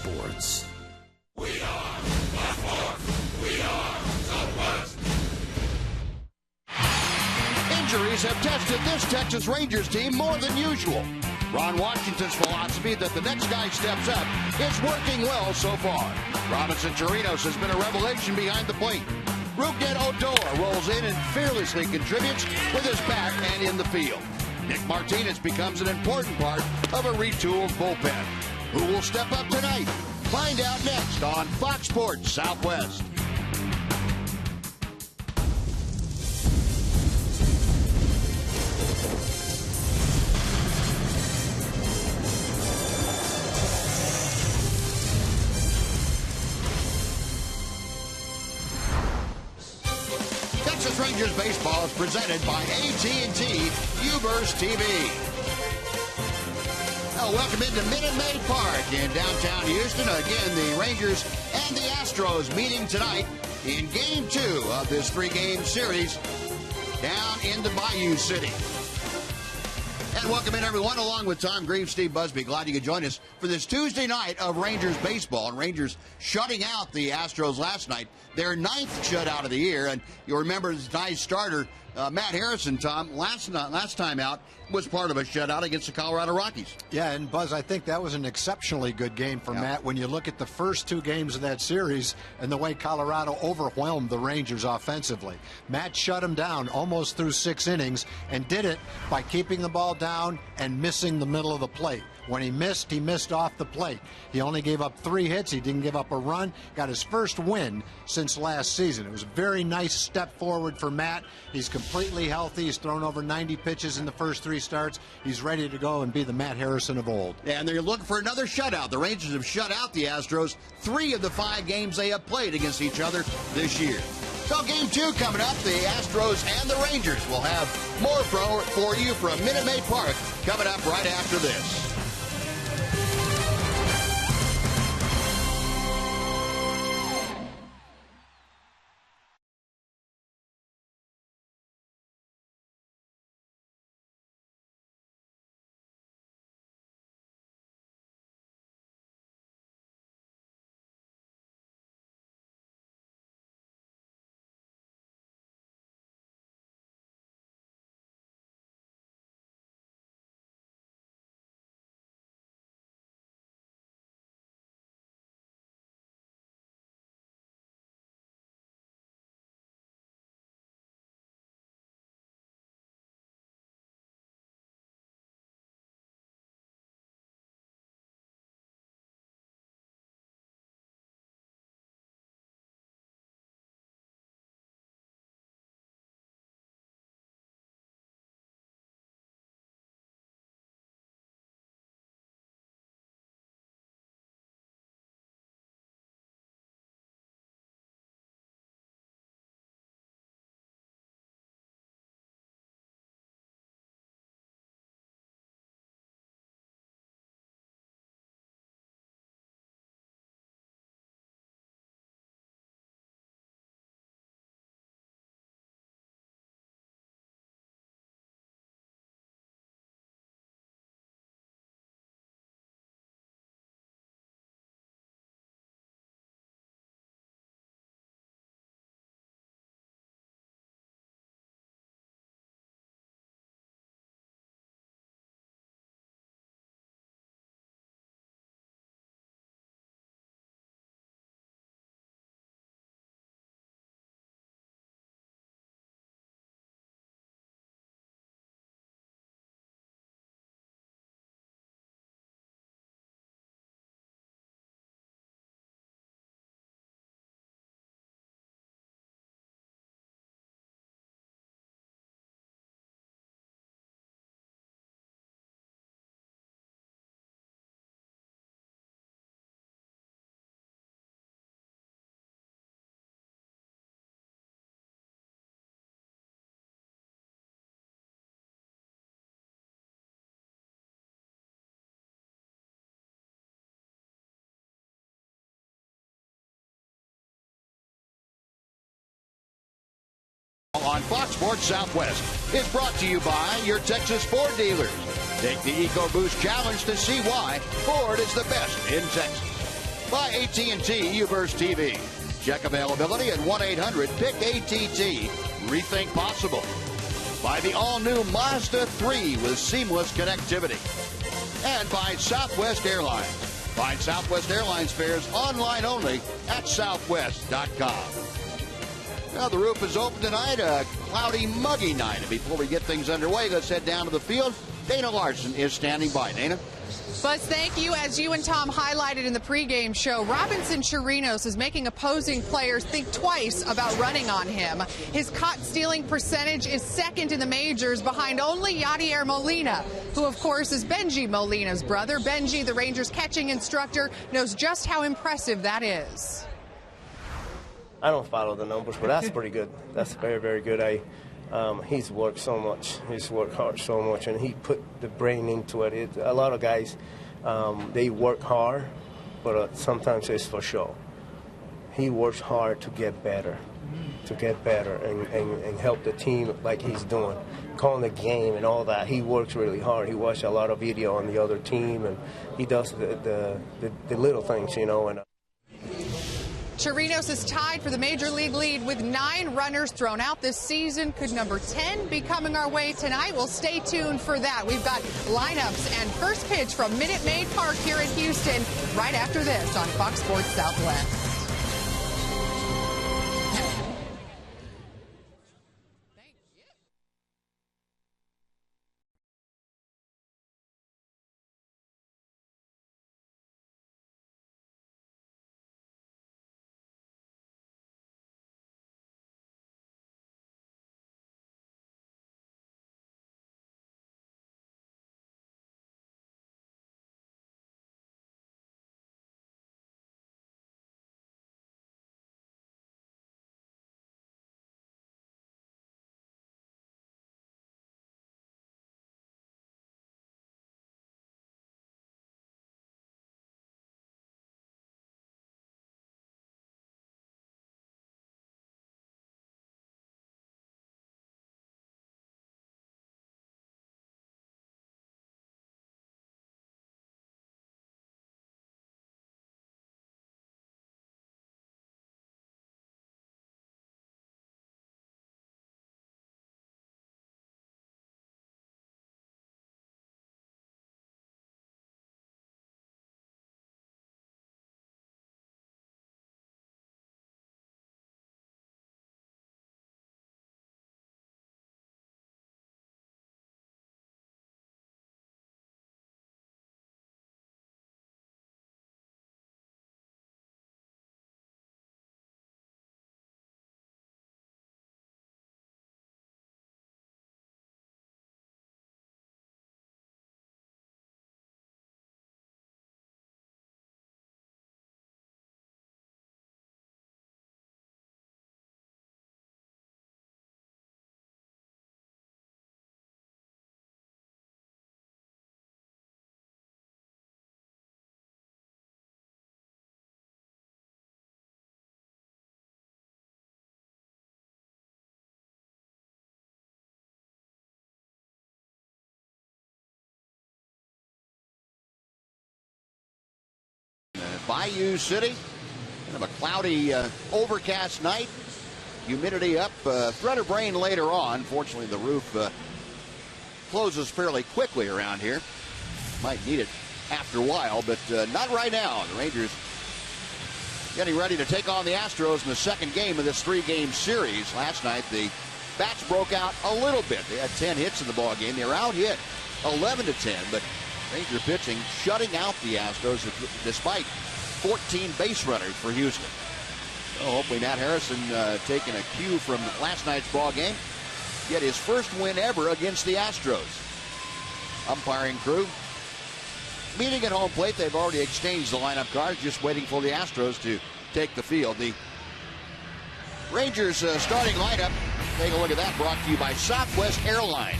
Sports. We are Baltimore. We are Southwest. Injuries have tested this Texas Rangers team more than usual. Ron Washington's philosophy that the next guy steps up is working well so far. Robinson Chirinos has been a revelation behind the plate. Rougned Odor rolls in and fearlessly contributes with his bat and in the field. Nick Martinez becomes an important part of a retooled bullpen. Who will step up tonight? Find out next on Fox Sports Southwest. Texas Rangers baseball is presented by AT&T UVerse TV. Welcome into Minute Maid Park in downtown Houston. Again, the Rangers and the Astros meeting tonight in Game 2 of this 3-game series down in the Bayou City. And welcome in, everyone, along with Tom Greaves, Steve Busby. Glad you could join us for this Tuesday night of Rangers baseball. And Rangers shutting out the Astros last night, their 9th shutout of the year. And you'll remember tonight's starter, Matt Harrison, Tom, last time out was part of a shutout against the Colorado Rockies. Yeah, and Buzz, I think that was an exceptionally good game for Matt when you look at the first 2 games of that series and the way Colorado overwhelmed the Rangers offensively. Matt shut him down almost through 6 innings and did it by keeping the ball down and missing the middle of the plate. When he missed off the plate. He only gave up 3 hits. He didn't give up a run. Got his first win since last season. It was a very nice step forward for Matt. He's completely healthy. He's thrown over 90 pitches in the first 3 starts. He's ready to go and be the Matt Harrison of old. And they're looking for another shutout. The Rangers have shut out the Astros 3 of the 5 games they have played against each other this year. So Game 2 coming up. The Astros and the Rangers will have more for you from Minute Maid Park coming up right after this. On Fox Sports Southwest is brought to you by your Texas Ford dealers. Take the EcoBoost Challenge to see why Ford is the best in Texas. By AT&T Uverse TV. Check availability at 1-800-PICK-ATT. Rethink possible. By the all-new Mazda 3 with seamless connectivity. And by Southwest Airlines. Find Southwest Airlines fares online only at southwest.com. Now, the roof is open tonight, a cloudy, muggy night. And before we get things underway, let's head down to the field. Dana Larson is standing by. Dana? Buzz, thank you. As you and Tom highlighted in the pregame show, Robinson Chirinos is making opposing players think twice about running on him. His caught-stealing percentage is second in the majors behind only Yadier Molina, who, of course, is Benji Molina's brother. Benji, the Rangers' catching instructor, knows just how impressive that is. I don't follow the numbers, but that's pretty good. That's very, very good. He's worked so much. He's worked hard so much, and he put the brain into it. A lot of guys, they work hard, but sometimes it's for show. He works hard to get better, and help the team like he's doing, calling the game and all that. He works really hard. He watched a lot of video on the other team, and he does the little things, And Chirinos is tied for the Major League lead with 9 runners thrown out this season. Could number 10 be coming our way tonight? Well, stay tuned for that. We've got lineups and first pitch from Minute Maid Park here in Houston right after this on Fox Sports Southwest. Bayou City, kind of a cloudy, overcast night. Humidity up, threat of rain later on. Fortunately, the roof closes fairly quickly around here. Might need it after a while, but not right now. The Rangers getting ready to take on the Astros in the second game of this 3-game series. Last night, the bats broke out a little bit. They had 10 hits in the ball game. They were out hit 11-10, but Ranger pitching shutting out the Astros despite 14 base runners for Houston. So hopefully Matt Harrison taking a cue from last night's ball game. Get his first win ever against the Astros. Umpiring crew meeting at home plate. They've already exchanged the lineup cards, just waiting for the Astros to take the field. The Rangers starting lineup, take a look at that, brought to you by Southwest Airlines.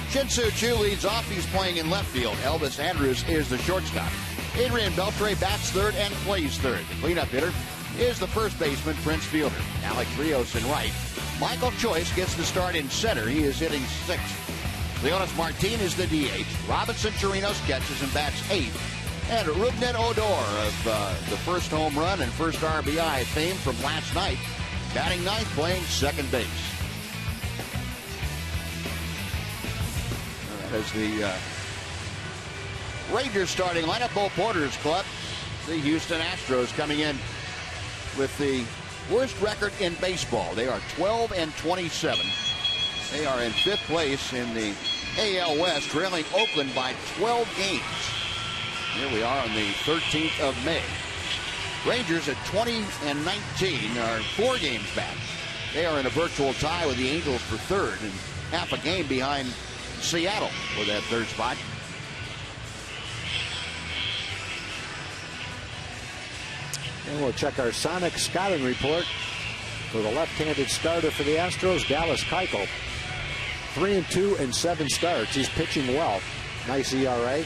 Shin-Soo Choo leads off. He's playing in left field. Elvis Andrews is the shortstop. Adrian Beltre bats third and plays third. The cleanup hitter is the first baseman, Prince Fielder. Alex Rios in right. Michael Choice gets the start in center. He is hitting sixth. Leonis Martin is the DH. Robinson Chirinos catches and bats eighth. And Rougned Odor of the first home run and first RBI fame from last night, batting ninth, playing second base. That is the Rangers starting lineup. Bo Porter's club, the Houston Astros, coming in with the worst record in baseball. They are 12-27. They are in fifth place in the AL West, trailing Oakland by 12 games. Here we are on the 13th of May. Rangers at 20-19 are 4 games back. They are in a virtual tie with the Angels for third and half a game behind Seattle for that third spot. And we'll check our Sonic scouting report for the left-handed starter for the Astros, Dallas Keuchel. 3-2 in 7 starts. He's pitching well. Nice ERA.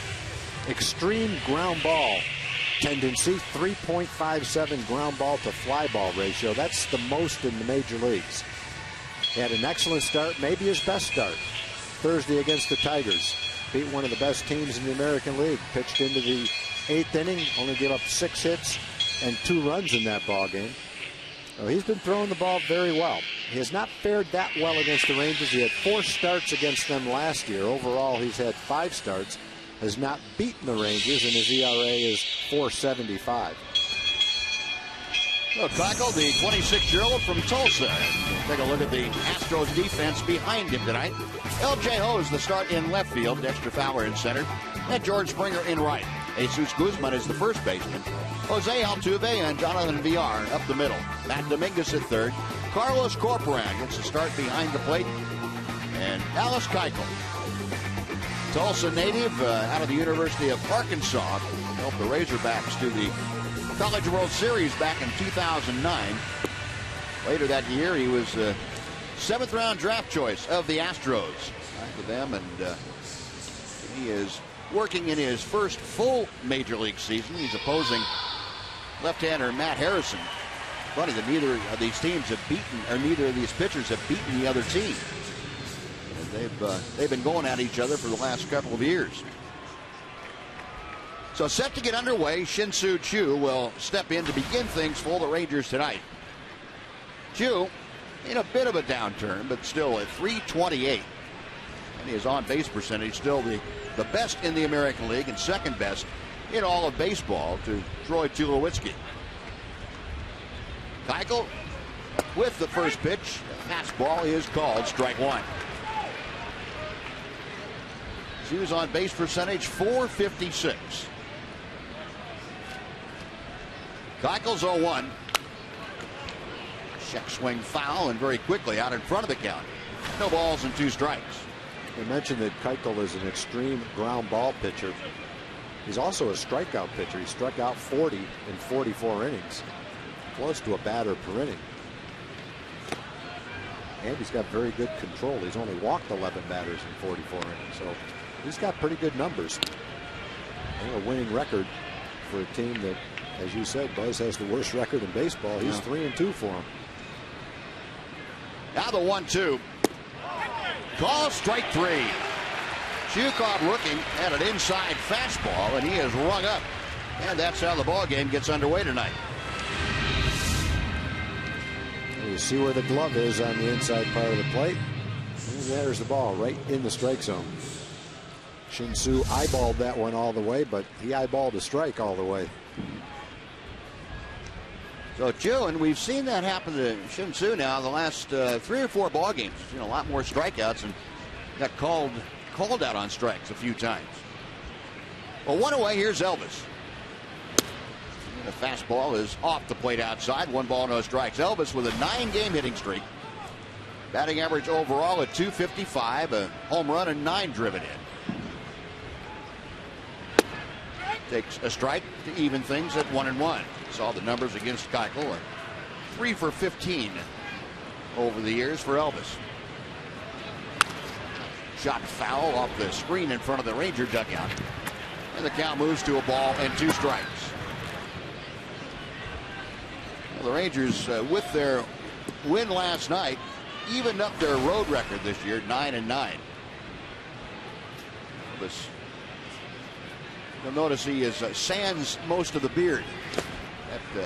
Extreme ground ball tendency, 3.57 ground ball to fly ball ratio. That's the most in the major leagues. He had an excellent start, maybe his best start, Thursday against the Tigers. Beat one of the best teams in the American League. Pitched into the 8th inning, only gave up 6 hits and 2 runs in that ball game. So he's been throwing the ball very well. He has not fared that well against the Rangers. He had 4 starts against them last year. Overall, he's had 5 starts. Has not beaten the Rangers, and his ERA is 4.75. Well, Keuchel, the 26-year-old from Tulsa. Take a look at the Astros defense behind him tonight. L.J. Ho's the start in left field. Dexter Fowler in center. And George Springer in right. Jesus Guzman is the first baseman. Jose Altuve and Jonathan Villar up the middle. Matt Dominguez at third. Carlos Corporan gets the start behind the plate. And Dallas Keuchel, Tulsa native, out of the University of Arkansas, helped the Razorbacks to the College World Series back in 2009. Later that year, he was the 7th-round draft choice of the Astros. Back with them, and he is working in his first full major league season. He's opposing left-hander Matt Harrison. Funny that neither of these teams have beaten, or neither of these pitchers have beaten the other team. They've been going at each other for the last couple of years. So set to get underway, Shin-Soo Choo will step in to begin things for the Rangers tonight. Choo in a bit of a downturn, but still at .328. And his on-base percentage still the best in the American League and second best in all of baseball to Troy Tulowitzki. Keuchel with the first pitch. Fastball is called strike 1. His on base percentage .456. Keuchel's 0-1. Check swing foul and very quickly out in front of the count. No balls and 2 strikes. We mentioned that Keuchel is an extreme ground ball pitcher. He's also a strikeout pitcher. He struck out 40 in 44 innings. Close to a batter per inning. And he's got very good control. He's only walked 11 batters in 44 innings. So he's got pretty good numbers. And a winning record for a team that, as you said, Buzz, has the worst record in baseball. He's 3-2 for him. Now the 1-2. Call strike 3. Chukov looking at an inside fastball, and he is rung up. And that's how the ball game gets underway tonight. You see where the glove is on the inside part of the plate. And there's the ball right in the strike zone. Shin-Soo eyeballed that one all the way, but he eyeballed a strike all the way. So Choo, and we've seen that happen to Shin-Soo now the last 3 or 4 ball games. A lot more strikeouts and got called out on strikes a few times. Well, 1 away. Here's Elvis. The fastball is off the plate outside. 1 ball, no strikes. Elvis with a 9-game hitting streak. Batting average overall at .255. A home run and 9 driven in. Takes a strike to even things at 1-1. Saw the numbers against Keuchel. 3 for 15 over the years for Elvis. Shot foul off the screen in front of the Ranger dugout. And the count moves to a ball and 2 strikes. Well, the Rangers, with their win last night, evened up their road record this year, 9-9. Elvis You'll notice he is sans most of the beard.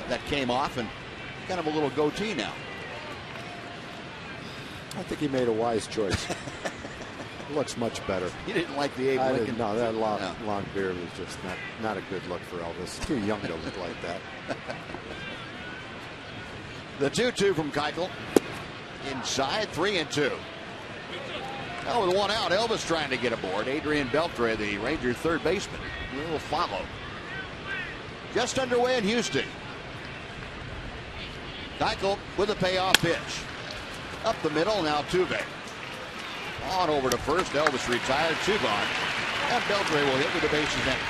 That came off, and kind of a little goatee now. I think he made a wise choice. Looks much better. You didn't like the Abe Lincoln? No, that long beard was just not a good look for Elvis. Too young to look like that. The 2-2 from Keuchel. Inside, 3-2. Now with one out, Elvis trying to get aboard. Adrian Beltre, the Ranger third baseman, will follow. Just underway in Houston. Keuchel with a payoff pitch. Up the middle, now Tuve. On over to first, Elvis retired, 2 gone. And Beltre will hit with the bases empty.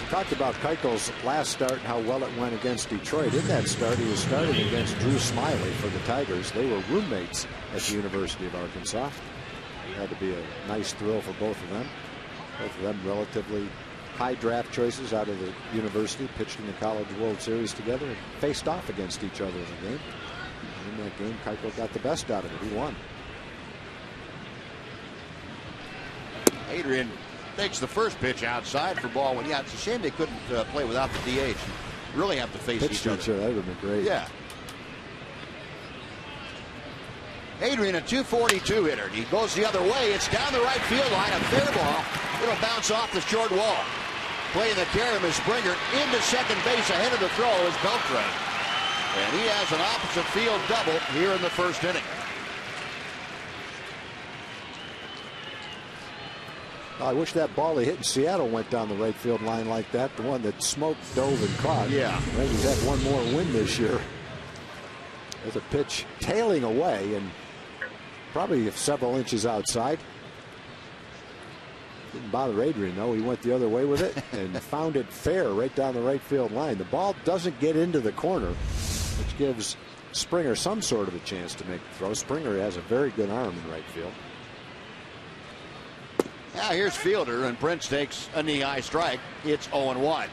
We talked about Keuchel's last start and how well it went against Detroit. In that start, he was starting against Drew Smiley for the Tigers. They were roommates at the University of Arkansas. It had to be a nice thrill for both of them. Both of them relatively high draft choices out of the university, pitched in the College World Series together and faced off against each other in the game. And in that game, Keuchel got the best out of it. He won. Adrian takes the first pitch outside for ball one. Yeah, it's a shame they couldn't play without the DH. Really have to face each other. That would have been great. Yeah. Adrian, a 242 hitter. He goes the other way. It's down the right field line. A fair ball. It'll bounce off the short wall. Playing the care of his Springer into second base ahead of the throw is Beltre. And he has an opposite field double here in the first inning. I wish that ball he hit in Seattle went down the right field line like that. The one that smoked, dove, and caught. Yeah. Rangers had one more win this year. There's a pitch tailing away and probably several inches outside. Didn't bother Adrian, though. He went the other way with it and found it fair right down the right field line. The ball doesn't get into the corner, which gives Springer some sort of a chance to make the throw. Springer has a very good arm in right field. Now here's Fielder, and Prince takes a knee-high strike. It's 0-1.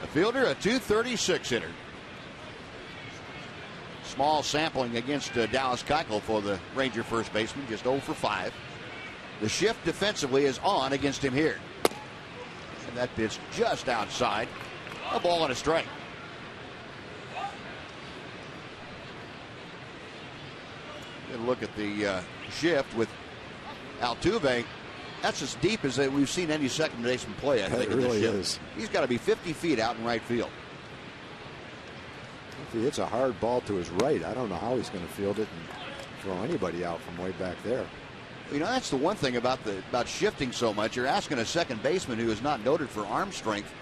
The Fielder, a 236 hitter. Small sampling against Dallas Keuchel for the Ranger first baseman, just 0 for 5. The shift defensively is on against him here. And that pitch just outside. A ball and a strike. Good look at the shift with Altuve. That's as deep as we've seen any second baseman play, I think. It really is. He's got to be 50 feet out in right field. If he hits a hard ball to his right, I don't know how he's going to field it and throw anybody out from way back there. You know, that's the one thing about shifting so much. You're asking a second baseman who is not noted for arm strength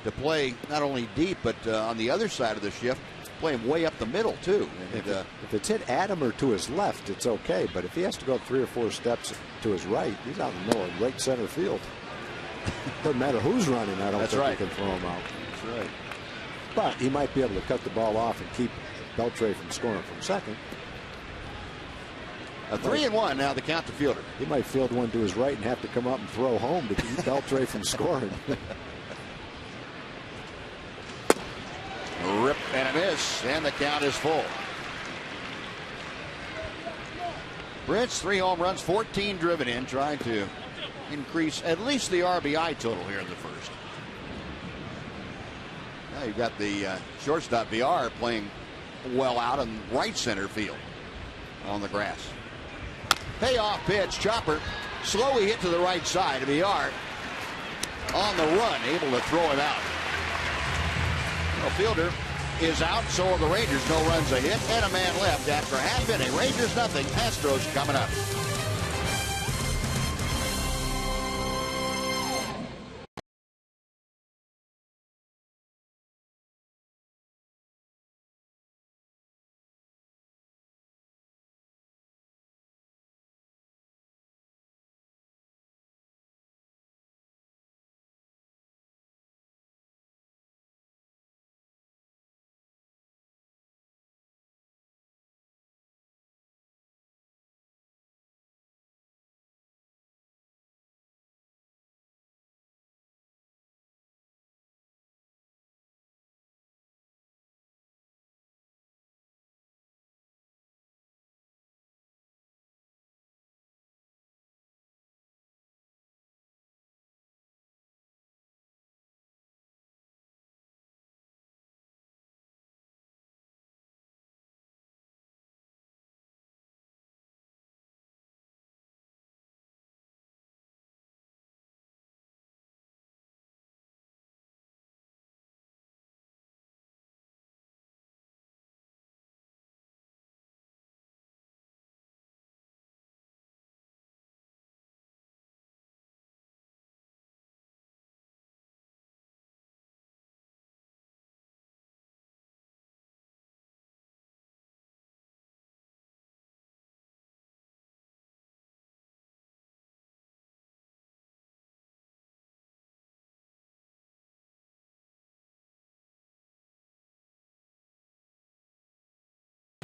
to play not only deep, but on the other side of the shift, play him way up the middle, too. And, if it's hit at him or to his left, it's okay. But if he has to go 3 or 4 steps to his right, he's out in the middle of right center field. Doesn't matter who's running, I don't think he can throw him out. That's right. But he might be able to cut the ball off and keep Beltre from scoring from second. A 3-1 now, the count to Fielder. He might field one to his right and have to come up and throw home to keep Beltre from scoring. Rip and a miss, and the count is full. Prince, 3 home runs, 14 driven in, trying to increase at least the RBI total here in the first. Now you've got the shortstop VR playing well out in right center field on the grass. Payoff pitch, chopper, slowly hit to the right side. VR on the run, able to throw it out. Well, Fielder is out, so are the Rangers. No runs a hit and a man left after half inning. Rangers nothing. Astros coming up.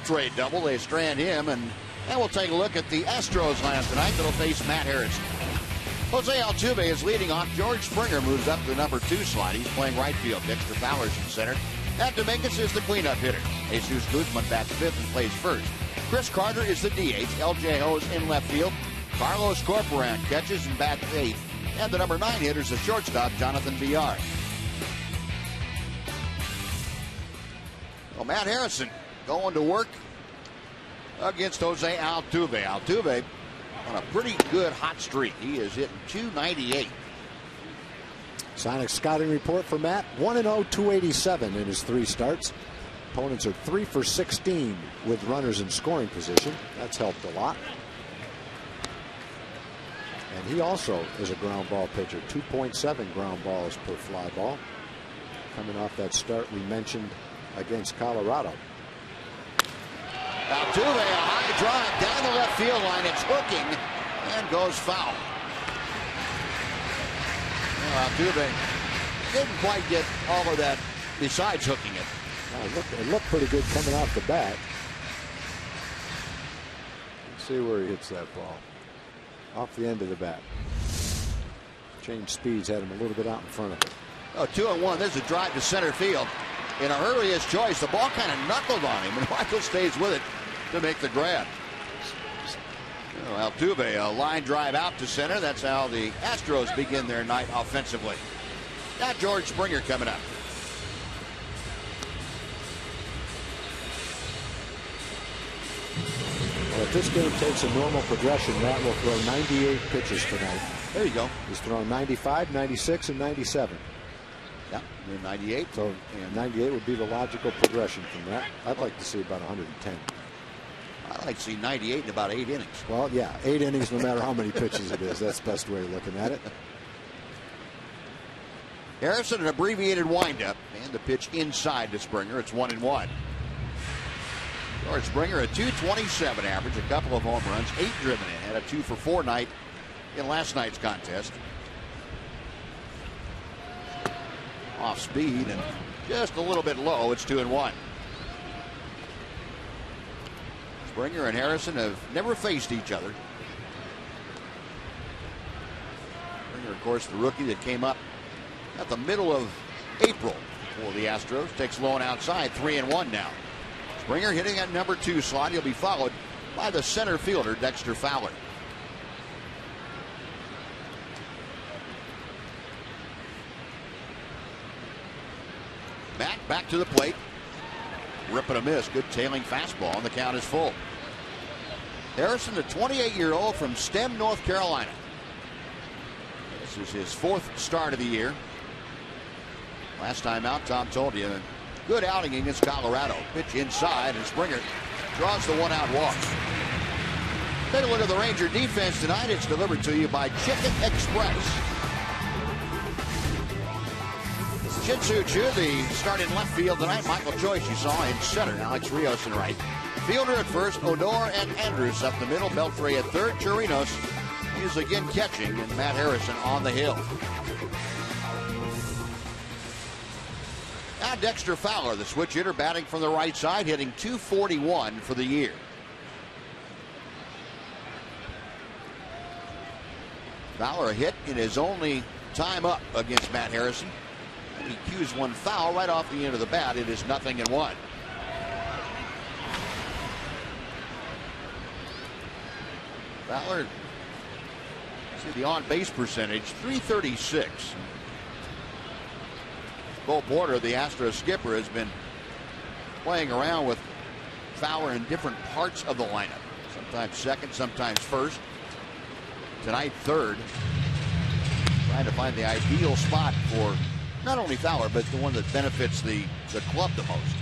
trade double. They strand him, and we'll take a look at the Astros lineup tonight that'll face Matt Harrison. Jose Altuve is leading off. George Springer moves up to the number 2 slot. He's playing right field. Dexter Fowler's in center. Matt Dominguez is the cleanup hitter. Jesus Guzman bats 5th and plays 1st. Chris Carter is the DH. LJ Ho's in left field. Carlos Corporan catches and bats 8th. And the number 9 hitter is the shortstop, Jonathan Villar. Well, Matt Harrison going to work against Jose Altuve. Altuve on a pretty good hot streak. He is hitting .298. Sonic scouting report for Matt. 1-0, 287 in his 3 starts. Opponents are 3 for 16 with runners in scoring position. That's helped a lot. And he also is a ground ball pitcher. 2.7 ground balls per fly ball. Coming off that start we mentioned against Colorado. Altuve, a high drive down the left field line. It's hooking and goes foul. Well, Altuve didn't quite get all of that besides hooking it. It looked pretty good coming off the bat. Let's see where he hits that ball. Off the end of the bat. Change speeds, had him a little bit out in front of it. Oh, 2-1. There's a drive to center field. In a hurriest choice, the ball kind of knuckled on him, and Michael stays with it to make the grab. Altuve, a line drive out to center. That's how the Astros begin their night offensively. Now George Springer coming up. Well, if this game takes a normal progression, Matt will throw 98 pitches tonight. There you go. He's thrown 95, 96, and 97. Yeah, 98. So 98 would be the logical progression from that. I'd like to see about 110. I'd like to see 98 in about 8 innings. Well, yeah, 8 innings no matter how many pitches it is. That's the best way of looking at it. Harrison, an abbreviated windup, and the pitch inside to Springer. It's 1-1. George Springer, a .227 average, a couple of home runs, 8 driven in, had a 2-for-4 night in last night's contest. Off speed and just a little bit low. It's 2-1. Springer and Harrison have never faced each other. Springer, of course, the rookie that came up at the middle of April for the Astros. Takes low and outside, 3-1 now. Springer hitting at number 2 slot. He'll be followed by the center fielder, Dexter Fowler. Matt back to the plate. Rip and a miss. Good tailing fastball, and the count is full. Harrison, the 28-year-old from Stem, North Carolina. This is his 4th start of the year. Last time out, Tom told you, a good outing against Colorado. Pitch inside, and Springer draws the 1-out walk. Take a look at the Ranger defense tonight. It's delivered to you by Chicken Express. Shin-Soo Choo, the start in left field tonight. Michael Joyce, you saw in center. Alex Rios in right. Fielder at first, Odor and Andrews up the middle. Beltre at third. Chirinos is again catching, and Matt Harrison on the hill. Now Dexter Fowler, the switch hitter, batting from the right side, hitting .241 for the year. Fowler hit in his only time up against Matt Harrison. He cues one foul right off the end of the bat. It is 0-1. Fowler, see the on-base percentage, .336. Cole Porter, the Astros skipper, has been playing around with Fowler in different parts of the lineup. Sometimes second, sometimes first. Tonight, third. Trying to find the ideal spot for not only Fowler, but the one that benefits the club the most.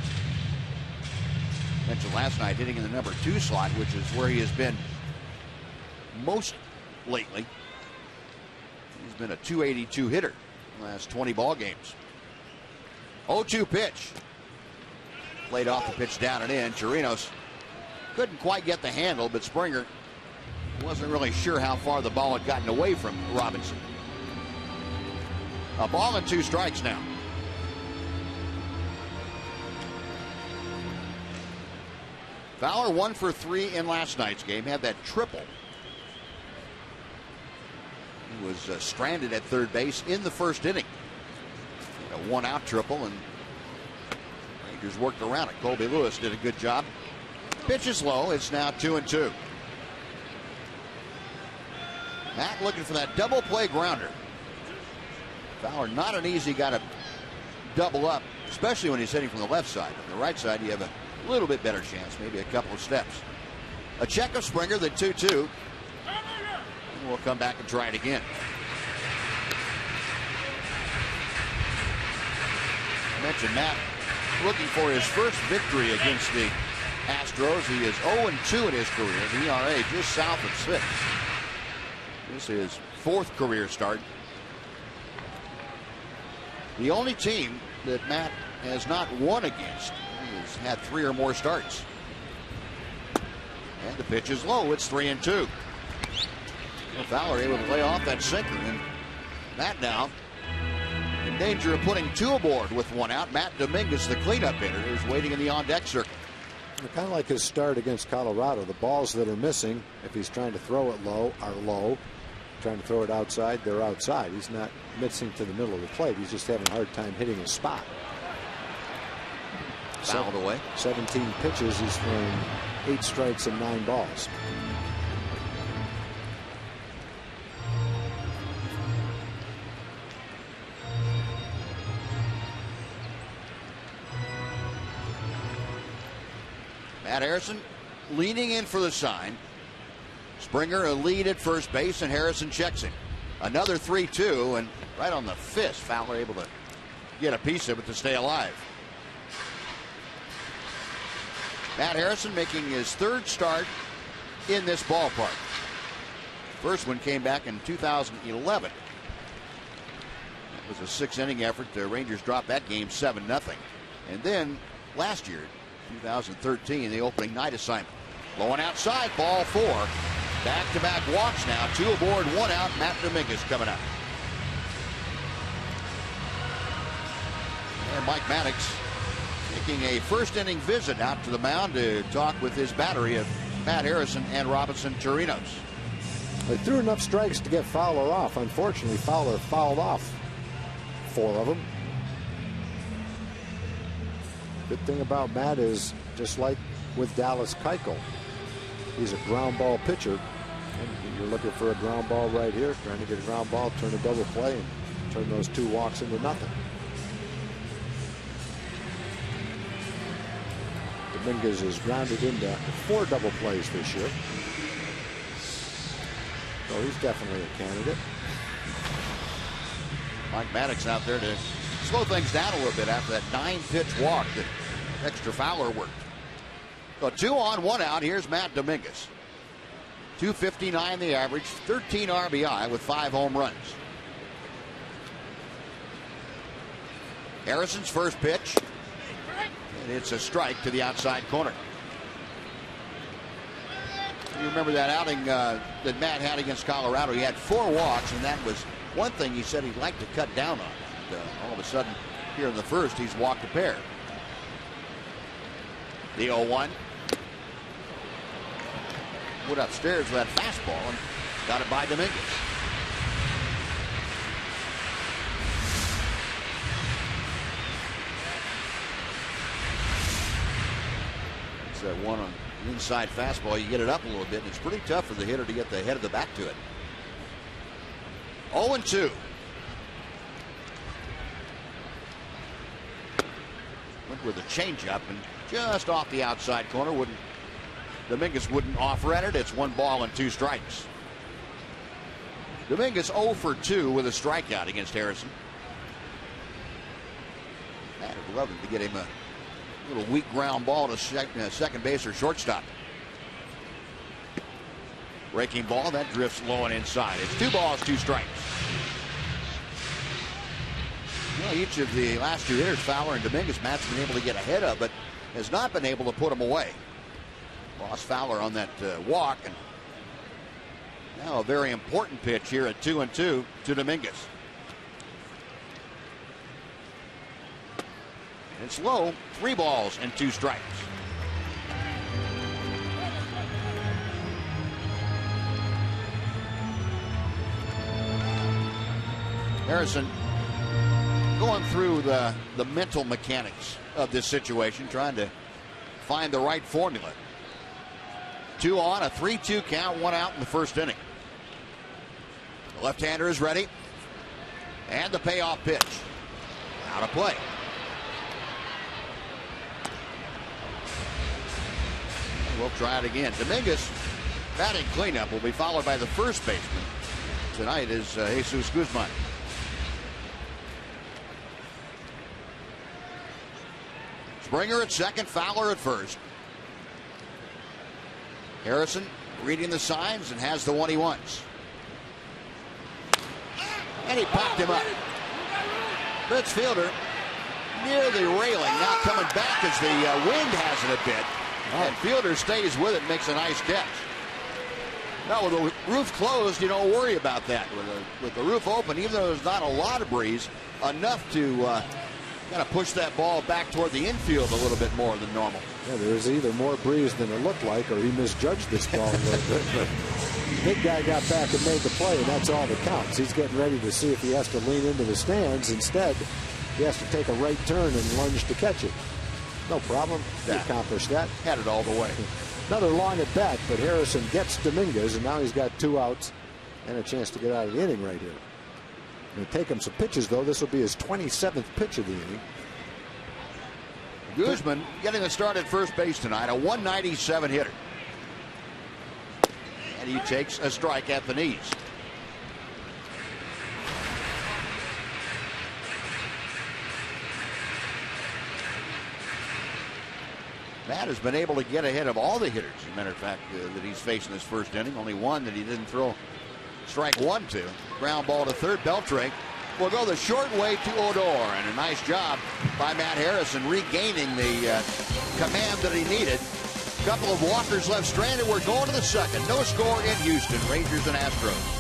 Mentioned last night, hitting in the number 2 slot, which is where he has been most lately. He's been a .282 hitter in the last 20 ball games. 0-2 pitch. Played off the pitch down and in. Chirinos couldn't quite get the handle, but Springer wasn't really sure how far the ball had gotten away from Robinson. A ball and 2 strikes now. Fowler 1 for 3 in last night's game. Had that triple. He was stranded at third base in the first inning. A 1-out triple, and Rangers worked around it. Colby Lewis did a good job. Pitch is low. It's now 2-2. Matt looking for that double play grounder. Fowler, not an easy guy to double up, especially when he's hitting from the left side. On the right side, you have a little bit better chance, maybe a couple of steps. A check of Springer, then 2-2. And we'll come back and try it again. I mentioned Matt looking for his first victory against the Astros. He is 0-2 in his career. The ERA just south of 6. This is his 4th career start. The only team that Matt has not won against. He's had 3 or more starts. And the pitch is low. It's 3-2. Well, Fowler able to lay off that sinker, and Matt now in danger of putting 2 aboard with 1 out. Matt Dominguez, the cleanup hitter, is waiting in the on-deck circle. Kind of like his start against Colorado. The balls that are missing, if he's trying to throw it low, are low. Trying to throw it outside, they're outside. He's not missing to the middle of the plate. He's just having a hard time hitting his spot. Fouled away. 17 pitches. He's thrown 8 strikes and 9 balls. Matt Harrison leaning in for the sign. Springer a lead at first base, and Harrison checks him. Another 3-2, and right on the fist, Fowler able to get a piece of it to stay alive. Matt Harrison making his 3rd start in this ballpark. First one came back in 2011. It was a 6-inning effort. The Rangers dropped that game 7-0. And then last year, 2013, the opening night assignment. Blowing outside, ball 4. Back-to-back walks now. 2 aboard, 1 out. Matt Dominguez coming up. And Mike Maddox making a first-inning visit out to the mound to talk with his battery of Matt Harrison and Robinson Chirinos. They threw enough strikes to get Fowler off. Unfortunately, Fowler fouled off 4 of them. Good thing about Matt is, just like with Dallas Keuchel, he's a ground ball pitcher. And you're looking for a ground ball right here, trying to get a ground ball, turn a double play, and turn those 2 walks into nothing. Dominguez is grounded into 4 double plays this year. So he's definitely a candidate. Mike Maddox out there to slow things down a little bit after that 9-pitch walk that extra Fowler worked. So 2 on, 1 out. Here's Matt Dominguez. 259 the average, 13 RBI with 5 home runs. Harrison's first pitch. And it's a strike to the outside corner. You remember that outing that Matt had against Colorado. He had 4 walks, and that was one thing he said he'd like to cut down on. And, all of a sudden, here in the first, he's walked a pair. The 0-1. Went upstairs with that fastball and got it by Dominguez. It's that one on the inside fastball. You get it up a little bit, and it's pretty tough for the hitter to get the head of the bat to it. 0-2. Went with a changeup and just off the outside corner. Dominguez wouldn't offer at it. It's 1 ball and 2 strikes. Dominguez 0 for 2 with a strikeout against Harrison. I'd have loved to get him a little weak ground ball to second base or shortstop. Breaking ball, that drifts low and inside. It's 2 balls, 2 strikes. Well, each of the last 2 hitters, Fowler and Dominguez, Matt's been able to get ahead of, but has not been able to put them away. Lost Fowler on that walk, and now a very important pitch here at 2-2 to Dominguez. It's low, 3 balls and 2 strikes. Harrison going through the mental mechanics of this situation, trying to find the right formula. 2 on, a 3-2 count, 1 out in the first inning. The left-hander is ready. And the payoff pitch. Out of play. We'll try it again. Dominguez batting cleanup will be followed by the first baseman. Tonight is Jesus Guzman. Springer at second, Fowler at first. Harrison reading the signs and has the one he wants. And he popped him up. Fritz Fielder near the railing, now coming back as the wind has it a bit. And Fielder stays with it, makes a nice catch. Now with the roof closed, you don't worry about that. With the roof open, even though there's not a lot of breeze, enough to kind of push that ball back toward the infield a little bit more than normal. Yeah, there was either more breeze than it looked like, or he misjudged this ball a little bit. But big guy got back and made the play, and that's all that counts. He's getting ready to see if he has to lean into the stands. Instead, he has to take a right turn and lunge to catch it. No problem. He accomplished that. Had it all the way. Another long at bat, but Harrison gets Dominguez, and now he's got 2 outs and a chance to get out of the inning right here. It'll take him some pitches, though. This will be his 27th pitch of the inning. Guzman getting the start at first base tonight, a 197 hitter. And he takes a strike at the knees. Matt has been able to get ahead of all the hitters, as a matter of fact, that he's facing this first inning. Only one that he didn't throw strike 1 to. Ground ball to third. Beltre will go the short way to Odor, and a nice job by Matt Harrison regaining the command that he needed. Couple of walkers left stranded. We're going to the second. No score in Houston. Rangers and Astros.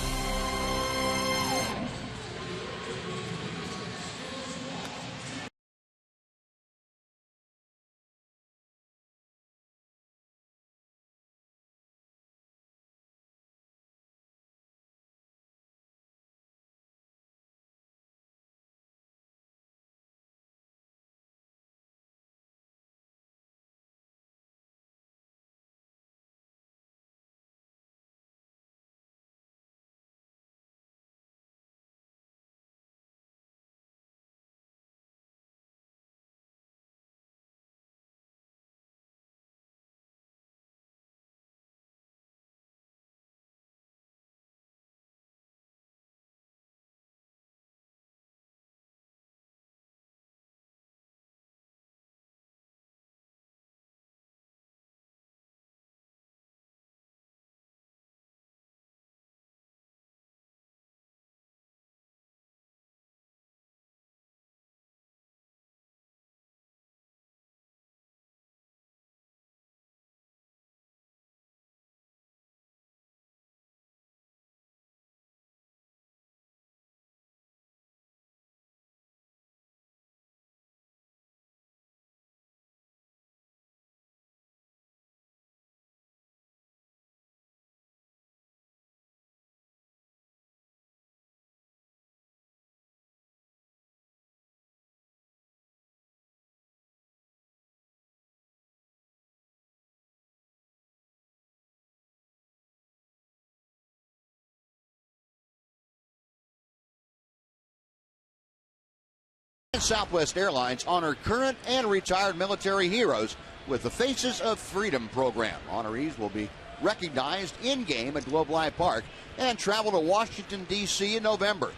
Southwest Airlines honor current and retired military heroes with the Faces of Freedom program. Honorees will be recognized in-game at Globe Life Park and travel to Washington, D.C. in November.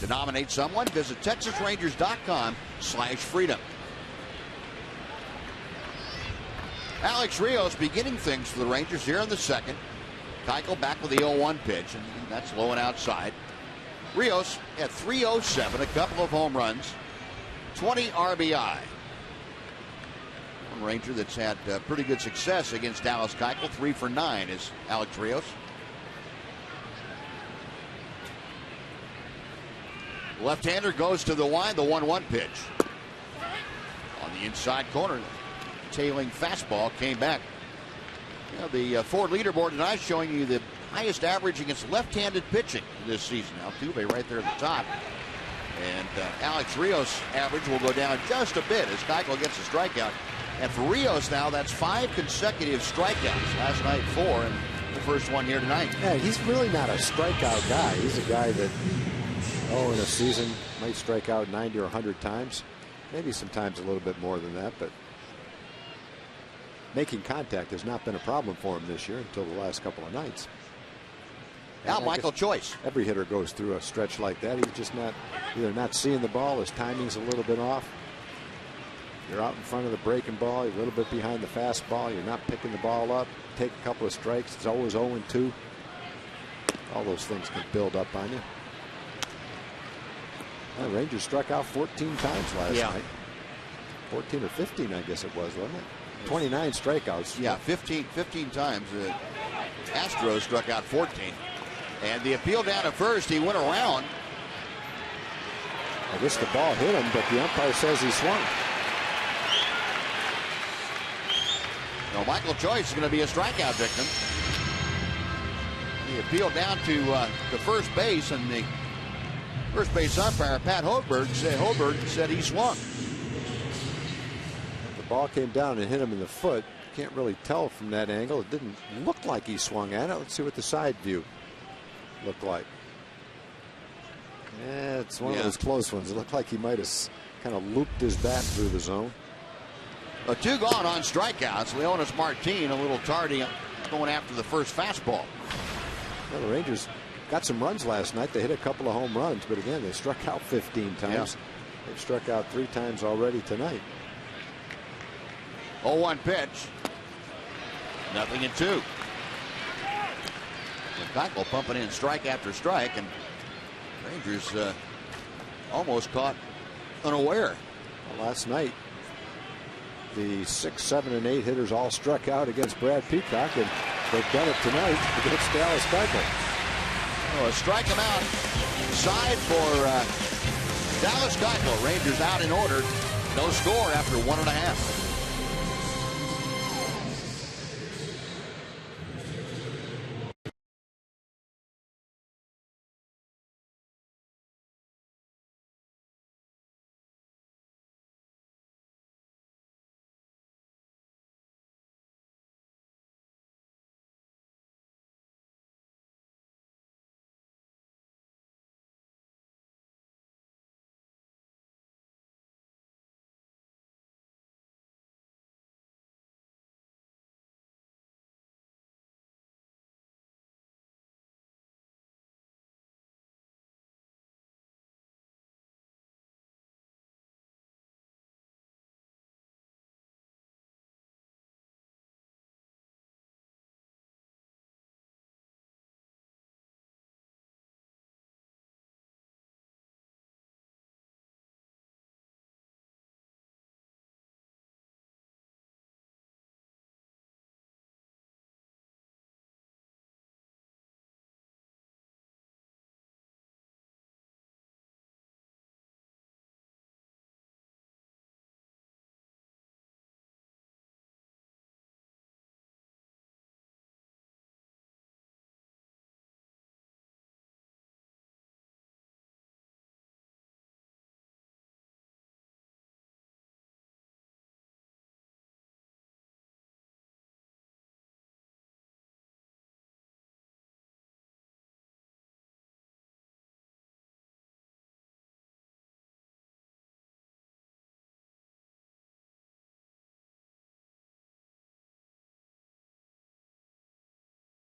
To nominate someone, visit TexasRangers.com/freedom. Alex Rios beginning things for the Rangers here in the second. Keuchel back with the 0-1 pitch, and that's low and outside. Rios at .307, a couple of home runs, 20 RBI. One Ranger that's had pretty good success against Dallas Keuchel. 3 for 9 is Alex Rios. Left-hander goes to the line, the 1-1 pitch. On the inside corner, tailing fastball came back. You know, the Ford leaderboard tonight showing you the highest average against left-handed pitching this season. Altuve right there at the top. And Alex Rios' average will go down just a bit as Keuchel gets a strikeout. And for Rios now, that's 5 consecutive strikeouts. Last night 4, and the first one here tonight. Yeah, he's really not a strikeout guy. He's a guy that, in a season might strike out 90 or 100 times. Maybe sometimes a little bit more than that, but making contact has not been a problem for him this year until the last couple of nights. Now Michael Choice. Every hitter goes through a stretch like that. He's just either not seeing the ball, his timing's a little bit off. You're out in front of the breaking ball, you're a little bit behind the fastball, you're not picking the ball up, take a couple of strikes, it's always 0-2. All those things can build up on you. The Rangers struck out 14 times last night. 14 or 15, I guess it was, wasn't it? 29 strikeouts. Yeah, 15 times. Astros struck out 14. And the appeal down to first, he went around. I guess the ball hit him, but the umpire says he swung. Well, Michael Choice is going to be a strikeout victim. He appealed down to the first base, and the first base umpire, Pat Hoberg, said he swung. The ball came down and hit him in the foot. Can't really tell from that angle. It didn't look like he swung at it. Let's see what the side view looked like. Yeah, it's one of those close ones. It looked like he might have kind of looped his bat through the zone. 2 gone on strikeouts. Leonis Martin a little tardy going after the first fastball. Well, the Rangers got some runs last night. They hit a couple of home runs, but again, they struck out 15 times. They've struck out 3 times already tonight. 0-1 pitch. 0-2. Keuchel pumping in strike after strike, and Rangers almost caught unaware. Well, last night, the 6, 7, and 8 hitters all struck out against Brad Peacock, and they've done it tonight against Dallas Keuchel. A strike him out side for Dallas Keuchel. Rangers out in order. No score after 1.5.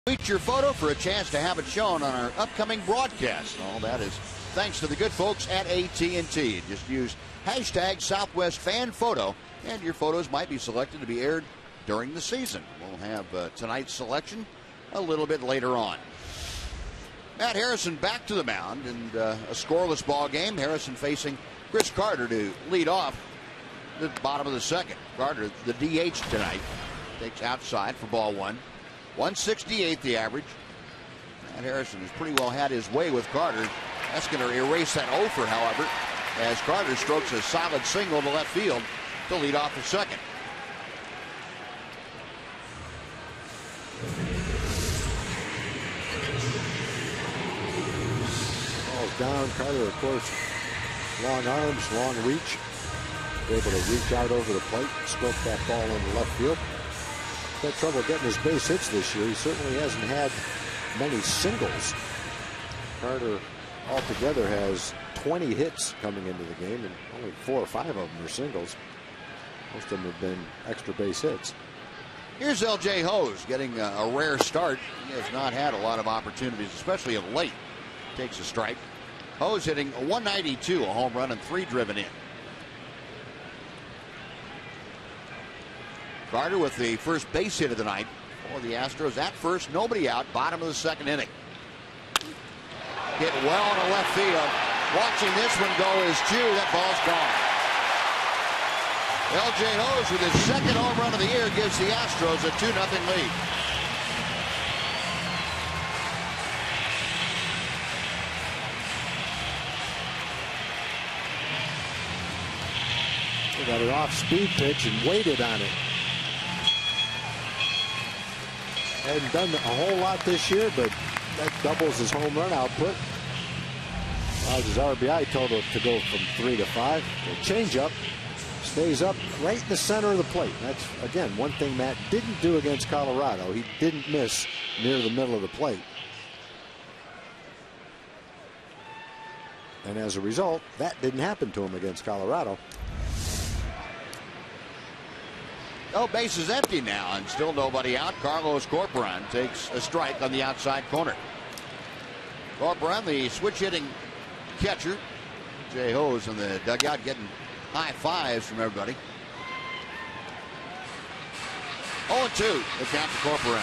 Tweet your photo for a chance to have it shown on our upcoming broadcast. All that is thanks to the good folks at AT&T. Just use hashtag Southwest Fan Photo, and your photos might be selected to be aired during the season. We'll have tonight's selection a little bit later on. Matt Harrison back to the mound, and a scoreless ball game. Harrison facing Chris Carter to lead off the bottom of the second. Carter, the DH tonight, takes outside for ball 1. 168 the average. Matt Harrison has pretty well had his way with Carter. That's going to erase that offer, however, as Carter strokes a solid single to left field to lead off the second. Ball's down. Carter, of course, Long arms, long reach. Able to reach out over the plate, stroke that ball into left field. Had trouble getting his base hits this year. He certainly hasn't had many singles. Carter altogether has 20 hits coming into the game, and only 4 or 5 of them are singles. Most of them have been extra base hits. Here's L.J. Hose getting a rare start. He has not had a lot of opportunities, especially of late. Takes a strike. Hose hitting a 192, a home run, and 3 driven in. Carter with the first base hit of the night for the Astros. At first, nobody out, bottom of the second inning. Hit well into left field. Watching this one go is Chu. That ball's gone. L.J. Hose with his second home run of the year gives the Astros a 2-0 lead. They got an off-speed pitch and waited on it. Hadn't done a whole lot this year, but that doubles his home run output. His RBI total to go from 3 to 5. The changeup stays up right in the center of the plate. That's, again, one thing Matt didn't do against Colorado. He didn't miss near the middle of the plate. And as a result, that didn't happen to him against Colorado. No, base is empty now, and still nobody out. Carlos Corporan takes a strike on the outside corner. Corporan, the switch-hitting catcher. Jay Hose in the dugout getting high fives from everybody. 0-2, the count to Corporan.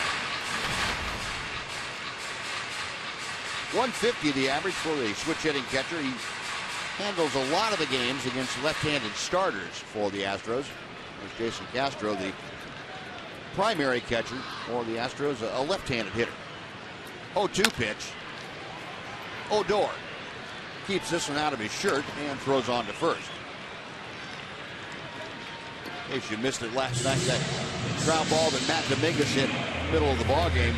150 the average for the switch-hitting catcher. He handles a lot of the games against left-handed starters for the Astros. There's Jason Castro, the primary catcher for the Astros, a left-handed hitter. 0-2 pitch. Odor keeps this one out of his shirt and throws on to first. In case you missed it last night, that ground ball that Matt Dominguez hit middle of the ballgame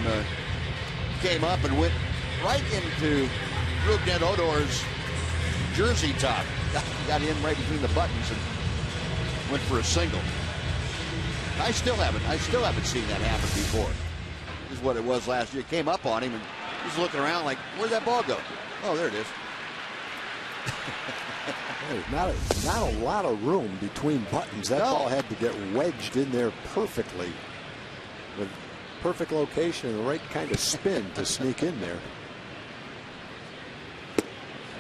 came up and went right into Rougned Odor's jersey top. Got in right between the buttons and went for a single. I still haven't seen that happen before. This is what it was last year. Came up on him and he's looking around like, where'd that ball go? Oh, there it is. Hey, not a lot of room between buttons. That ball had to get wedged in there perfectly, with perfect location and the right kind of spin to sneak in there.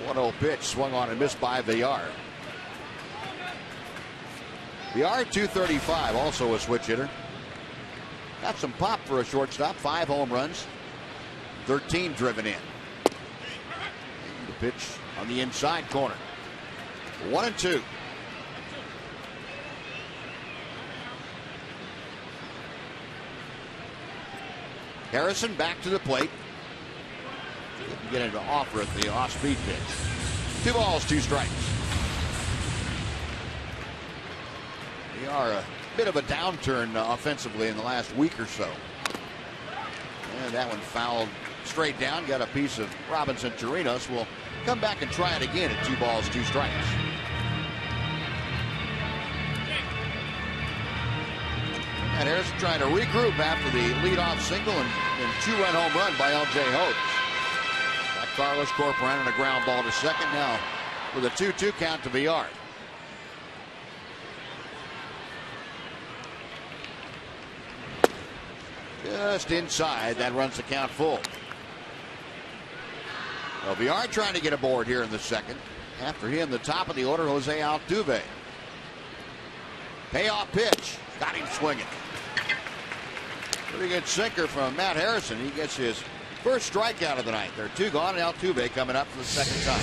1-0 pitch swung on and missed by Villar. Villar 235, also a switch hitter. Got some pop for a shortstop. 5 home runs, 13 driven in. The pitch on the inside corner. 1-2. Harrison back to the plate. Didn't get into offer at the off-speed pitch. 2 balls, 2 strikes. They are a bit of a downturn offensively in the last week or so. And that one fouled straight down. Got a piece of Robinson Chirinos. Will come back and try it again at 2 balls, 2 strikes. And Harrison trying to regroup after the leadoff single and 2-run home run by L.J. Hose. Got Carlos Corporan on a ground ball to second now with a 2-2 count to Villar. Just inside, that runs the count full. Well, Villar trying to get aboard here in the second. After him, the top of the order, Jose Altuve. Payoff pitch, got him swinging. Pretty good sinker from Matt Harrison. He gets his first strikeout of the night. There are 2 gone, and Altuve coming up for the second time.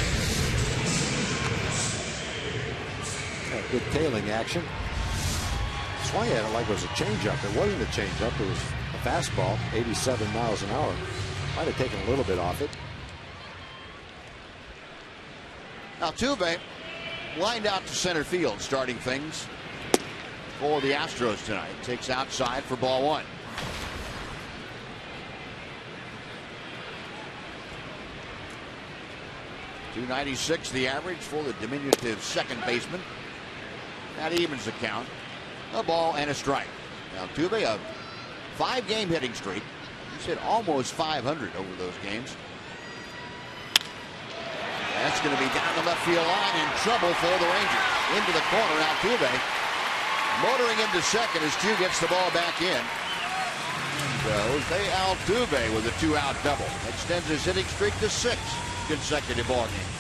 Good tailing action. Swung at it like it was a changeup. It wasn't a changeup. It was a fastball, 87 miles an hour. Might have taken a little bit off it. Altuve lined out to center field, starting things for the Astros tonight. Takes outside for ball 1. .296 the average for the diminutive second baseman. That evens the count. A ball and a strike. Now Altuve, a 5-game hitting streak. He's hit almost 500 over those games. That's going to be down the left field line, in trouble for the Rangers. Into the corner, Altuve motoring into second as Q gets the ball back in. Jose Altuve with a 2-out double extends his hitting streak to 6 consecutive ball games.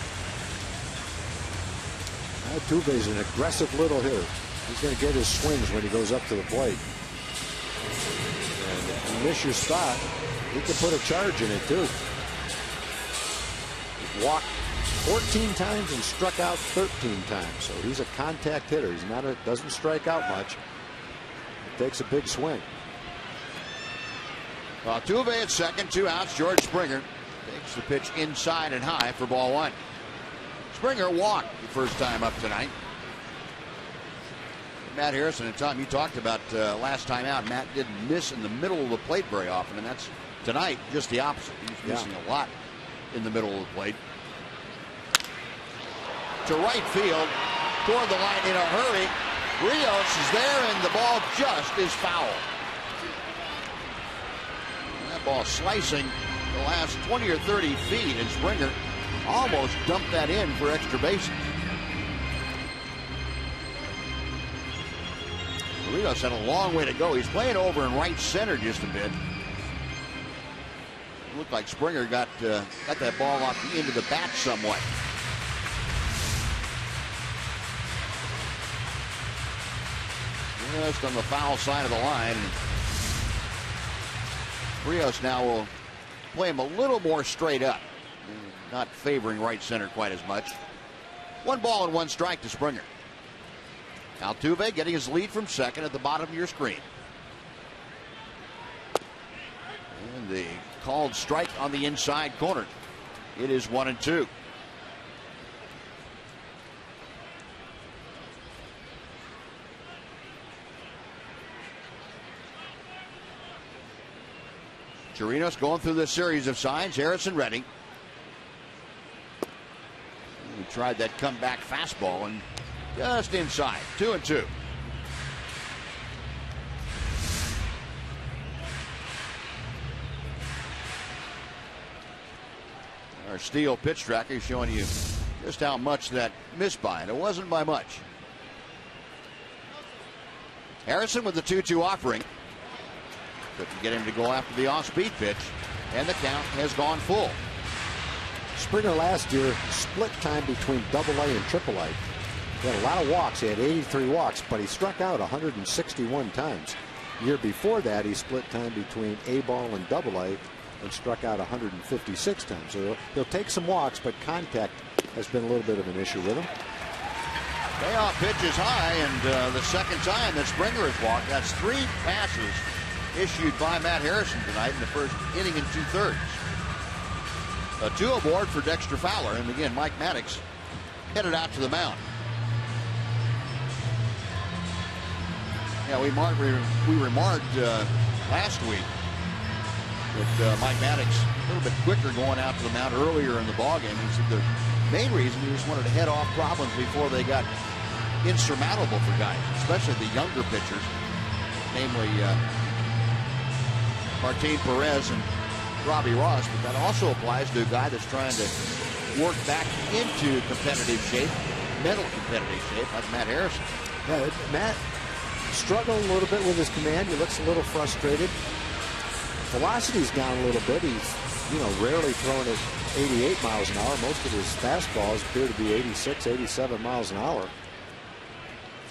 Altuve's an aggressive little hitter. He's going to get his swings when he goes up to the plate. And if you miss your spot, he can put a charge in it too. He's walked 14 times and struck out 13 times. So he's a contact hitter. He's not doesn't strike out much. He takes a big swing. Altuve at second, 2 outs. George Springer takes the pitch inside and high for ball 1. Springer walked the first time up tonight. Matt Harrison and Tom, you talked about last time out. Matt didn't miss in the middle of the plate very often, and that's tonight just the opposite. He's missing a lot in the middle of the plate. To right field, toward the line in a hurry. Rios is there, and the ball just is foul. That ball slicing the last 20 or 30 feet, and Springer almost dumped that in for extra bases. Rios had a long way to go. He's playing over in right center just a bit. It looked like Springer got that ball off the end of the bat somewhat. Just on the foul side of the line. Rios now will play him a little more straight up, not favoring right center quite as much. 1 ball and 1 strike to Springer. Altuve getting his lead from second at the bottom of your screen. And the called strike on the inside corner. It is 1-2. Chirinos going through this series of signs. Harrison ready. He tried that comeback fastball and just inside. 2-2. Our Steel pitch tracker showing you just how much that missed by, and it wasn't by much. Harrison with the 2-2 offering. Couldn't get him to go after the off-speed pitch, and the count has gone full. Springer last year split time between AA and AAA. He had a lot of walks. He had 83 walks, but he struck out 161 times. Year before that, he split time between A ball and AA and struck out 156 times. So he'll take some walks, but contact has been a little bit of an issue with him. Payoff pitch is high, and the second time that Springer has walked. That's 3 passes issued by Matt Harrison tonight in the first inning and 2/3. A 2 aboard for Dexter Fowler, and again Mike Maddox headed out to the mound. Yeah, we remarked last week that Mike Maddox a little bit quicker going out to the mound earlier in the ballgame. He said the main reason he just wanted to head off problems before they got insurmountable for guys, especially the younger pitchers, namely Martin Perez and Robbie Ross. But that also applies to a guy that's trying to work back into competitive shape, mental competitive shape, like Matt Harrison. Yeah, Matt struggling a little bit with his command. He looks a little frustrated. Velocity's down a little bit. He's, rarely throwing at 88 miles an hour. Most of his fastballs appear to be 86, 87 miles an hour.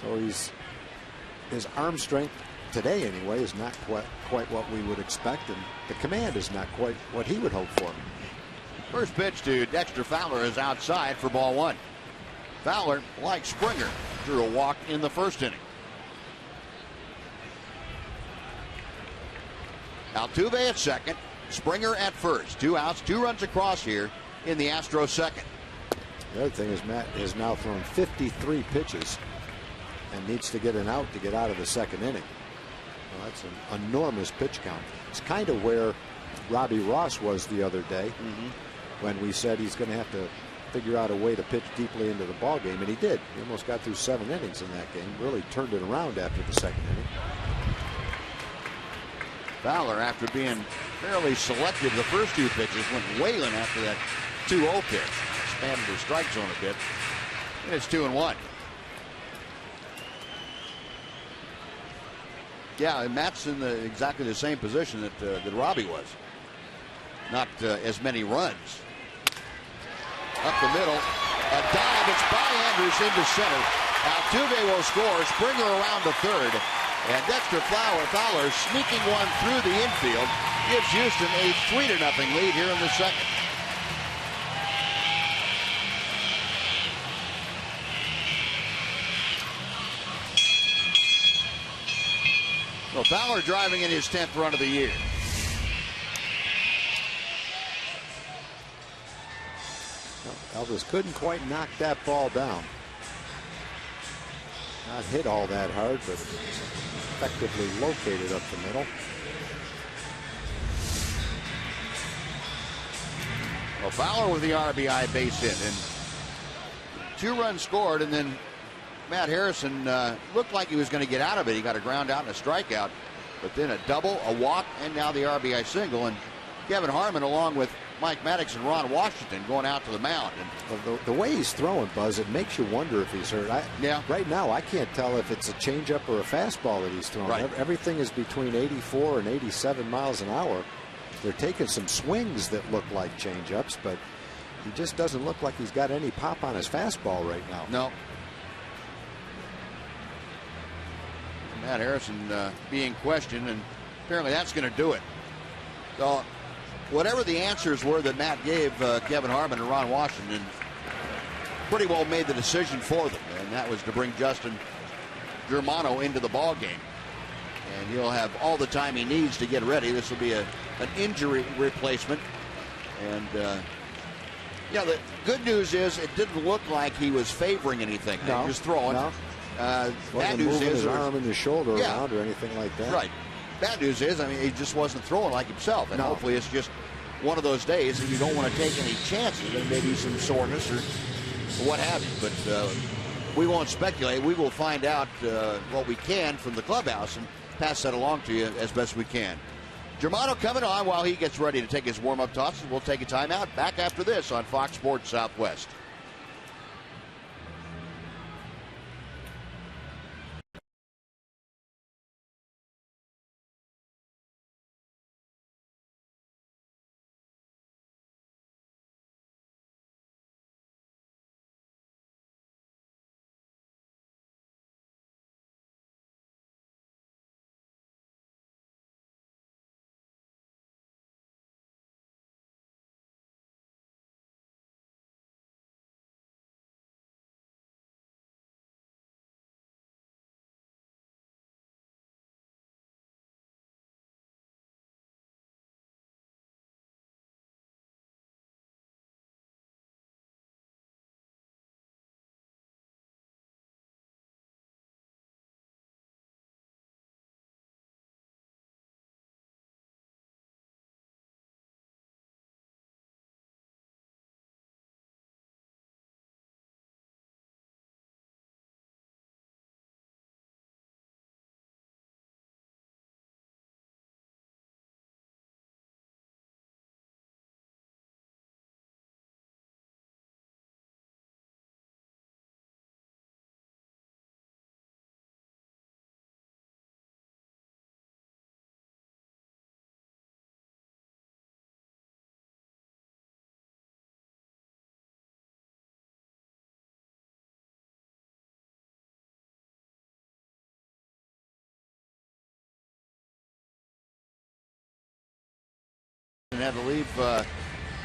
So his arm strength today, anyway, is not quite what we would expect, and the command is not quite what he would hope for. First pitch to Dexter Fowler is outside for ball 1. Fowler, like Springer, drew a walk in the first inning. Altuve at second, Springer at first. 2 outs, 2 runs across here in the Astros second. The other thing is Matt has now thrown 53 pitches and needs to get an out to get out of the second inning. Well, that's an enormous pitch count. It's kind of where Robbie Ross was the other day when we said he's going to have to figure out a way to pitch deeply into the ball game, and he did. He almost got through 7 innings in that game. Really turned it around after the 2nd inning. Fowler, after being fairly selective the first 2 pitches, went wailing after that 2-0 pitch. Expanded the strike zone a bit. And it's 2-1. Yeah, and Matt's in exactly the same position that Robbie was. Not as many runs. Up the middle, a dive. It's by Andrews into center. Altuve will score. Springer around to third, and Dexter Fowler sneaking one through the infield gives Houston a 3-0 lead here in the 2nd. So Fowler driving in his 10th run of the year. Elvis couldn't quite knock that ball down. Not hit all that hard, but effectively located up the middle. Well, Fowler with the RBI base hit, and 2 runs scored, and then Matt Harrison looked like he was going to get out of it. He got a ground out and a strikeout, but then a double, a walk, and now the RBI single. And Kevin Harmon, along with Mike Maddox and Ron Washington, going out to the mound. And the way he's throwing, Buzz, it makes you wonder if he's hurt. Right now, I can't tell if it's a changeup or a fastball that he's throwing. Right. Everything is between 84 and 87 miles an hour. They're taking some swings that look like changeups, but he just doesn't look like he's got any pop on his fastball right now. No. Matt Harrison being questioned, and apparently that's going to do it. So whatever the answers were that Matt gave Kevin Harmon and Ron Washington, pretty well made the decision for them, and that was to bring Justin Germano into the ball game. And he'll have all the time he needs to get ready. This will be an injury replacement. And yeah, the good news is it didn't look like he was favoring anything. No, he was throwing. No. Bad news moving is his arm and his shoulder around or anything like that. Right. Bad news is, I mean, he just wasn't throwing like himself, and hopefully it's just one of those days that you don't want to take any chances. There may be some soreness or what have you, but we won't speculate. We will find out what we can from the clubhouse and pass that along to you as best we can. Germano coming on while he gets ready to take his warm-up tosses. We'll take a timeout. Back after this on Fox Sports Southwest. And had to leave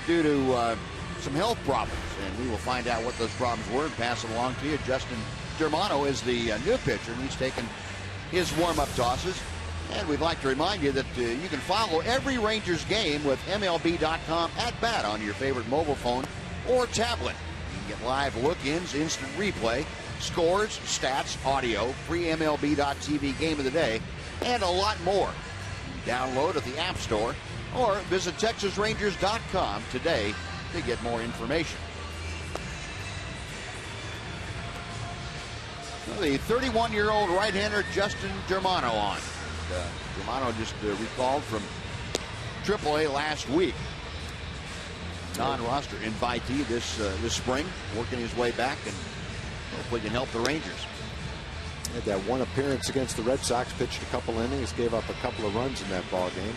due to some health problems, and we will find out what those problems were and pass it along to you. Justin Germano is the new pitcher, and he's taken his warm-up tosses. And we'd like to remind you that you can follow every Rangers game with MLB.com at bat on your favorite mobile phone or tablet. You can get live look-ins, instant replay, scores, stats, audio, free MLB.TV game of the day, and a lot more. Download at the App Store or visit TexasRangers.com today to get more information. The 31-year-old right-hander Justin Germano on. Germano just recalled from AAA last week. Non-roster invitee this spring, working his way back, and hopefully can help the Rangers. Had that one appearance against the Red Sox, pitched a couple innings, gave up a couple of runs in that ball game.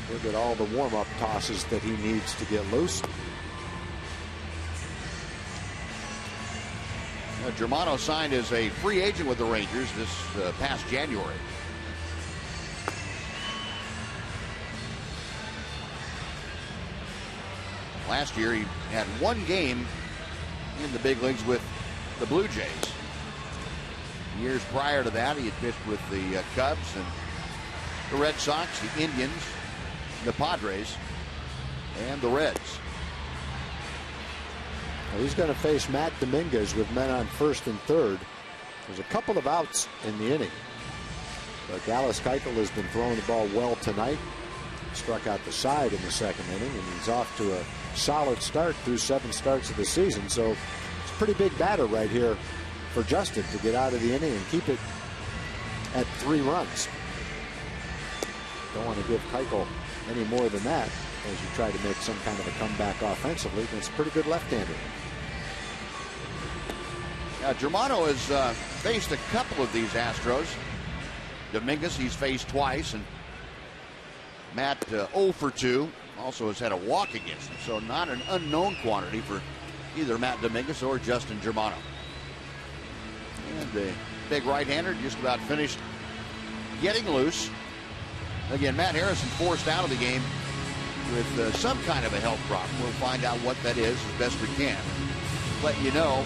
He'll get all the warm-up tosses that he needs to get loose. Germano signed as a free agent with the Rangers this past January. Last year he had one game in the big leagues with the Blue Jays. Years prior to that, he had pitched with the Cubs and the Red Sox, the Indians, the Padres, and the Reds. Well, he's going to face Matt Dominguez with men on first and third. There's a couple of outs in the inning. But Dallas Keuchel has been throwing the ball well tonight. Struck out the side in the second inning, and he's off to a solid start through 7 starts of the season. So it's a pretty big batter right here for Justin to get out of the inning and keep it at 3 runs. Don't want to give Keuchel any more than that as you try to make some kind of a comeback offensively against a pretty good left-hander. Now, Germano has faced a couple of these Astros. Dominguez he's faced twice, and Matt 0 for 2 also has had a walk against him, so not an unknown quantity for either Matt Dominguez or Justin Germano. And the big right-hander just about finished getting loose. Again, Matt Harrison forced out of the game with some kind of a health problem. We'll find out what that is as best we can. Let you know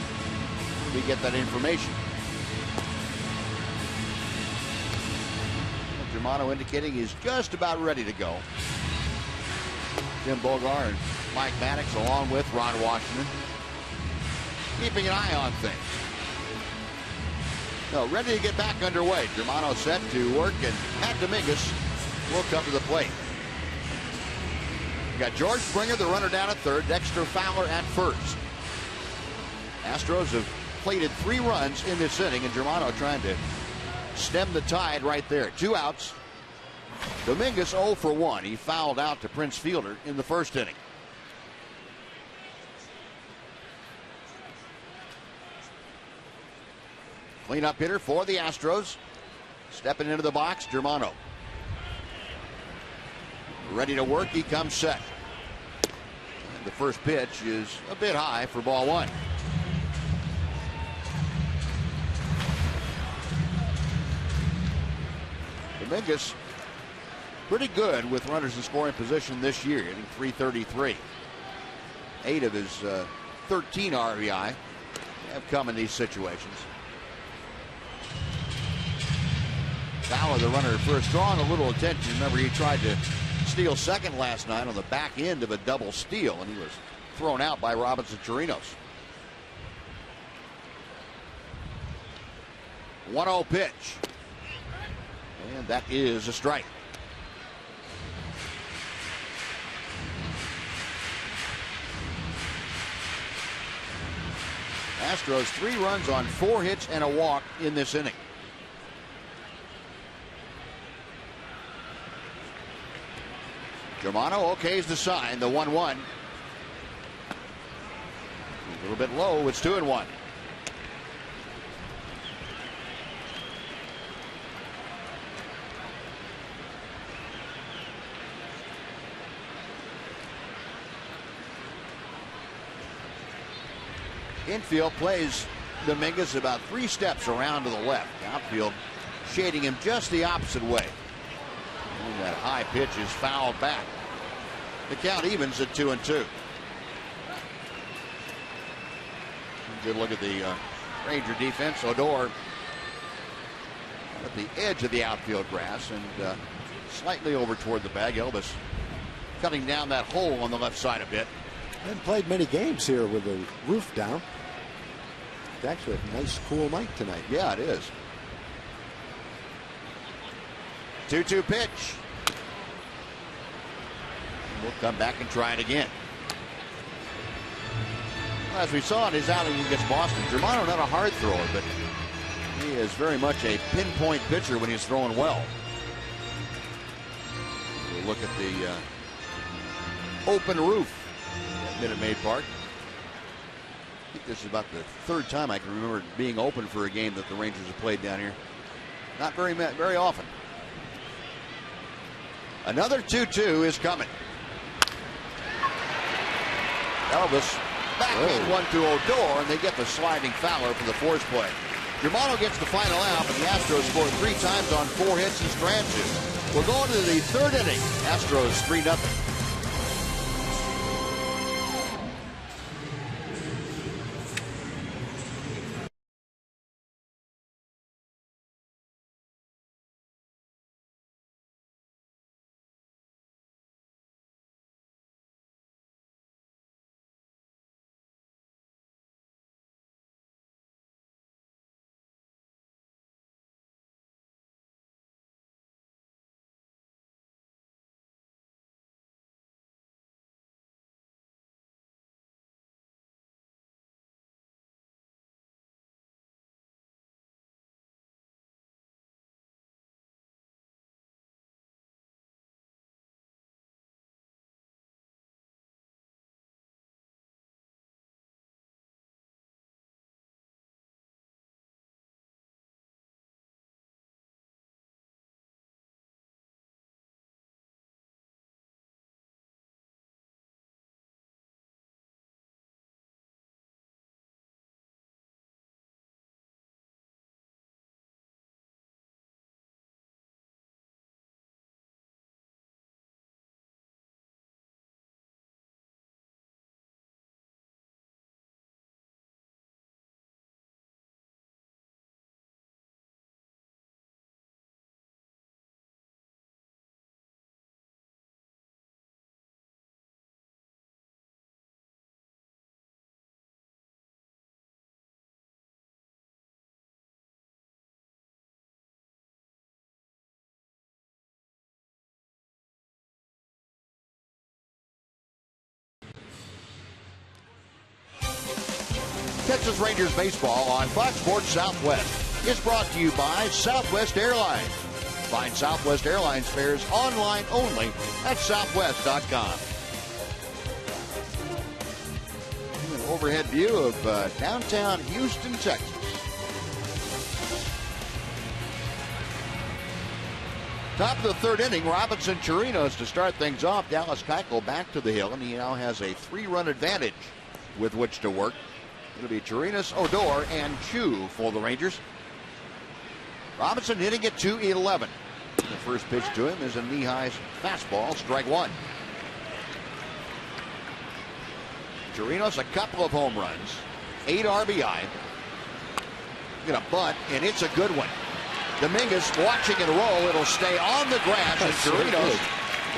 when we get that information. Germano indicating he's just about ready to go. Tim Bogar and Mike Maddox, along with Ron Washington, keeping an eye on things. So ready to get back underway. Germano set to work, and Matt Dominguez will come to the plate. We got George Springer, the runner, down at third. Dexter Fowler at first. Astros have plated 3 runs in this inning, and Germano trying to stem the tide right there. 2 outs. Dominguez 0 for 1. He fouled out to Prince Fielder in the first inning. Cleanup hitter for the Astros. Stepping into the box, Germano. Ready to work, he comes set. And the first pitch is a bit high for ball 1. Dominguez pretty good with runners in scoring position this year, hitting .333. 8 of his 13 RBI have come in these situations. Fowler, the runner at first, drawing a little attention. Remember, he tried to steal second last night on the back end of a double steal, and he was thrown out by Robinson Chirinos. 1-0 pitch. And that is a strike. Astros 3 runs on 4 hits and a walk in this inning. Germano okays the sign, the 1-1. A little bit low, it's 2-1. Infield plays Dominguez about 3 steps around to the left. Outfield shading him just the opposite way. And that high pitch is fouled back. The count evens at 2-2. Good look at the Ranger defense. Odor at the edge of the outfield grass and slightly over toward the bag. Elvis cutting down that hole on the left side a bit. Haven't played many games here with the roof down. It's actually a nice cool night tonight. Yeah, it is. 2-2 pitch. We'll come back and try it again. Well, as we saw in his outing against Boston, Germano not a hard thrower, but is very much a pinpoint pitcher when he's throwing well. We'll look at the open roof at Minute Maid Park. I think this is about the third time I can remember it being open for a game that the Rangers have played down here. Not very often. Another 2-2 is coming. Elvis backs one to Odor, and they get the sliding fouler for the force play. Germano gets the final out, but the Astros scored 3 times on 4 hits and strand 2. We're going to the third inning. Astros 3-0. Texas Rangers baseball on Fox Sports Southwest is brought to you by Southwest Airlines. Find Southwest Airlines fares online only at southwest.com. An overhead view of downtown Houston, Texas. Top of the third inning, Robinson Chirinos to start things off. Dallas Keuchel back to the hill, and he now has a 3-run advantage with which to work. It'll be Chirinos, Odor, and Chu for the Rangers. Robinson hitting at .211. The first pitch to him is a knee-high fastball, strike 1. Chirinos, a couple of home runs, 8 RBI. Gonna bunt, and it's a good one. Dominguez watching it roll. It'll stay on the grass, and Chirinos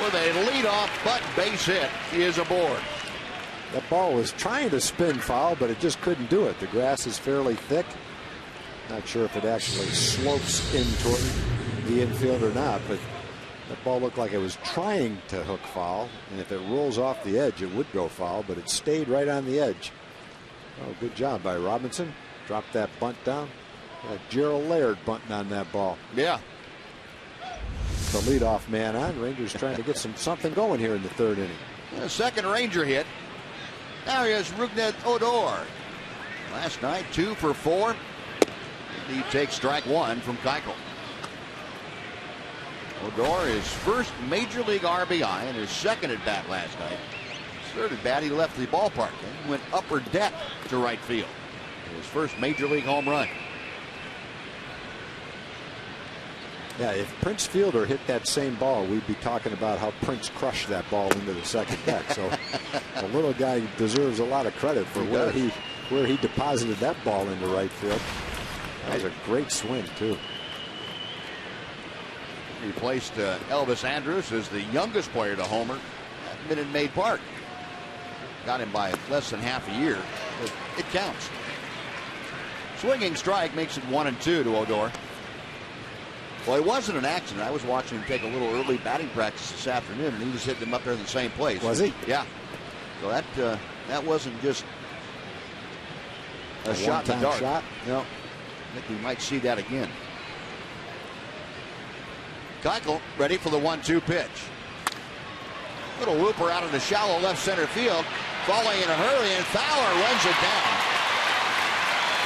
with a leadoff bunt base hit is aboard. That ball was trying to spin foul, but it just couldn't do it. The grass is fairly thick. Not sure if it actually slopes in toward the infield or not, but that ball looked like it was trying to hook foul, and if it rolls off the edge, it would go foul, but it stayed right on the edge. Oh, good job by Robinson. Dropped that bunt down. Gerald Laird bunting on that ball. Yeah. The leadoff man on. Rangers trying to get something going here in the third inning. The second Ranger hit. Now here's Rougned Odor. Last night, 2 for 4. He takes strike 1 from Keuchel. Odor, his first major league RBI and his second at bat last night. His third at bat, he left the ballpark and went upper deck to right field. His first major league home run. Yeah, if Prince Fielder hit that same ball, we'd be talking about how Prince crushed that ball into the second deck. So the little guy deserves a lot of credit for where he deposited that ball into right field. That was a great swing, too. He replaced Elvis Andrus as the youngest player to homer at Minute Maid Park. Got him by less than half a year, but it counts. Swinging strike makes it 1-2 to Odor. Well, it wasn't an accident. I was watching him take a little early batting practice this afternoon, and he was hitting him up there in the same place. Was he? Yeah. So that wasn't just a shot in the dark. Shot? No. I think we might see that again. Keuchel ready for the 1-2 pitch. Little looper out of the shallow left center field. Falling in a hurry, and Fowler runs it down.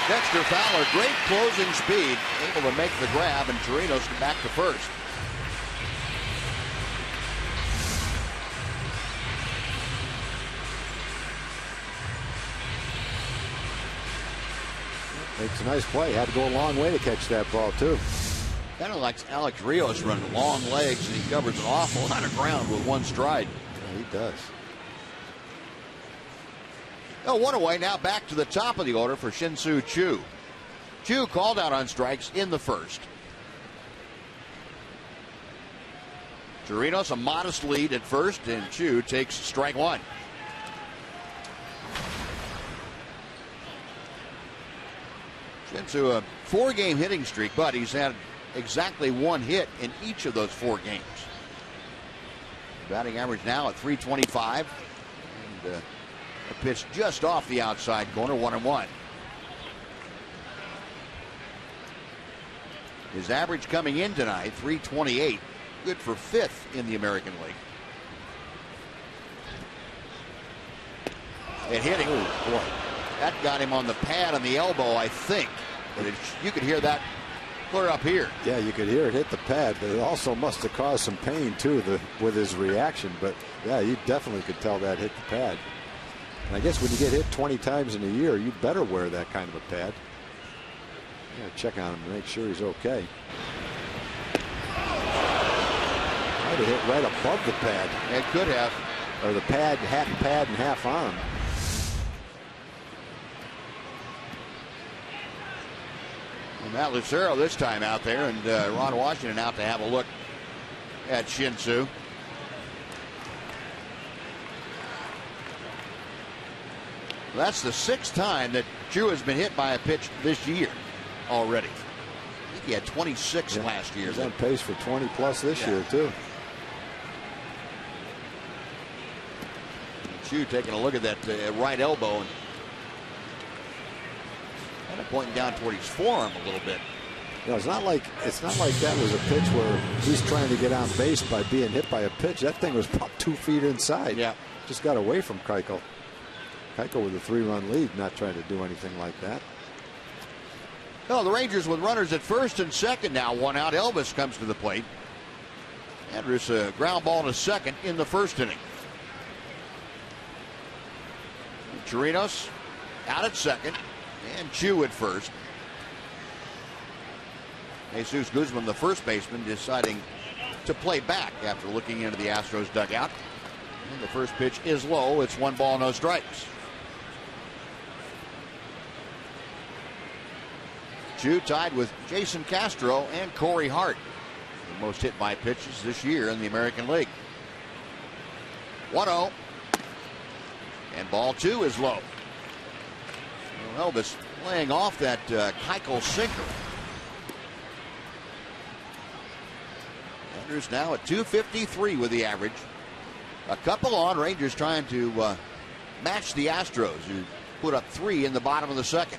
Dexter Fowler, great closing speed, able to make the grab, and Chirinos back to first. Makes a nice play. Had to go a long way to catch that ball, too. Kind of like Alex Rios running long legs, and he covers an awful lot of ground with one stride. Yeah, he does. Oh, one away, now back to the top of the order for Shin-Soo Choo. Choo called out on strikes in the first. Chirinos a modest lead at first, and Choo takes strike one. Shin-Soo a 4-game hitting streak, but he's had exactly one hit in each of those 4 games. Batting average now at .325, and a pitch just off the outside corner, 1-1. His average coming in tonight, .328, good for 5th in the American League. And hitting, oh boy, that got him on the pad on the elbow, I think. But you could hear that clear up here. Yeah, you could hear it hit the pad, but it also must have caused some pain, too, with his reaction. But, yeah, you definitely could tell that hit the pad. And I guess when you get hit 20 times in a year, you better wear that kind of a pad. Yeah, check on him to make sure he's okay. Might have hit right above the pad. It could have. Or the pad, half pad and half arm. And Matt Lucero this time out there, and Ron Washington out to have a look at Shin-Soo. That's the 6th time that Choo has been hit by a pitch this year already. I think he had 26 last year. He's on pace for 20 plus this year, too. Choo taking a look at that right elbow and kind of pointing down toward his forearm a little bit. You know, it's not like that was a pitch where he's trying to get on base by being hit by a pitch. That thing was about 2 feet inside. Yeah. Just got away from Keuchel. Keuchel with a 3-run lead, not trying to do anything like that. No, the Rangers with runners at first and second now. 1 out. Elvis comes to the plate. Andrus a ground ball to second in the first inning. Chirinos out at second, and Choo at first. Jesus Guzman, the first baseman, deciding to play back after looking into the Astros dugout. And the first pitch is low. It's 1 ball, no strikes. Choo tied with Jason Castro and Corey Hart, the most hit by pitches this year in the American League. 1-0. And ball 2 is low. Well, Elvis laying off that Keuchel sinker. Rangers now at .253 with the average. A couple on. Rangers trying to match the Astros, who put up 3 in the bottom of the second.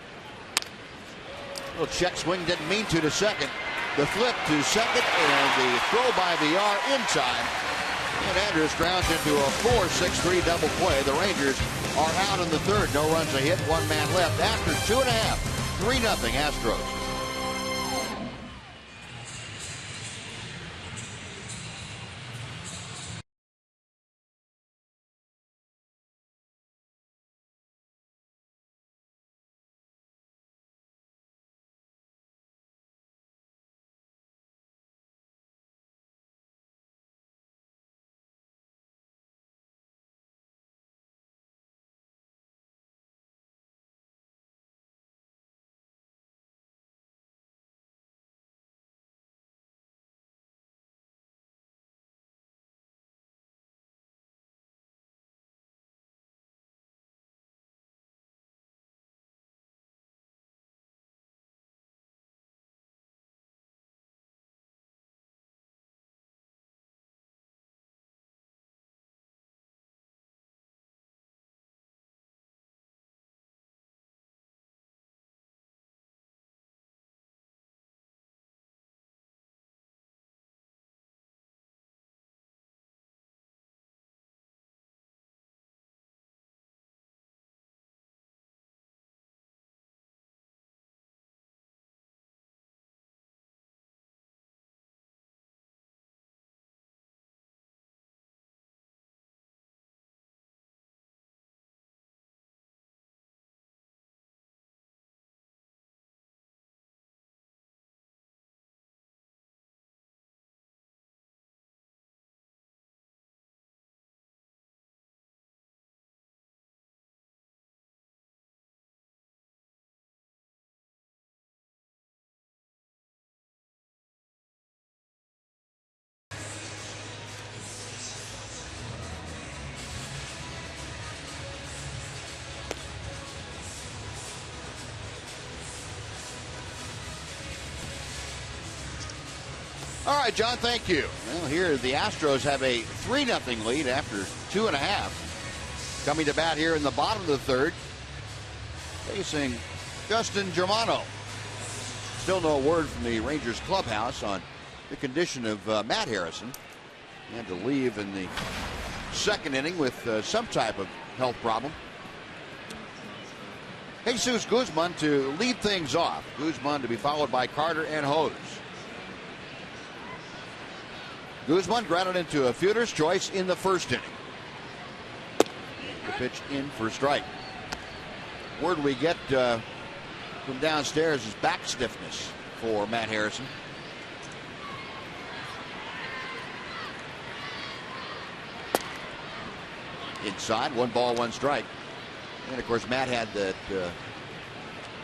Little check swing, didn't mean to second. The flip to second, and the throw by Villar in time. And Andrus grounds into a 4-6-3 double play. The Rangers are out in the third. No runs a hit, 1 man left after 2.5. 3-0 Astros. All right, John, thank you. Well, here the Astros have a 3-0 lead after 2.5. Coming to bat here in the bottom of the third, facing Justin Germano. Still no word from the Rangers clubhouse on the condition of Matt Harrison. He had to leave in the second inning with some type of health problem. Jesus Guzman to lead things off. Guzman to be followed by Carter and Hose. Guzman grounded into a fielder's choice in the first inning. The pitch in for strike. Word we get from downstairs is back stiffness for Matt Harrison. Inside, 1 ball, 1 strike. And of course, Matt had that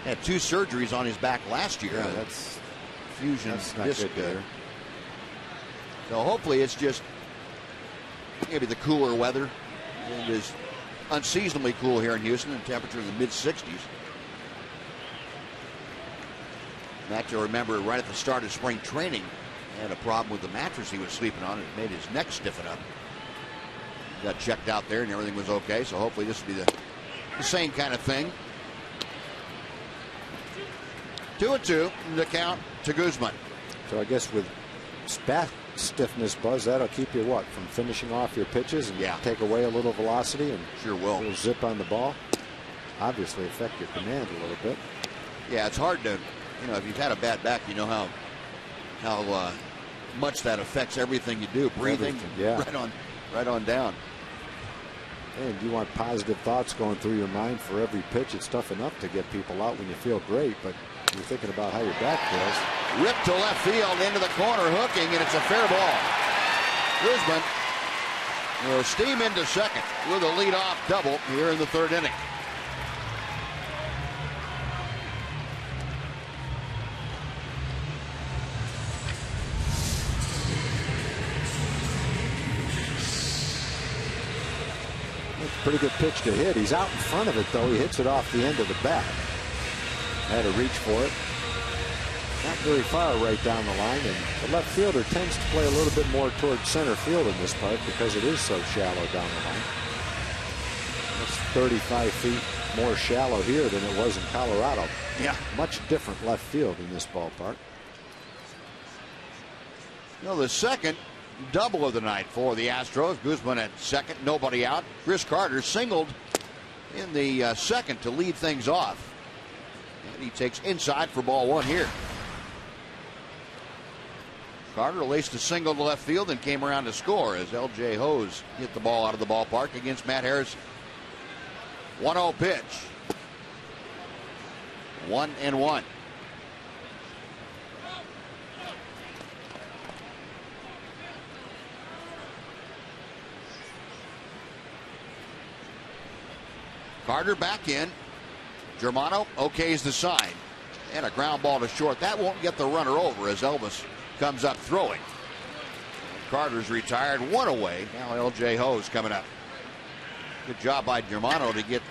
had 2 surgeries on his back last year. Yeah, that's fusion not disc. good there. So hopefully it's just maybe the cooler weather. It is unseasonably cool here in Houston, and temperature in the mid-60s. Matt, you'll remember right at the start of spring training, had a problem with the mattress he was sleeping on. It made his neck stiffen up. Got checked out there and everything was okay, so hopefully this will be the same kind of thing. 2-2, the count to Guzman. So I guess with back stiffness, Buzz, that'll keep you what, from finishing off your pitches and take away a little velocity and sure will. A little zip on the ball. Obviously affect your command a little bit. Yeah, it's hard to, you know, if you've had a bad back, you know how much that affects everything you do. Breathing, right on down. And you want positive thoughts going through your mind for every pitch. It's tough enough to get people out when you feel great, but you're thinking about how your back feels. Ripped to left field into the corner, hooking, and it's a fair ball. Guzman will steam into second with a leadoff double here in the third inning. Pretty good pitch to hit. He's out in front of it, though. He hits it off the end of the bat. Had to reach for it. Not very far right down the line, and the left fielder tends to play a little bit more toward center field in this park because it is so shallow down the line. It's 35 feet more shallow here than it was in Colorado. Yeah. Much different left field in this ballpark. Well, the second double of the night for the Astros. Guzman at second, nobody out. Chris Carter singled in the second to lead things off. And he takes inside for ball 1 here. Carter laced a single to left field and came around to score as L.J. Hose hit the ball out of the ballpark against Matt Harrison. 1-0 pitch. 1-1. Carter back in. Germano okays the sign. And a ground ball to short. That won't get the runner over as Elvis comes up throwing. Carter's retired, 1 away. Now L.J. Hose coming up. Good job by Germano to get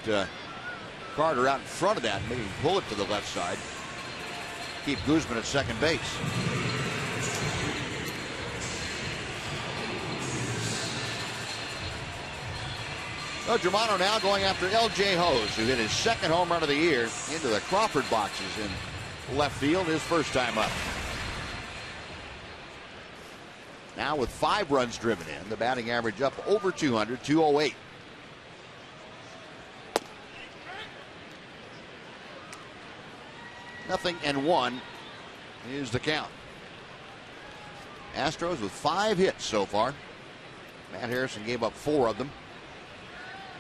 Carter out in front of that. Maybe pull it to the left side. Keep Guzman at second base. So Germano now going after L.J. Hose, who hit his second home run of the year into the Crawford boxes in left field, his first time up. Now with 5 runs driven in, the batting average up over 200, 208. Nothing and 1 is the count. Astros with 5 hits so far. Matt Harrison gave up 4 of them.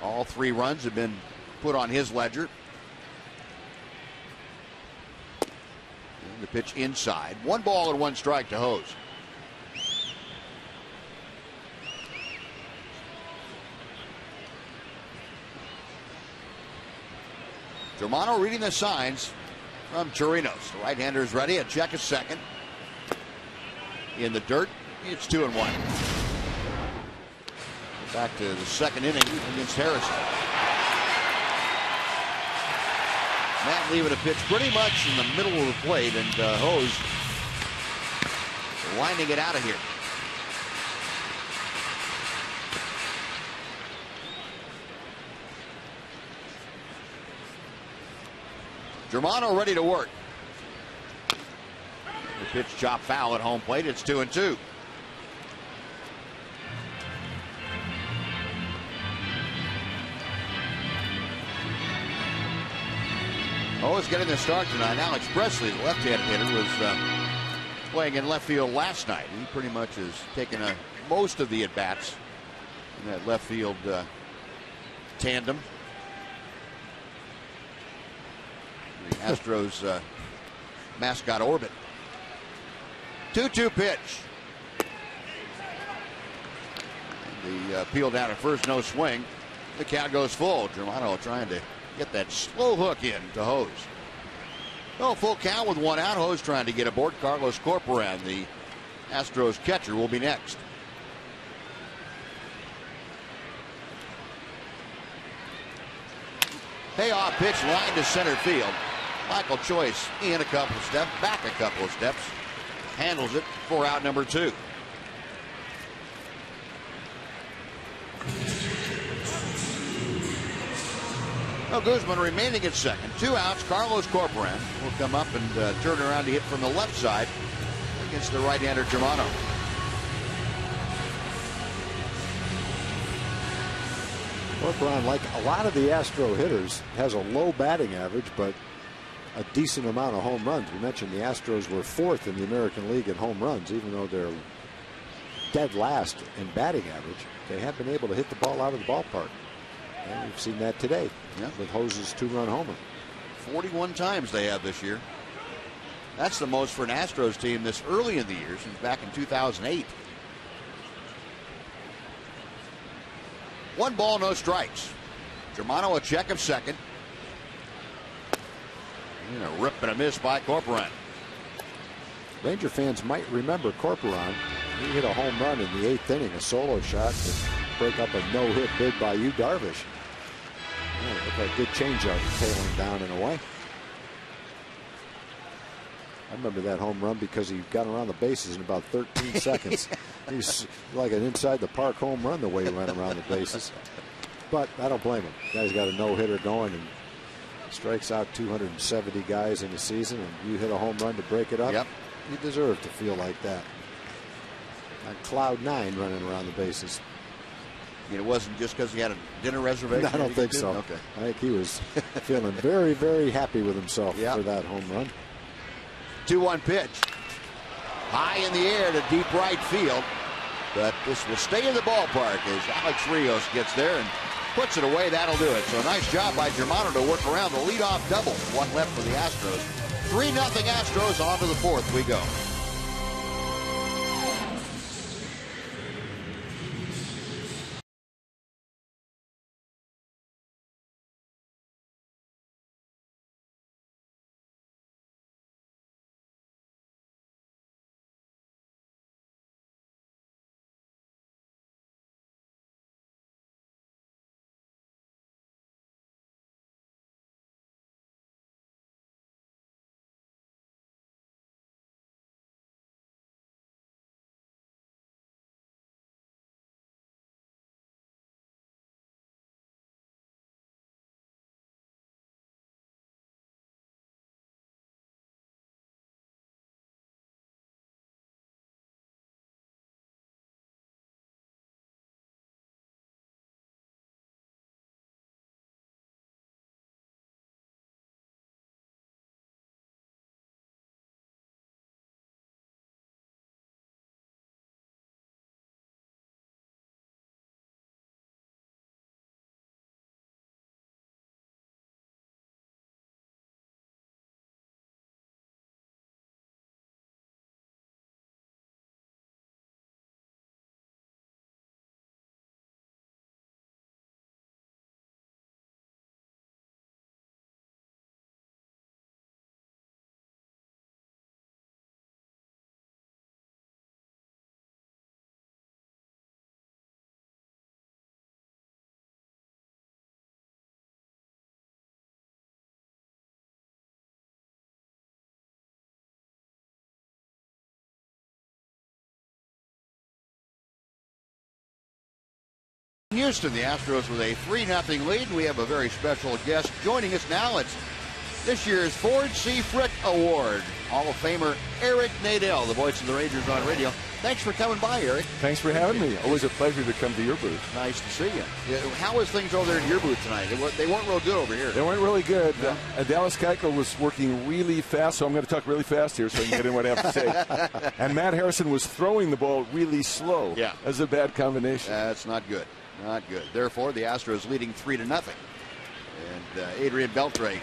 All 3 runs have been put on his ledger. And the pitch inside. 1 ball and 1 strike to Hose. Germano reading the signs from Chirinos. The right-hander is ready. A check is second. In the dirt. It's 2-1. Back to the second inning against Harrison. Matt leaving a pitch pretty much in the middle of the plate, and Hose lining it out of here. Germano ready to work. The pitch chop foul at home plate. It's 2-2. Oh, it's getting the start tonight. Alex Presley, the left-handed hitter, was playing in left field last night. He pretty much has taken most of the at-bats in that left field tandem. The Astros mascot orbit. 2-2 pitch. The peel down at first, no swing. The count goes full. Germano trying to get that slow hook in to Hose. Oh, full count with one out. Hose trying to get aboard. Carlos Corporan, the Astros catcher, will be next. Payoff pitch, line to center field. Michael Choice in a couple of steps, back a couple of steps, handles it for out number 2. Well, Guzman remaining at second. 2 outs. Carlos Corporan will come up and turn around to hit from the left side against the right-hander Germano. Corporan, like a lot of the Astro hitters, has a low batting average, but a decent amount of home runs. We mentioned the Astros were 4th in the American League in home runs, even though they're dead last in batting average. They have been able to hit the ball out of the ballpark. And we've seen that today with Hose's 2-run homer. 41 times they have this year. That's the most for an Astros team this early in the year since back in 2008. 1 ball, no strikes. Germano a check of second. And a rip and a miss by Corporan. Ranger fans might remember Corporan. He hit a home run in the 8th inning, a solo shot to break up a no-hit bid by Yu Darvish. It looked like a good changeup tailing down and away. I remember that home run because he got around the bases in about 13 seconds. He's like an inside the park home run the way he ran around the bases. But I don't blame him. The guy's got a no-hitter going and strikes out 270 guys in a season, and you hit a home run to break it up. Yep. You deserve to feel like that. On cloud 9 running around the bases. It wasn't just because he had a dinner reservation? I don't think so. Okay. I think he was feeling very, very happy with himself for that home run. 2-1 pitch. High in the air to deep right field. But this will stay in the ballpark as Alex Rios gets there and puts it away. That'll do it. So a nice job by Germano to work around the leadoff double. 1 left for the Astros. 3-0 Astros. On to the 4th we go. Houston, the Astros with a 3-0 lead. We have a very special guest joining us now. It's this year's Ford C. Frick Award. Hall of Famer Eric Nadel, the voice of the Rangers on radio. Thanks for coming by, Eric. Thanks for having me. Always a pleasure to come to your booth. Nice to see you. How was things over there in your booth tonight? They weren't real good over here. They weren't really good. No? Dallas Keuchel was working really fast, so I'm going to talk really fast here so I can get in what I have to say. And Matt Harrison was throwing the ball really slow. Yeah. That's a bad combination. That's not good. Not good. Therefore, the Astros leading 3-0. And Adrian Beltre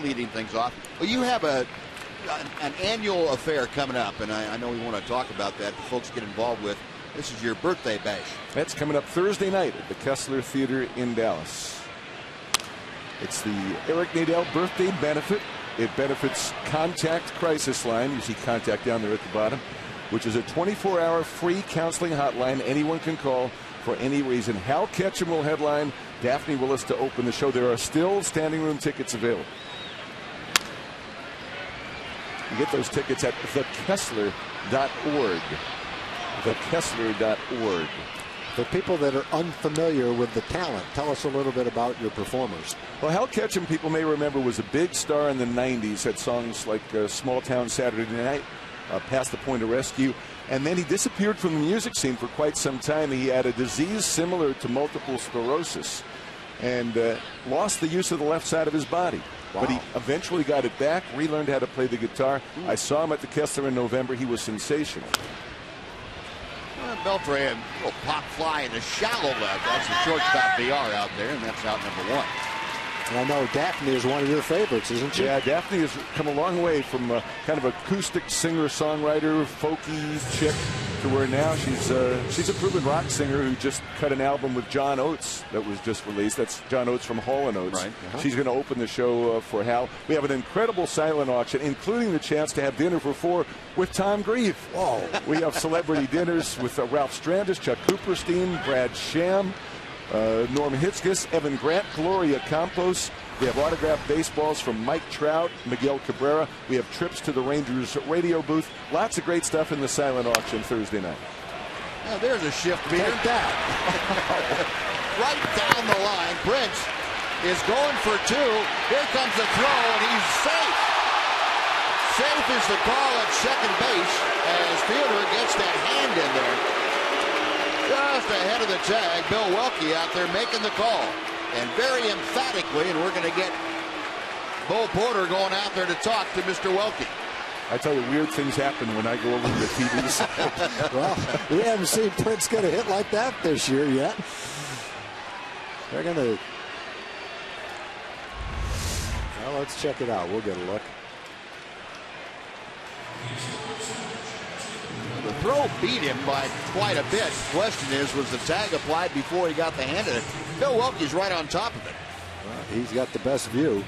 leading things off. Well, you have an annual affair coming up, and I know we want to talk about that. The folks get involved with. This is your birthday bash. That's coming up Thursday night at the Kessler Theater in Dallas. It's the Eric Nadel birthday benefit. It benefits Contact Crisis Line. You see Contact down there at the bottom, which is a 24-hour free counseling hotline anyone can call for any reason. Hal Ketchum will headline. Daphne Willis to open the show. There are still standing room tickets available. You get those tickets at thekessler.org. Thekessler.org. For people that are unfamiliar with the talent, tell us a little bit about your performers. Well, Hal Ketchum, people may remember, was a big star in the 90s. Had songs like Small Town Saturday Night, Past the Point of Rescue. And then he disappeared from the music scene for quite some time. He had a disease similar to multiple sclerosis and lost the use of the left side of his body. Wow. But he eventually got it back, relearned how to play the guitar. I saw him at the Kessler in November. He was sensational. Beltre, a little pop fly in the shallow left. That's the shortstop VR out there, and that's out number 1. And I know Daphne is one of your favorites, isn't she? Yeah, Daphne has come a long way from kind of acoustic singer-songwriter, folky chick, to where now she's a proven rock singer who just cut an album with John Oates that was just released. That's John Oates from Hall & Oates. Right. She's going to open the show for Hal. We have an incredible silent auction, including the chance to have dinner for 4 with Tom Grieve. Whoa. We have celebrity dinners with Ralph Strandis, Chuck Cooperstein, Brad Sham, Norm Hitzges, Evan Grant, Gloria Campos. We have autographed baseballs from Mike Trout, Miguel Cabrera. We have trips to the Rangers radio booth. Lots of great stuff in the silent auction Thursday night. Now there's a shift meter. Right down the line. Prince is going for 2. Here comes the throw, and he's safe. Safe is the call at second base as Fielder gets that hand in there. Just ahead of the tag, Bill Welke out there making the call. And very emphatically, and we're going to get Bo Porter going out there to talk to Mr. Welke. I tell you, weird things happen when I go over to the TV side. Well, we haven't seen Prince get a hit like that this year yet. They're going to... Well, let's check it out. We'll get a look. The throw beat him by quite a bit. The question is, was the tag applied before he got the hand in it? Bill Welke's right on top of it. Well, he's got the best view.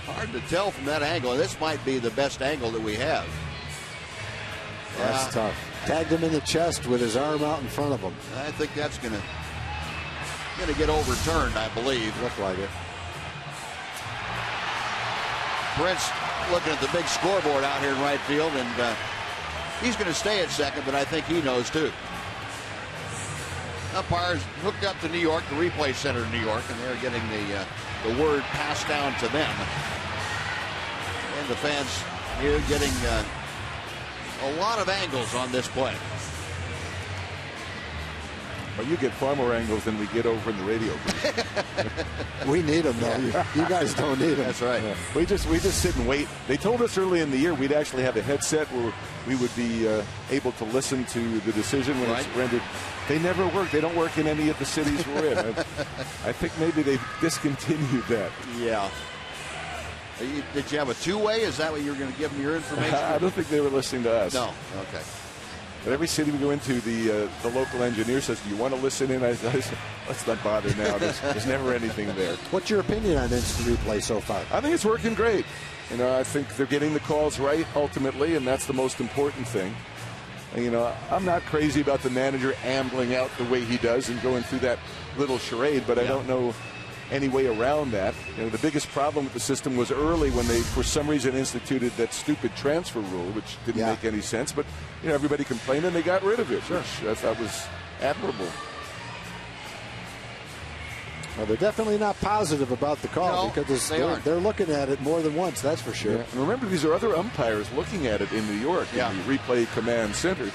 Hard to tell from that angle. This might be the best angle that we have. That's tough. Tagged him in the chest with his arm out in front of him. I think that's gonna get overturned, I believe. Looked like it. Prince looking at the big scoreboard out here in right field, and he's going to stay at second, but I think he knows too. Umpires hooked up to New York, the replay center in New York, and they're getting the word passed down to them. And the fans here getting a lot of angles on this play. Well, you get far more angles than we get over in the radio booth. We need them, though. You guys don't need them. That's right. Yeah. We just sit and wait. They told us early in the year we'd actually have a headset where we would be able to listen to the decision when it's rendered. They never work. They don't work in any of the cities we're in. I think maybe they've discontinued that. Yeah. Did you have a two-way? Is that what you were going to give them your information? I don't think they were listening to us. No. Okay. But every city we go into, the local engineer says, "Do you want to listen in?" I said, "Let's not bother now. There's never anything there." What's your opinion on instant replay so far? I think it's working great. You know, I think they're getting the calls right ultimately, and that's the most important thing. And, you know, I'm not crazy about the manager ambling out the way he does and going through that little charade, but I don't know any way around that. You know, the biggest problem with the system was early when they, for some reason, instituted that stupid transfer rule, which didn't make any sense. But you know, everybody complained, and they got rid of it, which I thought was admirable. Well, they're definitely not positive about the call because they're looking at it more than once, that's for sure. Yeah. And remember, these are other umpires looking at it in New York in the replay command center.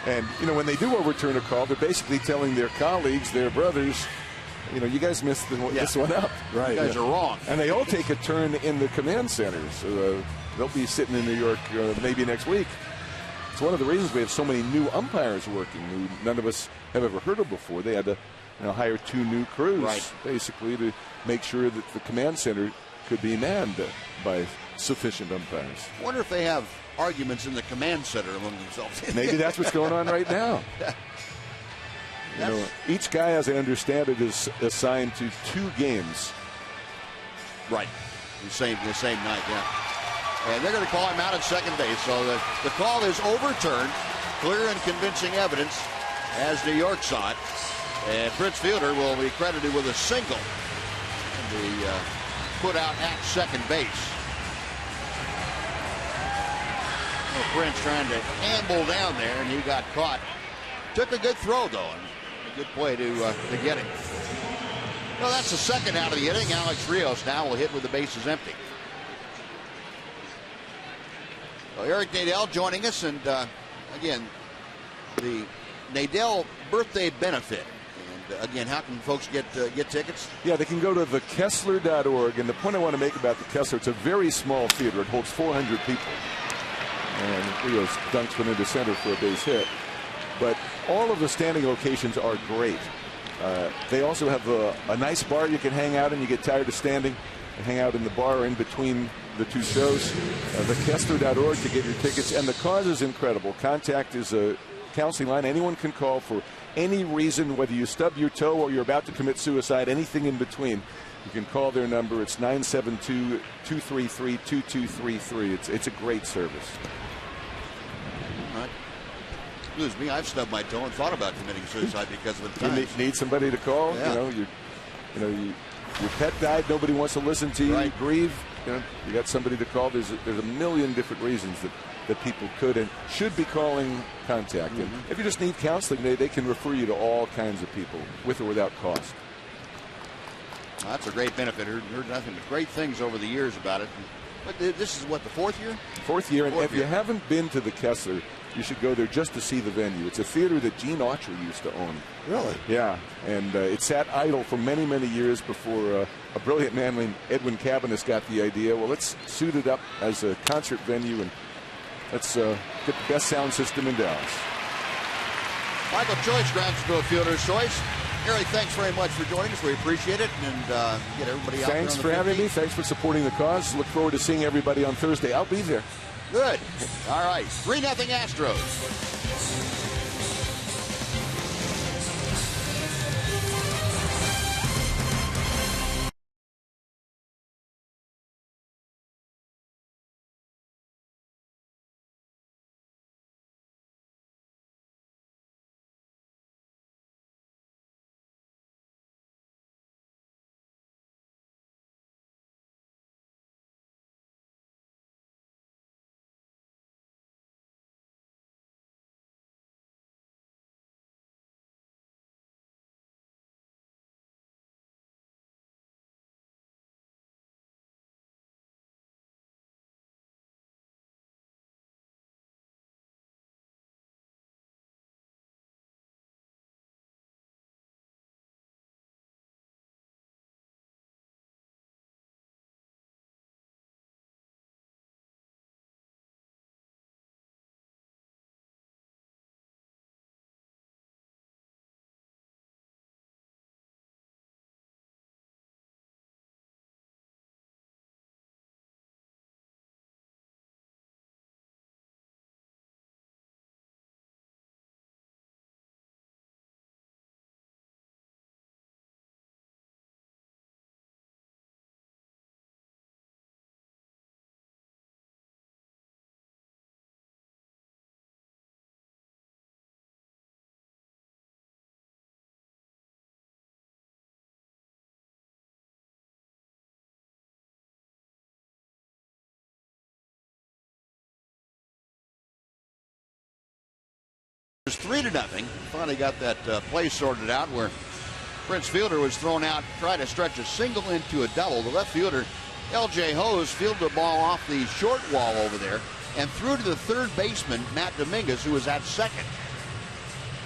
And, you know, when they do overturn a call, they're basically telling their colleagues, their brothers, you know, you guys messed this one up. Right. You guys are wrong. And they all take a turn in the command centers. So, they'll be sitting in New York maybe next week. It's one of the reasons we have so many new umpires working who none of us have ever heard of before. They had to hire 2 new crews, basically, to make sure that the command center could be manned by sufficient umpires. I wonder if they have arguments in the command center among themselves. Maybe that's what's going on right now. You know, each guy, as I understand it, is assigned to 2 games. Right. The same night, And they're going to call him out at second base. So the call is overturned. Clear and convincing evidence, as New York saw it. And Fritz Fielder will be credited with a single. And the put out at second base. Well, Prince trying to amble down there, and he got caught. Took a good throw, though, and a good play to get him. Well, that's the second out of the inning. Alex Rios now will hit with the bases empty. Well, Eric Nadel joining us, and again, the Nadel birthday benefit. And again, how can folks get tickets? Yeah, they can go to thekessler.org. And the point I want to make about the Kessler, it's a very small theater. It holds 400 people. And Rios dunks one into center for a base hit. But all of the standing locations are great. They also have a nice bar you can hang out in. You get tired of standing and hang out in the bar in between the 2 shows. Thekessler.org to get your tickets. And the cause is incredible. Contact is a counseling line. Anyone can call for any reason, whether you stub your toe or you're about to commit suicide, anything in between. You can call their number. It's 972-233-2233. It's a great service. Excuse me, I've stubbed my toe and thought about committing suicide because of the time. You need somebody to call. Yeah. Your pet died. Nobody wants to listen to you. You grieve. You got somebody to call. There's a million different reasons that people could and should be calling Contact. And if you just need counseling, they can refer you to all kinds of people with or without cost. Well, that's a great benefit. Heard nothing but great things over the years about it. But this is what, the 4th year? 4th year. And if you haven't been to the Kessler, you should go there just to see the venue. It's a theater that Gene Autry used to own. Really? Yeah. And it sat idle for many, many years before a brilliant man named Edwin Cabanis got the idea. Well, let's suit it up as a concert venue and let's get the best sound system in Dallas. Michael Choice grounds to a fielder's choice. Eric, thanks very much for joining us. We appreciate it. And get everybody out there. Thanks for having me. Thanks for supporting the cause. Look forward to seeing everybody on Thursday. I'll be there. Good. All right. 3-0 Astros. It's 3-0. Finally got that play sorted out where Prince Fielder was thrown out, trying to stretch a single into a double. The left fielder, L.J. Hose, fielded the ball off the short wall over there and threw to the third baseman, Matt Dominguez, who was at second.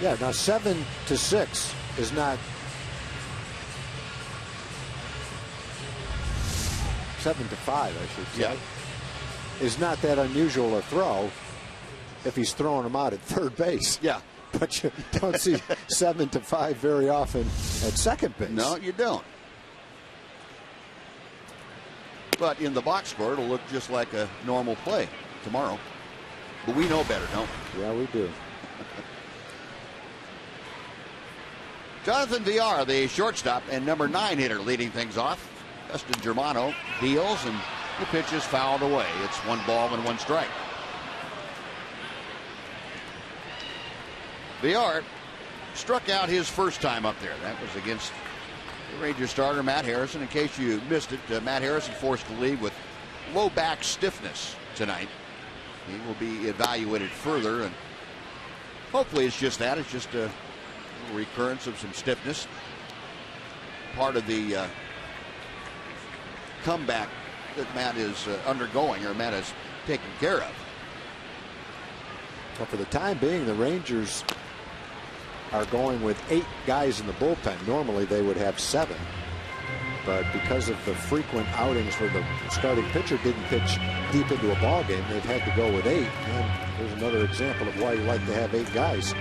Yeah, now 7-6 is not 7-5, I should say. Yeah. Is not that unusual a throw if he's throwing him out at third base. Yeah. But you don't see 7-5 very often at second base. No, you don't. But in the box score, it'll look just like a normal play tomorrow. But we know better, don't we? Yeah, we do. Jonathan Villar, the shortstop and number 9 hitter, leading things off. Justin Germano deals, and the pitch is fouled away. It's 1 ball and 1 strike. Villar struck out his first time up there. That was against the Rangers starter, Matt Harrison. In case you missed it, Matt Harrison forced to leave with low back stiffness tonight. He will be evaluated further, and hopefully it's just that. It's just a recurrence of some stiffness. Part of the comeback that Matt is undergoing, or Matt is taking care of. Well, for the time being, the Rangers are going with 8 guys in the bullpen. Normally they would have 7. But because of the frequent outings where the starting pitcher didn't pitch deep into a ball game, they've had to go with 8. And there's another example of why you like to have 8 guys.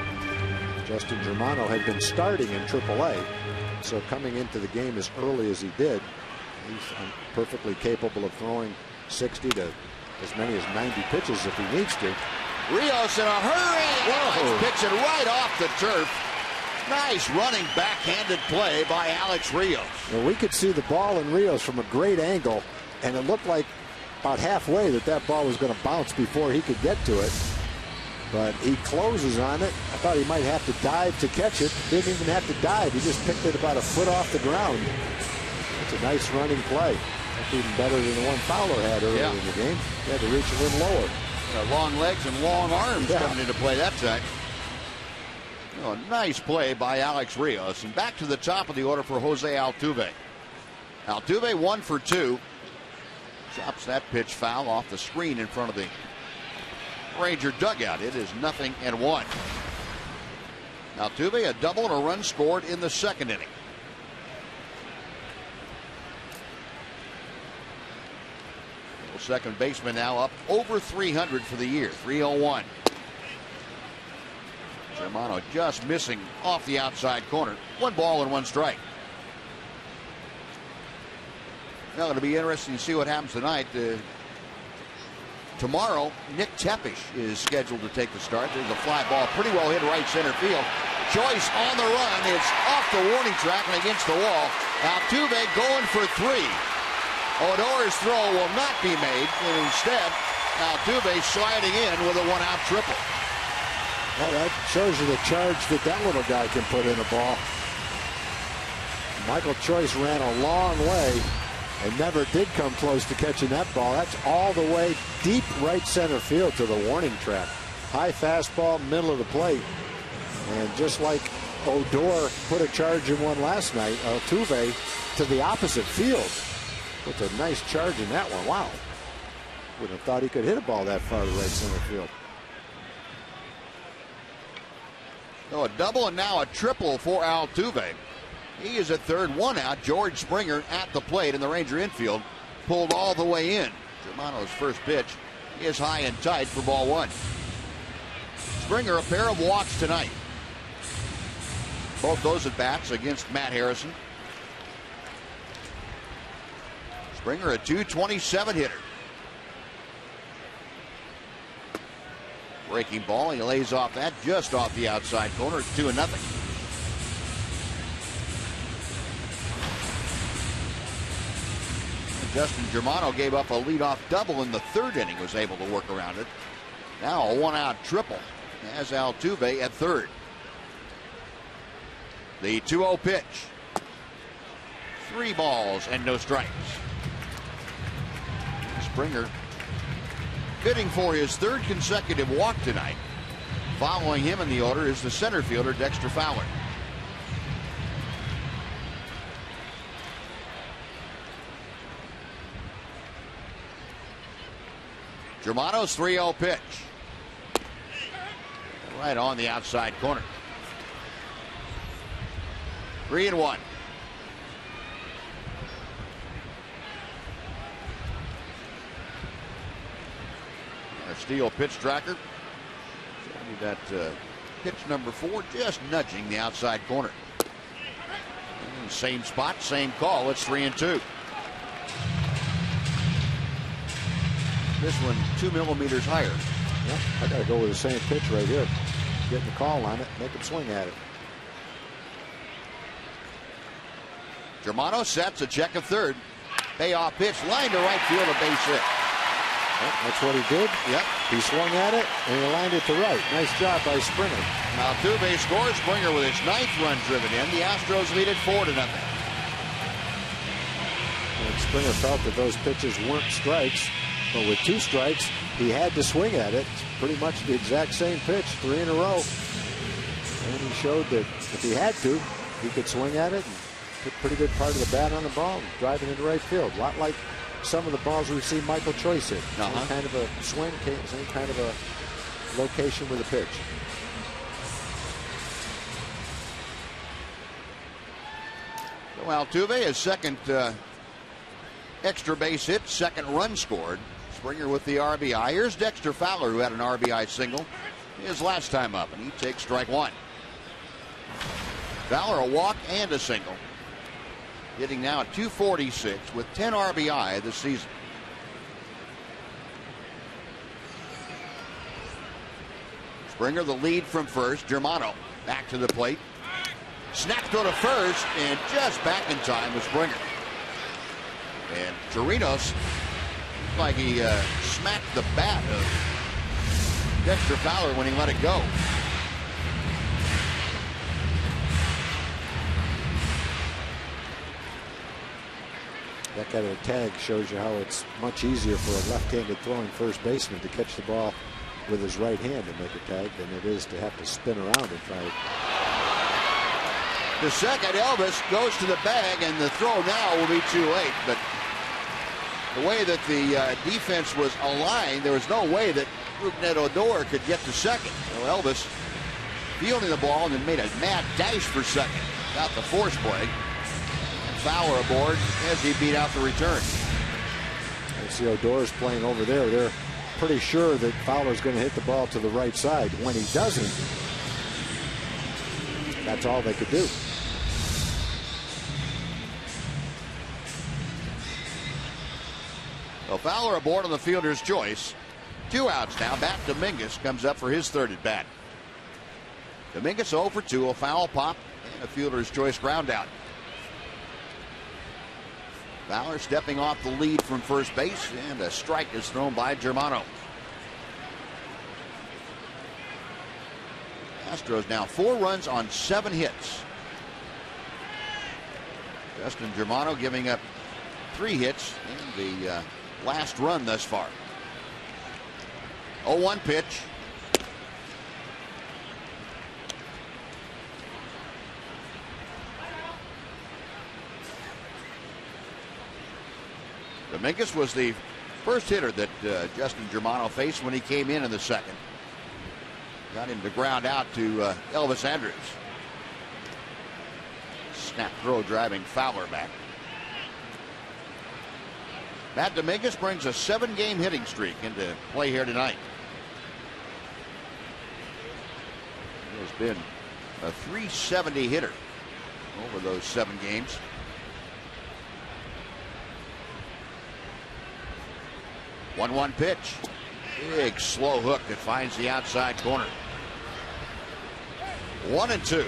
Justin Germano had been starting in AAA, so coming into the game as early as he did, he's perfectly capable of throwing 60 to as many as 90 pitches if he needs to. Rios in a hurry. Alex picks it right off the turf. Nice running backhanded play by Alex Rios. Well, we could see the ball in Rios from a great angle, and it looked like about halfway that ball was going to bounce before he could get to it. But he closes on it. I thought he might have to dive to catch it. Didn't even have to dive. He just picked it about a foot off the ground. It's a nice running play. That's even better than the one Fowler had earlier in the game. He had to reach a little lower. Long legs and long arms coming into play that time. Oh, a nice play by Alex Rios. And back to the top of the order for Jose Altuve. Altuve 1 for 2. Chops that pitch foul off the screen in front of the Ranger dugout. It is 0-1. Altuve, a double and a run scored in the second inning. Second baseman now up over 300 for the year. 301. Germano just missing off the outside corner. 1 ball and 1 strike. Now it'll be interesting to see what happens tonight. Tomorrow, Nick Tepish is scheduled to take the start. There's a fly ball, pretty well hit right center field. Choice on the run. It's off the warning track and against the wall. Altuve going for 3. Odor's throw will not be made, and instead, Altuve sliding in with a 1-out triple. Well, that shows you the charge that little guy can put in a ball. Michael Choice ran a long way and never did come close to catching that ball. That's all the way deep right center field to the warning track. High fastball, middle of the plate. And just like Odor put a charge in one last night, Altuve to the opposite field. Puts a nice charge in that one. Wow. Wouldn't have thought he could hit a ball that far to right center field. So a double and now a triple for Altuve. He is at third, 1 out. George Springer at the plate in the Ranger infield. Pulled all the way in. Germano's first pitch is high and tight for ball 1. Springer a pair of walks tonight. Both those at bats against Matt Harrison. Springer a .227 hitter. Breaking ball. He lays off that just off the outside corner. It's 2-0. Justin Germano gave up a leadoff double in the third inning. Was able to work around it. Now a 1-out triple as Altuve at third. The 2-0 pitch. 3 balls and no strikes. Springer bidding for his third consecutive walk tonight. Following him in the order is the center fielder, Dexter Fowler. Germano's 3-0 pitch. Right on the outside corner. 3-1. Steele pitch tracker. That pitch number 4 just nudging the outside corner. Same spot, same call. It's 3-2. This one 2 millimeters higher. Yep, I got to go with the same pitch right here. Getting the call on it, make him swing at it. Germano sets a check of third. Payoff pitch, line to right field, a base hit. Yep, that's what he did. Yep. He swung at it, and he lined it to right. Nice job by Springer. Now Altuve scores. Springer with his 9th run driven in. The Astros lead it 4-0. And Springer felt that those pitches weren't strikes, but with 2 strikes, he had to swing at it. It's pretty much the exact same pitch, 3 in a row. And he showed that if he had to, he could swing at it and put a pretty good part of the bat on the ball and drive it into right field. A lot like some of the balls we've seen Michael Choice hit. Same kind of a swing, same kind of a location with a pitch. So Altuve, his second extra base hit, 2nd run scored. Springer with the RBI. Here's Dexter Fowler, who had an RBI single his last time up, and he takes strike 1. Fowler a walk and a single. Hitting now at .246 with 10 RBI this season. Springer the lead from first. Germano back to the plate. Snap throw to first, and just back in time with Springer. And Chirinos, like he smacked the bat of Dexter Fowler when he let it go. That kind of tag shows you how it's much easier for a left-handed throwing first baseman to catch the ball with his right hand and make a tag than it is to have to spin around and try it. The second, Elvis goes to the bag, and the throw now will be too late. But the way that the defense was aligned, there was no way that Rougned Odor could get to second. Well, Elvis fielding the ball and then made a mad dash for second. Got the force play. Fowler aboard as he beat out the return. You see Odor's playing over there. They're pretty sure that Fowler's going to hit the ball to the right side. When he doesn't, that's all they could do. Well, Fowler aboard on the fielder's choice. 2 outs now. Matt Dominguez comes up for his 3rd at bat. Dominguez 0 for 2, a foul pop and a fielder's choice ground out. Fowler stepping off the lead from first base, and a strike is thrown by Germano. Astros now 4 runs on 7 hits. Justin Germano giving up 3 hits in the last run thus far. 0-1 pitch. Dominguez was the first hitter that Justin Germano faced when he came in the second. Got him to ground out to Elvis Andrus. Snap throw driving Fowler back. Matt Dominguez brings a 7-game hitting streak into play here tonight. He has been a .370 hitter over those 7 games. One pitch. Big slow hook that finds the outside corner. 1-2.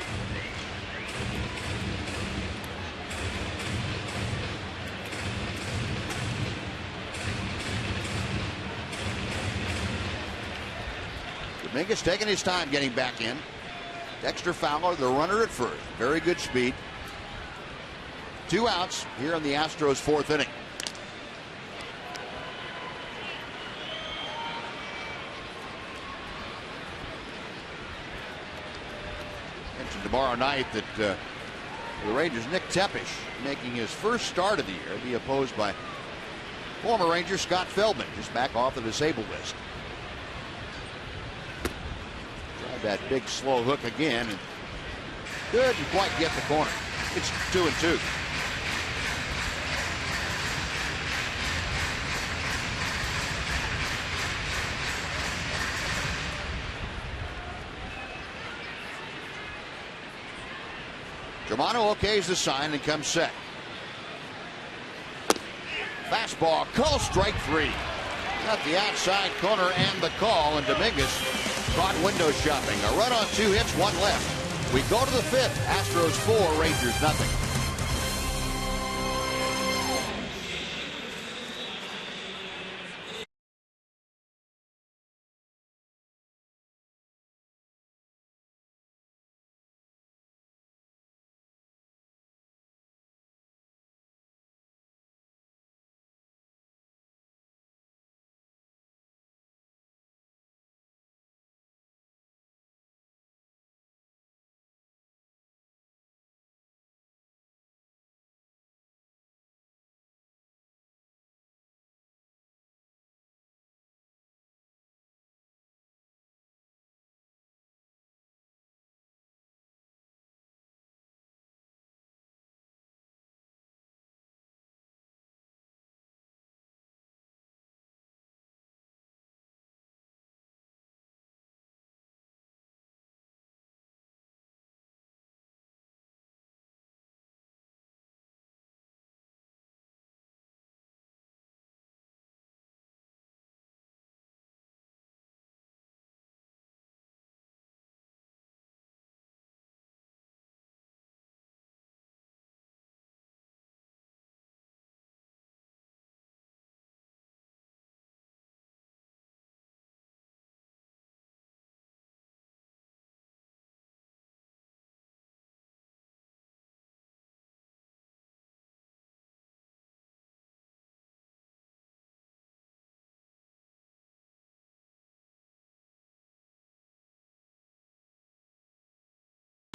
Dominguez taking his time getting back in. Dexter Fowler, the runner at first. Very good speed. 2 outs here in the Astros' 4th inning. mentioned tomorrow night that the Rangers' Nick Tepesch making his first start of the year, be opposed by former Ranger Scott Feldman, just back off the disabled list. Tried that big slow hook again and couldn't quite get the corner. It's 2-2. Germano okays the sign and comes set. Fastball, call strike 3. Got the outside corner and the call, and Dominguez caught window shopping. A run on 2 hits, 1 left. We go to the 5th. Astros 4, Rangers nothing.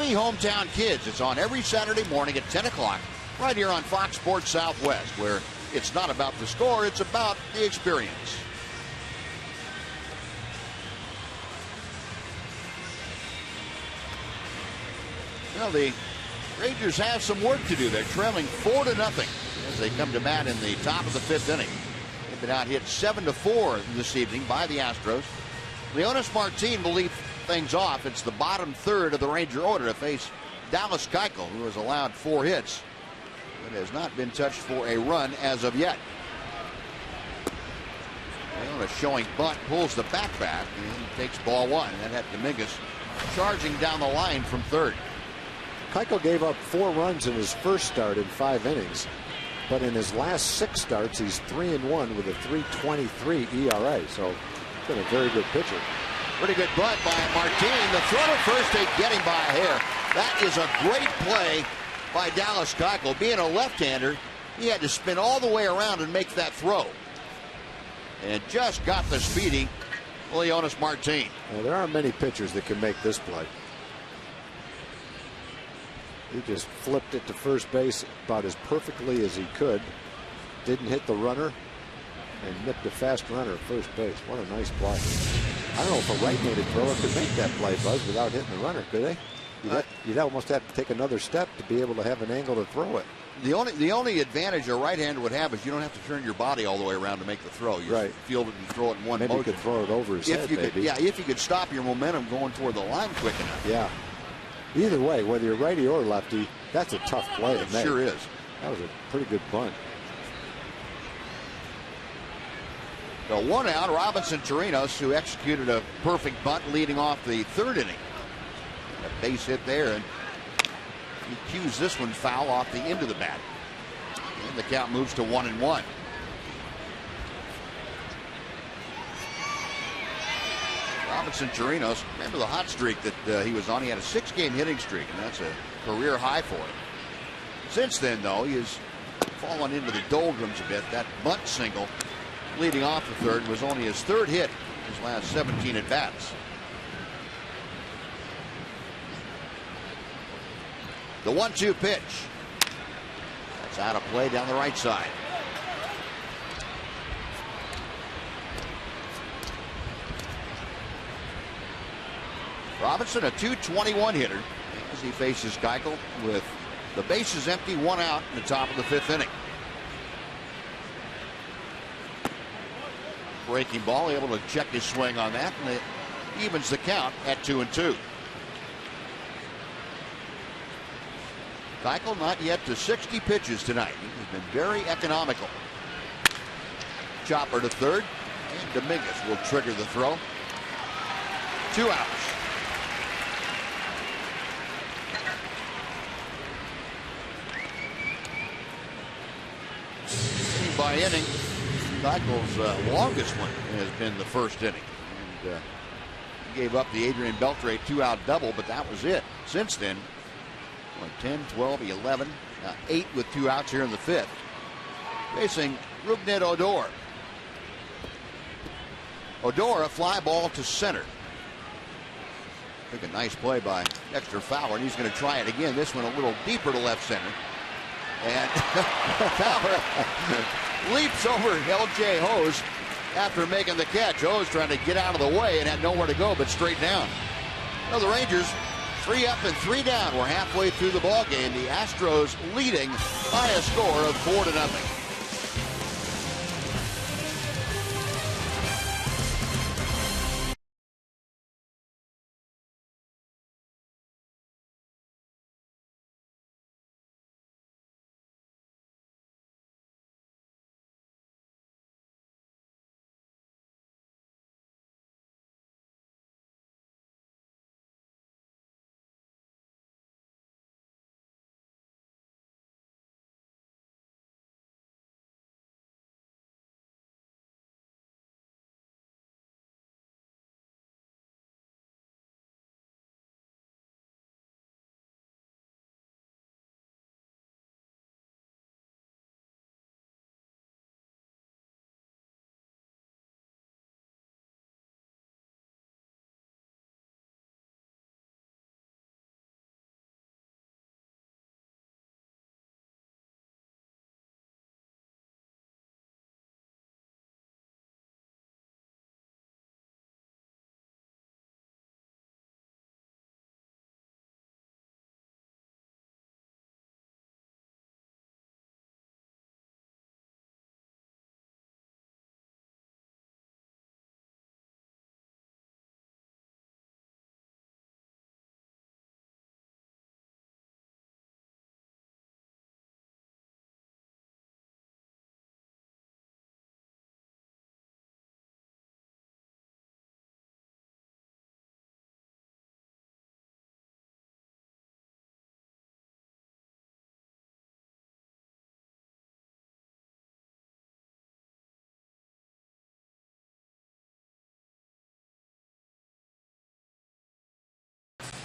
Hometown Kids. It's on every Saturday morning at 10 o'clock right here on Fox Sports Southwest, where it's not about the score, it's about the experience. Well, the Rangers have some work to do. They're trailing 4-0 as they come to bat in the top of the 5th inning. They've been out hit 7-4 this evening by the Astros. Leonis Martin will lead things off. It's the bottom third of the Ranger order to face Dallas Keuchel, who has allowed 4 hits but has not been touched for a run as of yet. Leonis showing bunt, pulls the bat back and takes ball 1. That had Dominguez charging down the line from third. Keuchel gave up 4 runs in his first start in 5 innings, but in his last 6 starts he's 3-1 with a 3.23 ERA, so he's been a very good pitcher. Pretty good bunt by Martin. The throw to first, they get him by a hair. That is a great play by Dallas Keuchel. Being a left-hander, he had to spin all the way around and make that throw. And just got the speedy Leonis Martin. Well, there aren't many pitchers that can make this play. He just flipped it to first base about as perfectly as he could. Didn't hit the runner and nipped a fast runner at first base. What a nice play. I don't know if a right-handed thrower could make that play, Buzz, without hitting the runner, could they? You'd almost have to take another step to be able to have an angle to throw it. The only advantage a right-hander would have is you don't have to turn your body all the way around to make the throw. You right. Field it and throw it in one motion. motion. You could throw it over his head, maybe. Yeah, if you could stop your momentum going toward the line quick enough. Yeah. Either way, whether you're righty or lefty, that's a tough play to make. Sure is. That was a pretty good bunt. So 1 out, Robinson Chirinos, who executed a perfect bunt leading off the 3rd inning. A base hit there, and he cues this one foul off the end of the bat. And the count moves to 1-1. Robinson Chirinos, remember the hot streak that he was on? He had a 6-game hitting streak, and that's a career high for him. Since then, though, he has fallen into the doldrums a bit. That bunt single leading off the 3rd was only his 3rd hit in his last 17 at-bats. The 1-2 pitch. That's out of play down the right side. Robinson, a .221 hitter, as he faces Keuchel with the bases empty, 1 out in the top of the 5th inning. Breaking ball, able to check his swing on that, and it evens the count at 2-2. Keuchel not yet to 60 pitches tonight. He's been very economical. Chopper to third, and Dominguez will trigger the throw. 2 outs. By inning, Keuchel's longest one has been the 1st inning. And he gave up the Adrian Beltre 2-out double, but that was it. Since then, 10, 12, 11, 8 with 2 outs here in the 5th. Facing Rougned Odor. Odor, a fly ball to center. Took a nice play by Dexter Fowler, and he's going to try it again. This one a little deeper to left center. And Fowler leaps over L.J. Hose after making the catch. Hose trying to get out of the way and had nowhere to go but straight down. Well, the Rangers 3 up and 3 down. We're halfway through the ball game. The Astros leading by a score of 4-0.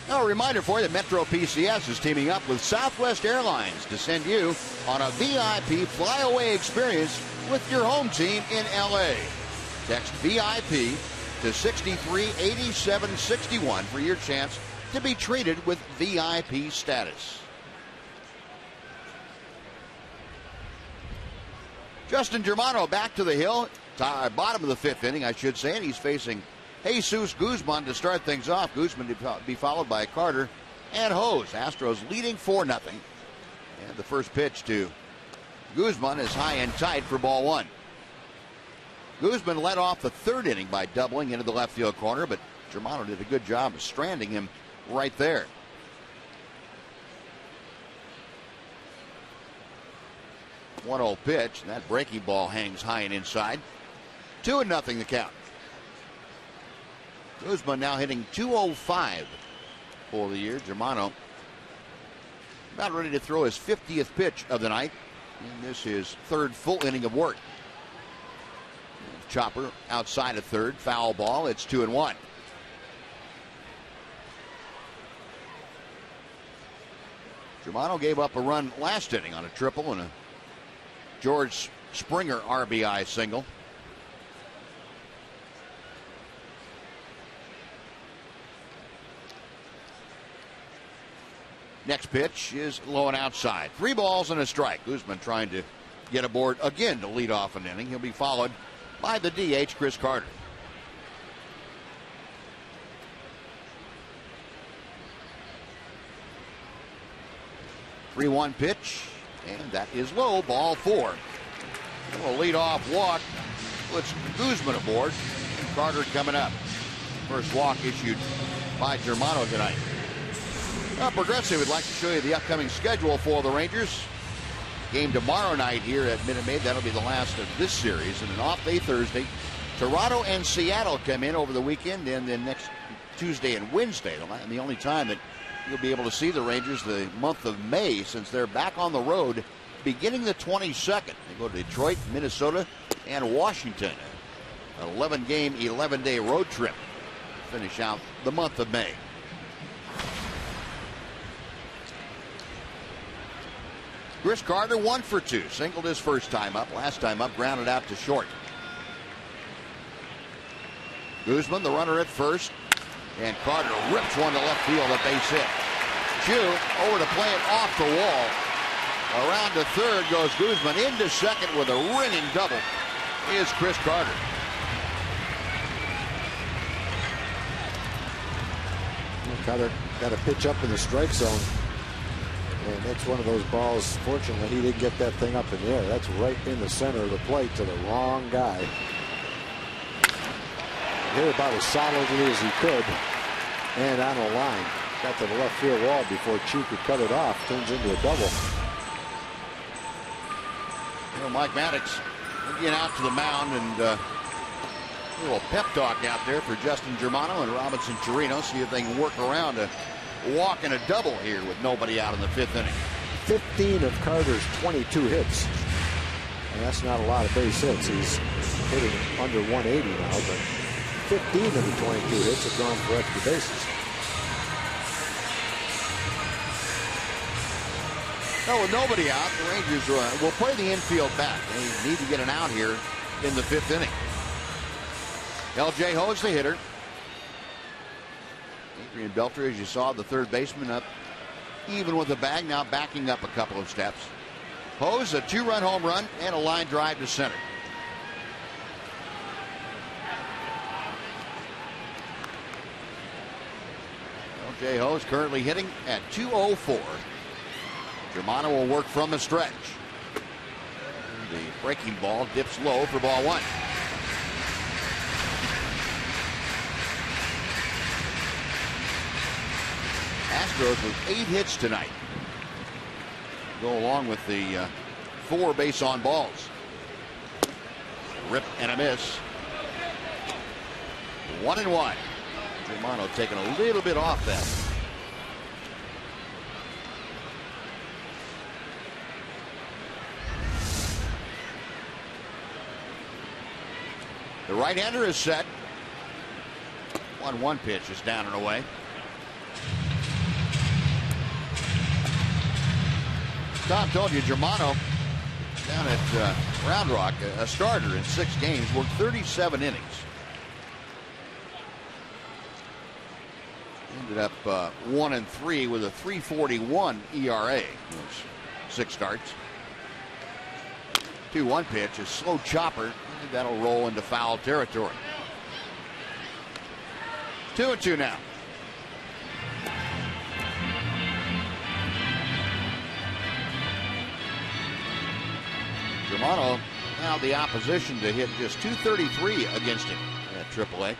Now, a reminder for you that Metro PCS is teaming up with Southwest Airlines to send you on a VIP flyaway experience with your home team in LA. Text VIP to 638761 for your chance to be treated with VIP status. Justin Germano back to the hill. Bottom of the 5th inning, I should say, and he's facing Jesus Guzman to start things off. Guzman to be followed by Carter and Hose. Astros leading 4-0. And the first pitch to Guzman is high and tight for ball 1. Guzman led off the 3rd inning by doubling into the left field corner, but Germano did a good job of stranding him right there. One 1-0 pitch, and that breaking ball hangs high and inside. 2-0 the count. Guzman now hitting .205 for the year. Germano about ready to throw his 50th pitch of the night. And this is 3rd full inning of work. Chopper outside of 3rd. Foul ball. It's 2-1. Germano gave up a run last inning on a triple and a George Springer RBI single. Next pitch is low and outside. 3 balls and a strike. Guzman trying to get aboard again to lead off an inning. He'll be followed by the DH, Chris Carter. 3-1 pitch, and that is low, ball 4. A little lead-off walk puts Guzman aboard, and Carter coming up. First walk issued by Germano tonight. Progressive would like to show you the upcoming schedule for the Rangers. Game tomorrow night here at Minute Maid. That'll be the last of this series, and an off day Thursday. Toronto and Seattle come in over the weekend, and then next Tuesday and Wednesday. And the only time that you'll be able to see the Rangers the month of May, since they're back on the road beginning the 22nd. They go to Detroit, Minnesota, and Washington. An 11-game, 11-day road trip to finish out the month of May. Chris Carter 1 for 2. Singled his first time up. Last time up, grounded out to short. Guzman, the runner at first. And Carter rips one to left field, a base hit. Jew over to play it off the wall. Around to third goes Guzman. Into second with a ringing double is Chris Carter. Carter got a pitch up in the strike zone. And that's one of those balls. Fortunately, he didn't get that thing up in the air. That's right in the center of the plate to the wrong guy. Hit it about as solidly as he could. And on the line. Got to the left field wall before Chu could cut it off. Turns into a double. You know, Mike Maddox getting out to the mound, and a little pep talk out there for Justin Germano and Robinson Chirino. See if they can work around a walk and a double here with nobody out in the 5th inning. 15 of Carter's 22 hits. And that's not a lot of base hits. He's hitting under 180 now, but 15 of the 22 hits have gone for extra bases. No, with nobody out, the Rangers will play the infield back. They need to get an out here in the 5th inning. L.J. Ho's the hitter. Adrian Beltre, as you saw, the third baseman, up even with the bag, now backing up a couple of steps. Ho's a 2-run home run and a line drive to center. L.J. Ho's currently hitting at .204. Germano will work from the stretch. The breaking ball dips low for ball 1. Astros with 8 hits tonight. Go along with the 4 base on balls. Rip and a miss. 1-1. Germano taking a little bit off that. The right-hander is set. 1-1 pitch is down and away. Tom told you, Germano down at Round Rock, a starter in 6 games, worked 37 innings. Ended up 1-3 with a 3.41 ERA. 6 starts. 2-1 pitch, a slow chopper. That'll roll into foul territory. 2-2 now. Germano now the opposition to hit just .233 against him at AAA.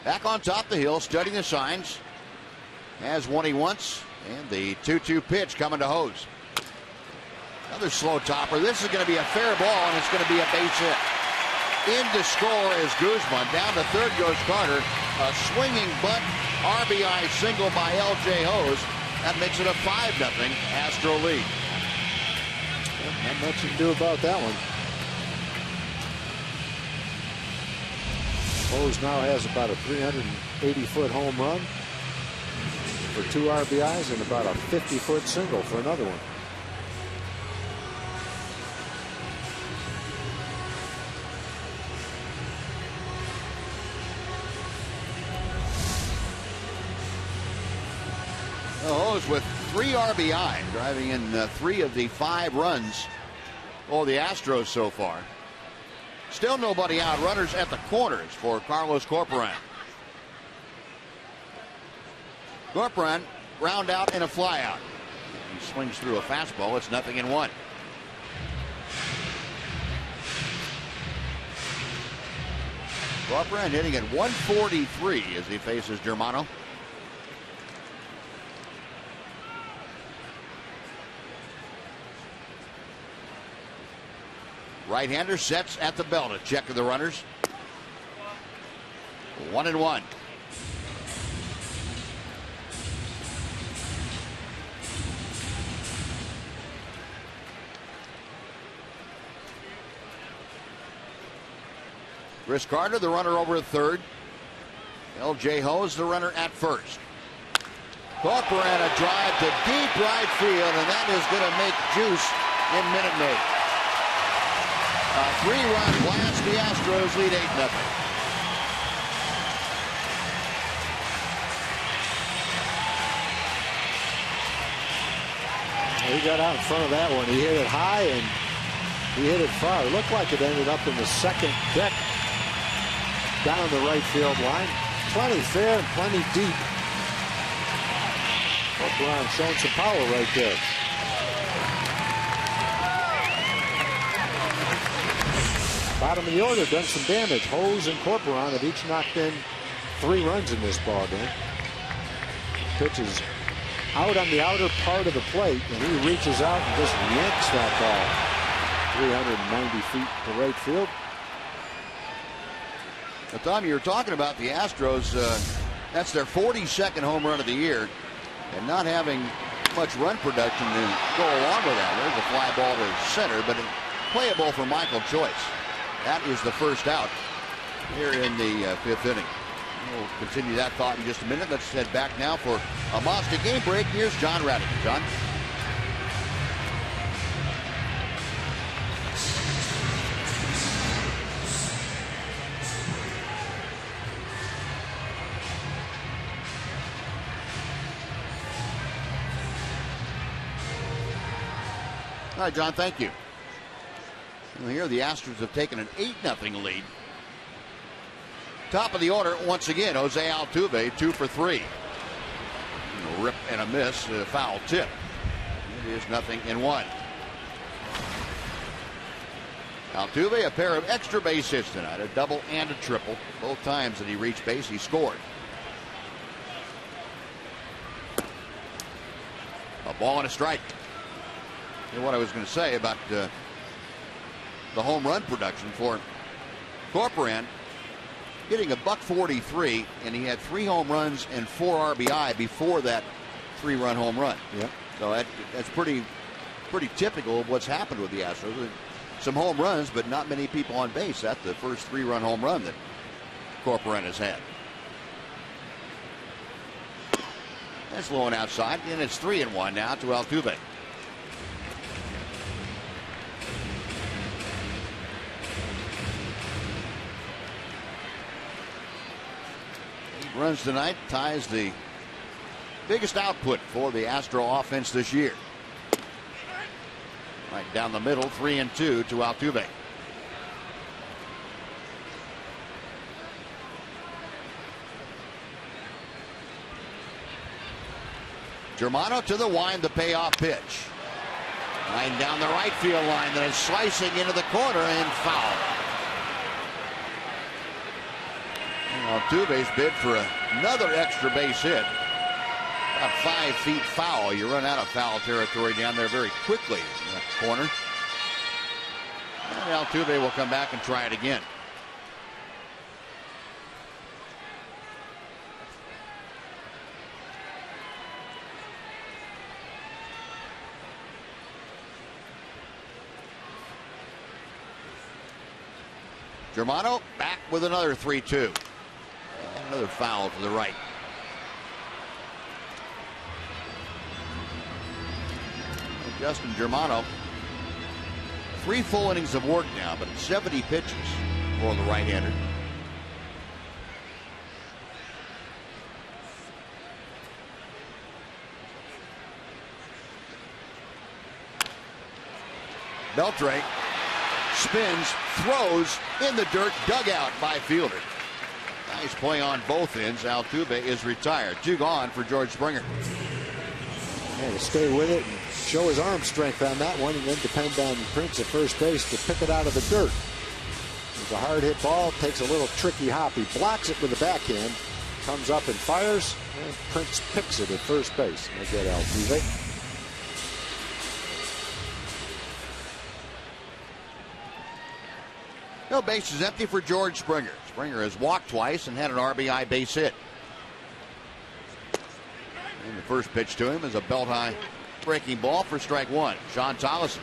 Back on top of the hill, studying the signs. Has one he wants. And the 2-2 pitch coming to Hose. Another slow topper. This is going to be a fair ball, and it's going to be a base hit. In to score is Guzman. Down to third goes Carter. A swinging bunt RBI single by L.J. Hose. That makes it a 5-0 Astro lead. Not much you can do about that one. Hose now has about a 380-foot home run for 2 RBIs and about a 50-foot single for another one. Astros with 3 RBI, driving in 3 of the 5 runs for the Astros so far. Still nobody out. Runners at the corners for Carlos Corporan. Corporan ground out and a fly out. He swings through a fastball. It's 0-1. Corporan hitting at 143 as he faces Germano. Right-hander sets at the belt to check the runners. 1-1. Chris Carter, the runner over at third. L.J. Hose, the runner at first. Corporan a drive to deep right field, and that is going to make juice in Minute Maid. A 3-run blast. The Astros lead 8-0. He got out in front of that one. He hit it high and he hit it far. It looked like it ended up in the second deck down the right field line. Plenty fair and plenty deep. Corporan showing some power right there. Bottom of the order done some damage. Hose and Corporan have each knocked in 3 runs in this ball game. Pitch is out on the outer part of the plate, and he reaches out and just yanks that ball 390 feet to right field. Now, Tom, you were talking about the Astros. That's their 42nd home run of the year, and not having much run production to go along with that. There's a fly ball to center, but playable for Michael Choice. That is the first out here in the 5th inning. We'll continue that thought in just a minute. Let's head back now for a Mazda game break. Here's John Radigan. John? All right, John, thank you. Well, here the Astros have taken an 8-0 lead. Top of the order once again, Jose Altuve, 2 for 3. A rip and a miss, a foul tip. It is 0-1. Altuve, a pair of extra base hits tonight, a double and a triple. Both times that he reached base, he scored. A ball and a strike. And what I was going to say about the home run production for Corporan, hitting a .143, and he had 3 home runs and 4 RBI before that 3-run home run. Yep. So that's pretty typical of what's happened with the Astros. Some home runs, but not many people on base. That's the first 3-run home run that Corporan has had. That's low and outside, and it's 3-1 now to Altuve. Runs tonight, ties the biggest output for the Astro offense this year. Right down the middle, 3-2 to Altuve. Germano to the wind, the payoff pitch. Line down the right field line, then it's slicing into the corner and foul. Altuve's bid for another extra base hit. About 5 feet foul. You run out of foul territory down there very quickly in that corner. And Altuve will come back and try it again. Germano back with another 3-2. Another foul to the right. Justin Germano, 3 full innings of work now, but 70 pitches for the right-hander. Beltre spins, throws in the dirt, dug out by fielder. Nice play on both ends. Altuve is retired. 2 gone for George Springer. And to stay with it and show his arm strength on that one, and then depend on Prince at first base to pick it out of the dirt. It's a hard hit ball, takes a little tricky hop. He blocks it with the backhand, comes up and fires, and Prince picks it at first base. And they get Altuve. No, base is empty for George Springer. Springer has walked twice and had an RBI base hit. And the first pitch to him is a belt-high breaking ball for strike 1. Sean Tollison,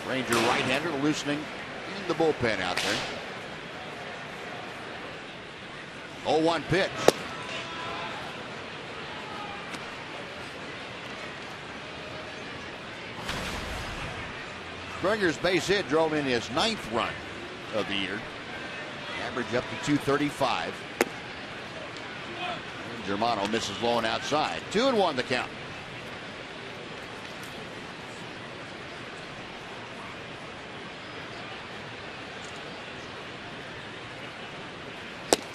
Ranger right-hander, loosening in the bullpen out there. 0-1 pitch. Springer's base hit drove in his 9th run of the year. Average up to 235. And Germano misses low and outside. 2-1 the count.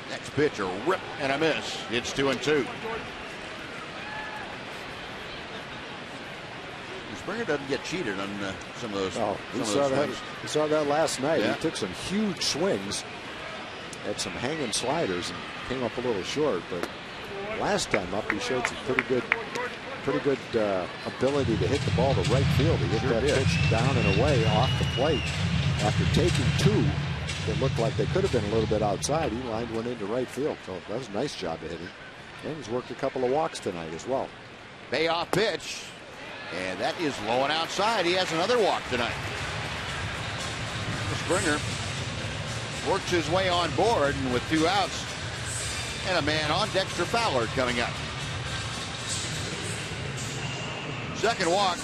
Next pitch, a rip and a miss. It's 2-2. Springer doesn't get cheated on some of those. Oh, we saw that last night. Yeah. He took some huge swings at some hanging sliders and came up a little short. But last time up, he showed some pretty good ability to hit the ball to right field. He hit that pitch down and away off the plate. After taking 2 that looked like they could have been a little bit outside, he lined one into right field. So that was a nice job of hitting. And he's worked a couple of walks tonight as well. Payoff pitch. And that is low and outside. He has another walk tonight. Springer works his way on board, and with 2 outs and a man on, Dexter Fowler coming up. Second walk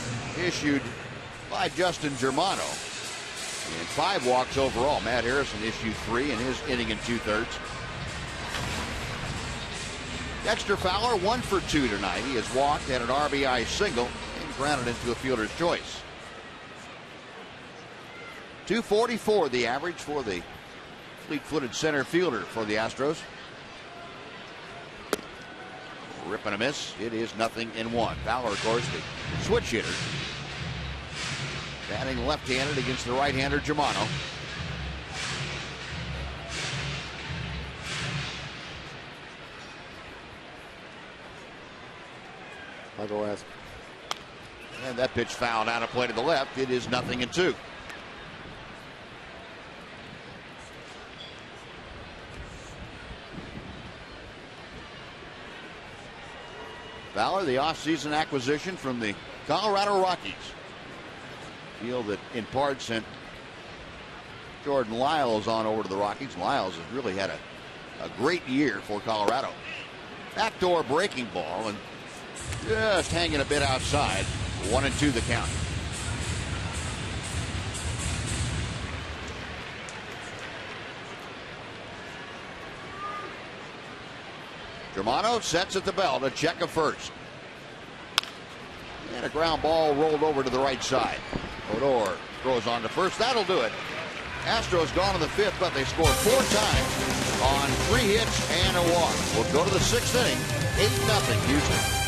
issued by Justin Germano. And 5 walks overall. Matt Harrison issued 3 in his inning and 2/3. Dexter Fowler 1 for 2 tonight. He has walked, had an RBI single, grounded into a fielder's choice. 244 the average for the fleet-footed center fielder for the Astros. Rip and a miss. It is 0-1. Fowler, of course, the switch hitter. Batting left-handed against the right-hander Germano. I'll go ask. And that pitch fouled out of play to the left. It is 0-2. Fowler, the offseason acquisition from the Colorado Rockies. Deal that in part sent Jordan Lyles on over to the Rockies. Lyles has really had a great year for Colorado. Backdoor breaking ball and just hanging a bit outside. 1-2 the count. Germano sets at the belt, a check of first. And a ground ball rolled over to the right side. Odor throws on to first. That'll do it. Astros gone to the 5th, but they scored 4 times on 3 hits and a walk. We'll go to the 6th inning. 8-0 Houston.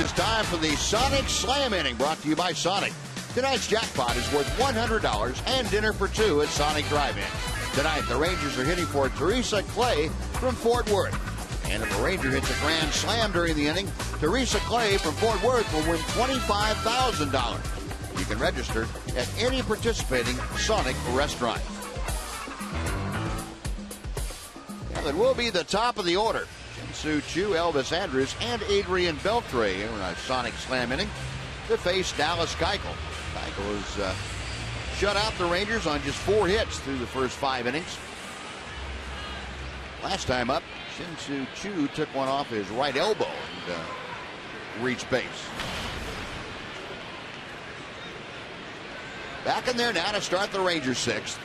it's time for the Sonic Slam inning, brought to you by Sonic. Tonight's jackpot is worth $100 and dinner for two at Sonic Drive-In. Tonight, the Rangers are hitting for Teresa Clay from Fort Worth. And if a Ranger hits a grand slam during the inning, Teresa Clay from Fort Worth will win $25,000. You can register at any participating Sonic restaurant. And it will be the top of the order. Shin-Soo Choo, Elvis Andrus, and Adrian Beltre in a Sonic Slam inning to face Dallas Keuchel. Keuchel has shut out the Rangers on just 4 hits through the first 5 innings. Last time up, Shin-Soo Choo took one off his right elbow and reached base. Back in there now to start the Rangers 6th.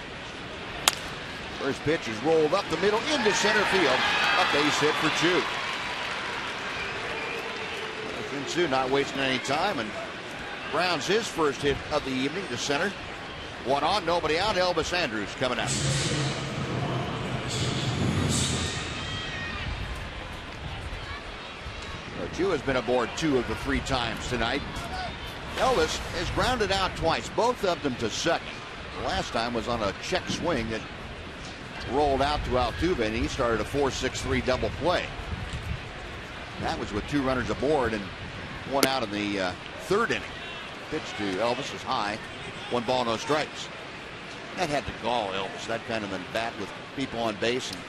First pitch is rolled up the middle into center field. A base hit for Choo. Shin-Soo not wasting any time and grounds his first hit of the evening to center. One on, nobody out. Elvis Andrus coming out. Choo has been aboard 2 of the 3 times tonight. Elvis has grounded out twice, both of them to second. The last time was on a check swing that rolled out to Altuve, and he started a 4-6-3 double play. That was with 2 runners aboard and 1 out in the 3rd inning. Pitch to Elvis is high. 1 ball, no strikes. That had to gall Elvis. That kind of a bat with people on base and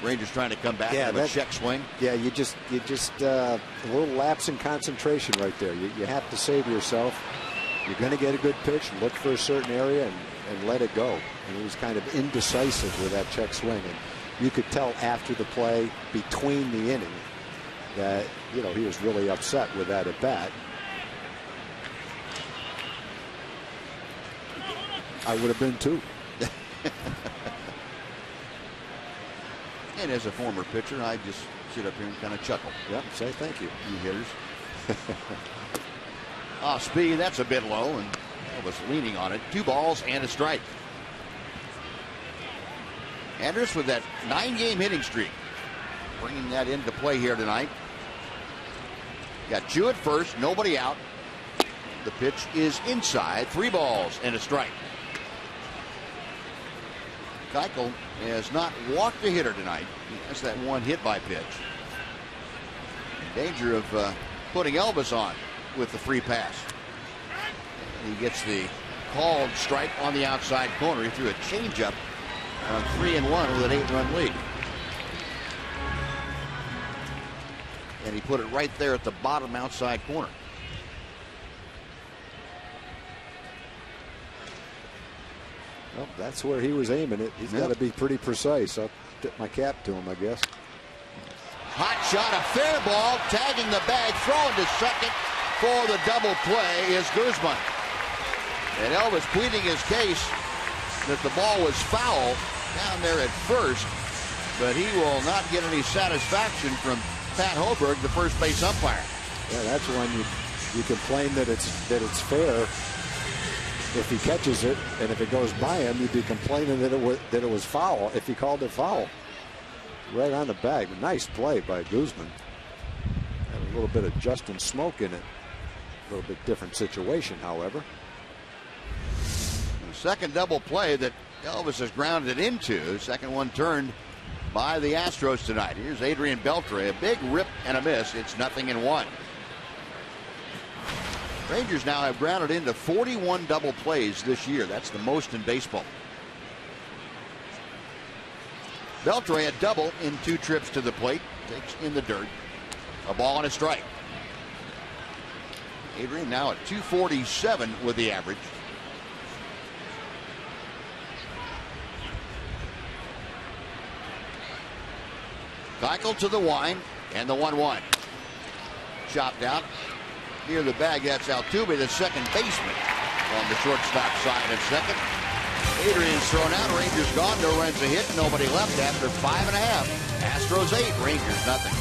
Rangers trying to come back with a check swing. Yeah, you just a little lapse in concentration right there. You have to save yourself. You're going to get a good pitch, look for a certain area and let it go. And he was kind of indecisive with that check swing. And you could tell after the play, between the inning, that he was really upset with that at bat. I would have been too. And as a former pitcher, I just sit up here and kind of chuckle. Yep, say thank you. You hitters. Off speed, that's a bit low, and Elvis leaning on it. 2 balls and a strike. Andrus with that 9-game hitting streak, bringing that into play here tonight. Got Choo at first, nobody out. The pitch is inside. 3 balls and a strike. Keuchel has not walked a hitter tonight. He has that 1 hit by pitch. In danger of putting Elvis on with the free pass. And he gets the called strike on the outside corner. He threw a changeup on 3-1 with an 8-run lead. And he put it right there at the bottom outside corner. Well, that's where he was aiming it. He's got to be pretty precise. I'll tip my cap to him, I guess. Hot shot, a fair ball, tagging the bag, throwing to second for the double play is Guzman. And Elvis pleading his case that the ball was foul down there at first, but he will not get any satisfaction from Pat Hoberg, the first base umpire. Yeah, that's when you complain that it's fair. If he catches it, and if it goes by him, you'd be complaining that it was foul if he called it foul. Right on the bag. Nice play by Guzman. Had a little bit of Justin Smoke in it. A little bit different situation, however. The second double play that Elvis has grounded into. Second one turned by the Astros tonight. Here's Adrian Beltre. A big rip and a miss. It's 0-1. Rangers now have grounded into 41 double plays this year. That's the most in baseball. Beltre a double in 2 trips to the plate. Takes in the dirt. A ball and a strike. Adrian now at 247 with the average. Keuchel to the line and the 1-1. Chopped out. Near the bag, that's Altuve, the second baseman, on the shortstop side at second. Adrian's thrown out. Rangers gone. No runs a hit. Nobody left after 5.5. Astros 8. Rangers nothing.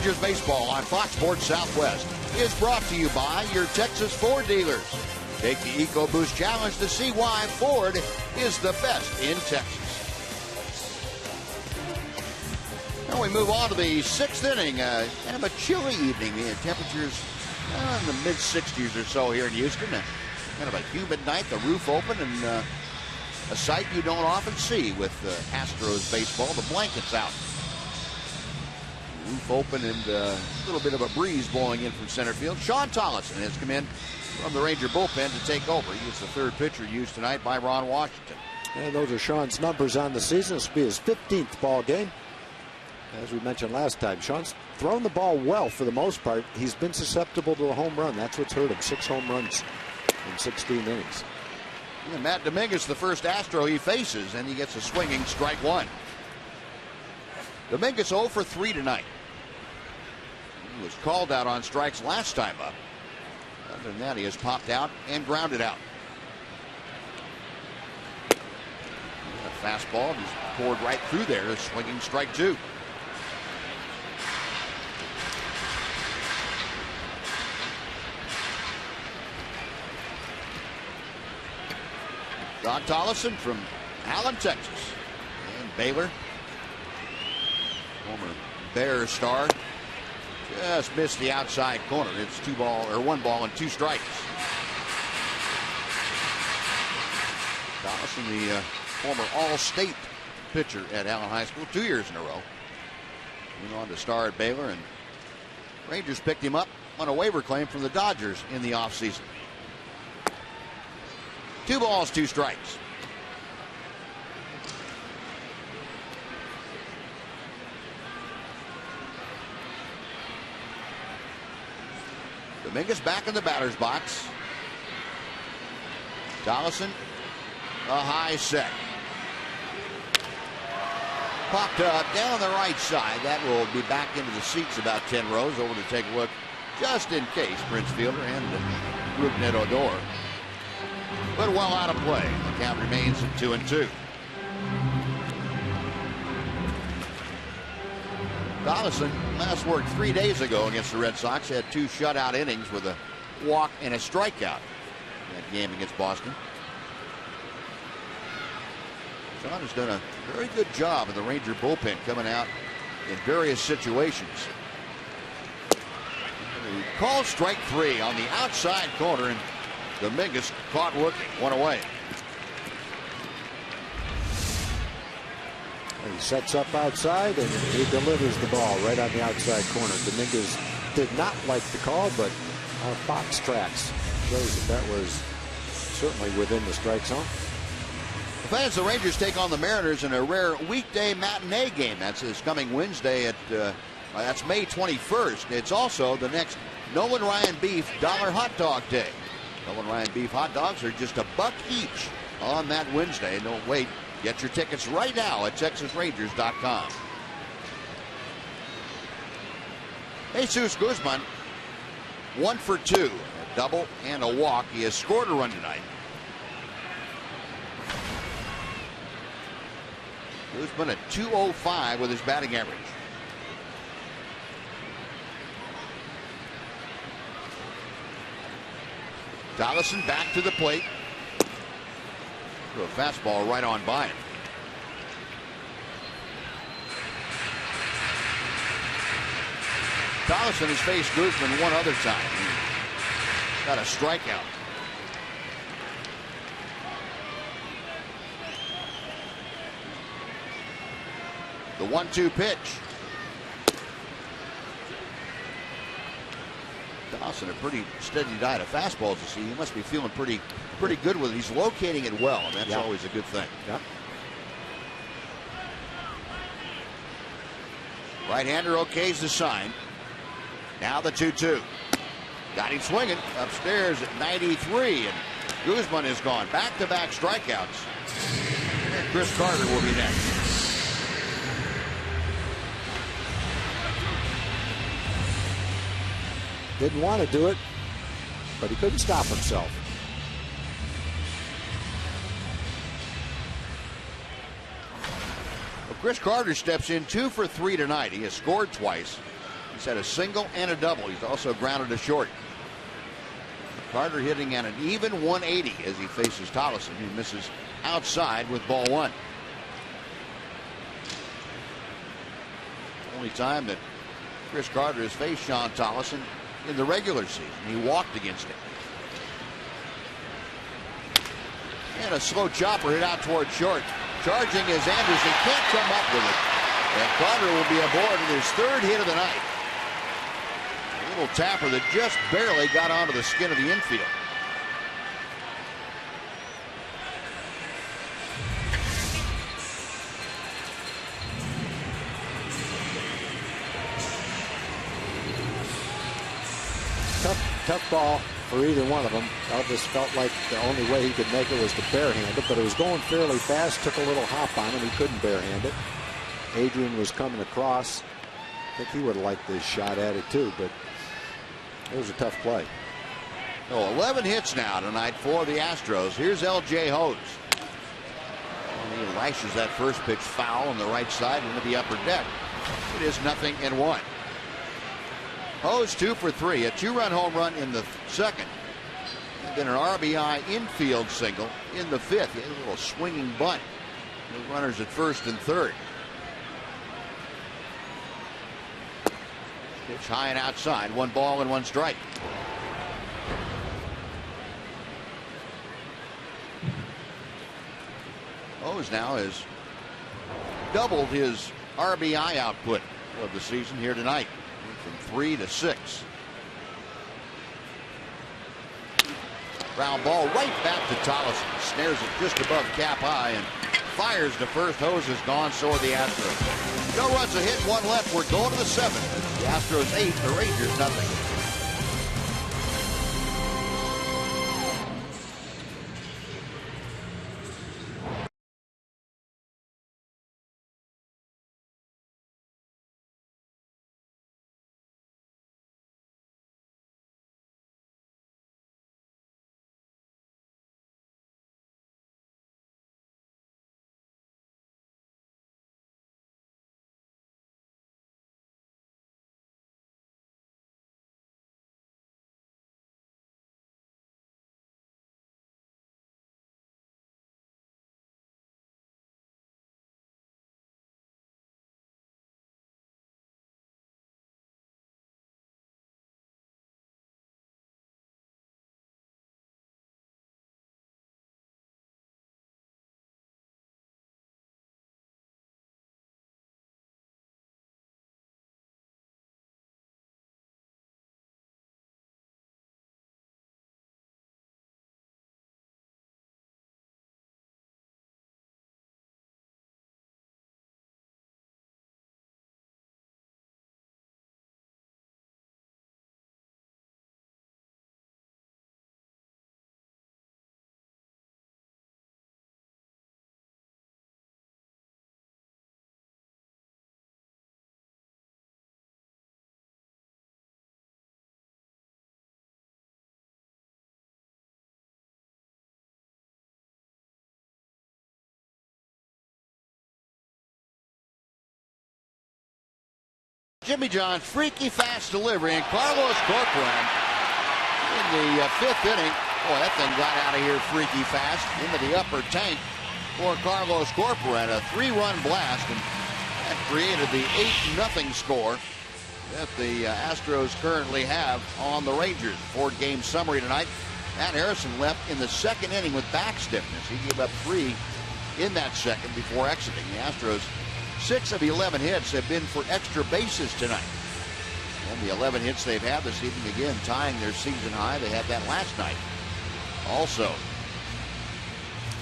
Rangers baseball on Fox Sports Southwest is brought to you by your Texas Ford dealers. Take the EcoBoost Challenge to see why Ford is the best in Texas. Now we move on to the 6th inning. Kind of a chilly evening. The temperatures in the mid-60s or so here in Houston. Kind of a humid night. The roof open and a sight you don't often see with Astros baseball. The blankets out. Roof open and a little bit of a breeze blowing in from center field. Sean Tollison has come in from the Ranger bullpen to take over. He is the third pitcher used tonight by Ron Washington. And those are Sean's numbers on the season. This will be his 15th ball game. As we mentioned last time, Sean's thrown the ball well for the most part. He's been susceptible to a home run. That's what's hurt him. 6 home runs in 16 innings. And Matt Dominguez, the first Astro he faces, and he gets a swinging strike one. Dominguez 0 for 3 tonight. He was called out on strikes last time up. Other than that, he has popped out and grounded out. A fastball just poured right through there. A swinging strike two. Don Tollison from Allen, Texas. And Baylor, former Bears star, just missed the outside corner. It's 1 ball and 2 strikes. Tollison, the former All-State pitcher at Allen High School 2 years in a row. Went on to star at Baylor, and Rangers picked him up on a waiver claim from the Dodgers in the offseason. 2 balls, 2 strikes. Dominguez back in the batter's box. Tollison, a high set. Popped up down the right side. That will be back into the seats about 10 rows. Over to take a look just in case. Prince Fielder and Rougned Odor. But well out of play. The count remains at 2-2. Tollison last worked 3 days ago against the Red Sox. Had 2 shutout innings with a walk and a strikeout in that game against Boston. Sean has done a very good job in the Ranger bullpen, coming out in various situations. Called strike 3 on the outside corner, and Dominguez caught looking. 1 away. He sets up outside and he delivers the ball right on the outside corner. Dominguez did not like the call, but our box tracks shows that was certainly within the strike zone. The fans, the Rangers take on the Mariners in a rare weekday matinee game. That's this coming Wednesday at that's May 21st. It's also the next Nolan Ryan Beef Dollar Hot Dog Day. Nolan Ryan Beef hot dogs are just $1 each on that Wednesday. Don't wait. Get your tickets right now at TexasRangers.com. Jesus Guzman, 1 for 2. A double and a walk. He has scored a run tonight. Guzman at .205 with his batting average. Tollison back to the plate. A fastball right on by him. Tollison has faced Guzman one other time. He got a strikeout. The 1-2 pitch. Tollison, a pretty steady diet of fastballs to see. He must be feeling pretty good with it. He's locating it well, and that's always a good thing. Yep. Right-hander okays the sign. Now the 2-2. Got him swinging upstairs at 93, and Guzman is gone. Back-to-back strikeouts. And Chris Carter will be next. Didn't want to do it, but he couldn't stop himself. Well, Chris Carter steps in 2 for 3 tonight. He has scored twice. He's had a single and a double. He's also grounded a short. Carter hitting at an even 180 as he faces Tollison, who misses outside with ball one. Only time that Chris Carter has faced Sean Tollison in the regular season. He walked against him. And a slow chopper hit out toward short. Charging is Anderson. Can't come up with it. And Carter will be aboard in his third hit of the night. A little tapper that just barely got onto the skin of the infield. Tough ball for either one of them. Elvis felt like the only way he could make it was to barehand it, but it was going fairly fast. Took a little hop on him. He couldn't barehand it. Adrian was coming across. I think he would have liked this shot at it too, but it was a tough play. Oh, 11 hits now tonight for the Astros. Here's L.J. Hose. And he lashes that first pitch foul on the right side into the upper deck. It is 0-1. Hose 2 for 3, a 2-run home run in the second. And then an RBI infield single in the fifth. He had a little swinging bunt with runners at first and third. Pitch high and outside, 1 ball and 1 strike. Hose now has doubled his RBI output of the season here tonight. From 3 to 6. Ground ball right back to Tollison. Snares it just above cap high and fires to first. Hose is gone, so are the Astros. No runs, a hit, 1 left. We're going to the 7th. The Astros 8, the Rangers nothing. Jimmy John's freaky fast delivery, and Carlos Corcoran in the 5th inning. Boy, that thing got out of here freaky fast into the upper tank for Carlos Corcoran. A 3-run blast, and that created the 8-0 score that the Astros currently have on the Rangers. 4-game summary tonight. Matt Harrison left in the 2nd inning with back stiffness. He gave up 3 in that second before exiting. The Astros, 6 of 11 hits have been for extra bases tonight. And the 11 hits they've had this evening, again, tying their season high. They had that last night also.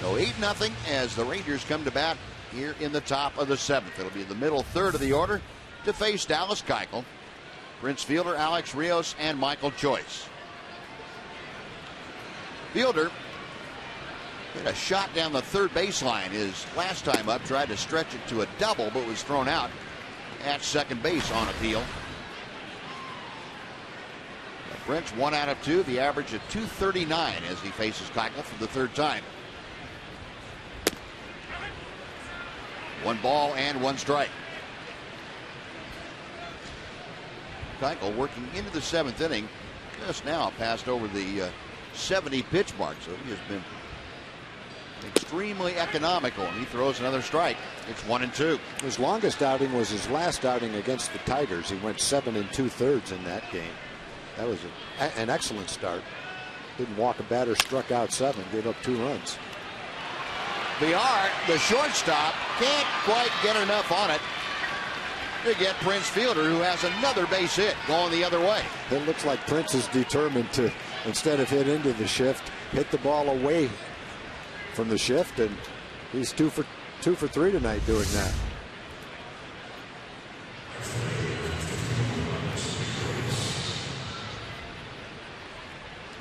So 8-0 as the Rangers come to bat here in the top of the 7th. It'll be the middle third of the order to face Dallas Keuchel, Prince Fielder, Alex Rios, and Michael Choice. Fielder hit a shot down the third baseline his last time up, tried to stretch it to a double, but was thrown out at second base on appeal. Prince 1 out of 2, the average of .239 as he faces Keuchel for the 3rd time. 1 ball and 1 strike. Keuchel working into the 7th inning. Just now passed over the 70 pitch mark, so he has been extremely economical, and he throws another strike. It's 1-2. His longest outing was his last outing against the Tigers. He went 7 2/3 in that game. That was an excellent start. Didn't walk a batter, struck out 7, gave up 2 runs. Villar, the shortstop, can't quite get enough on it to get Prince Fielder, who has another base hit going the other way. It looks like Prince is determined to, instead of hit into the shift, hit the ball away from the shift, and he's 2 for 3 tonight doing that.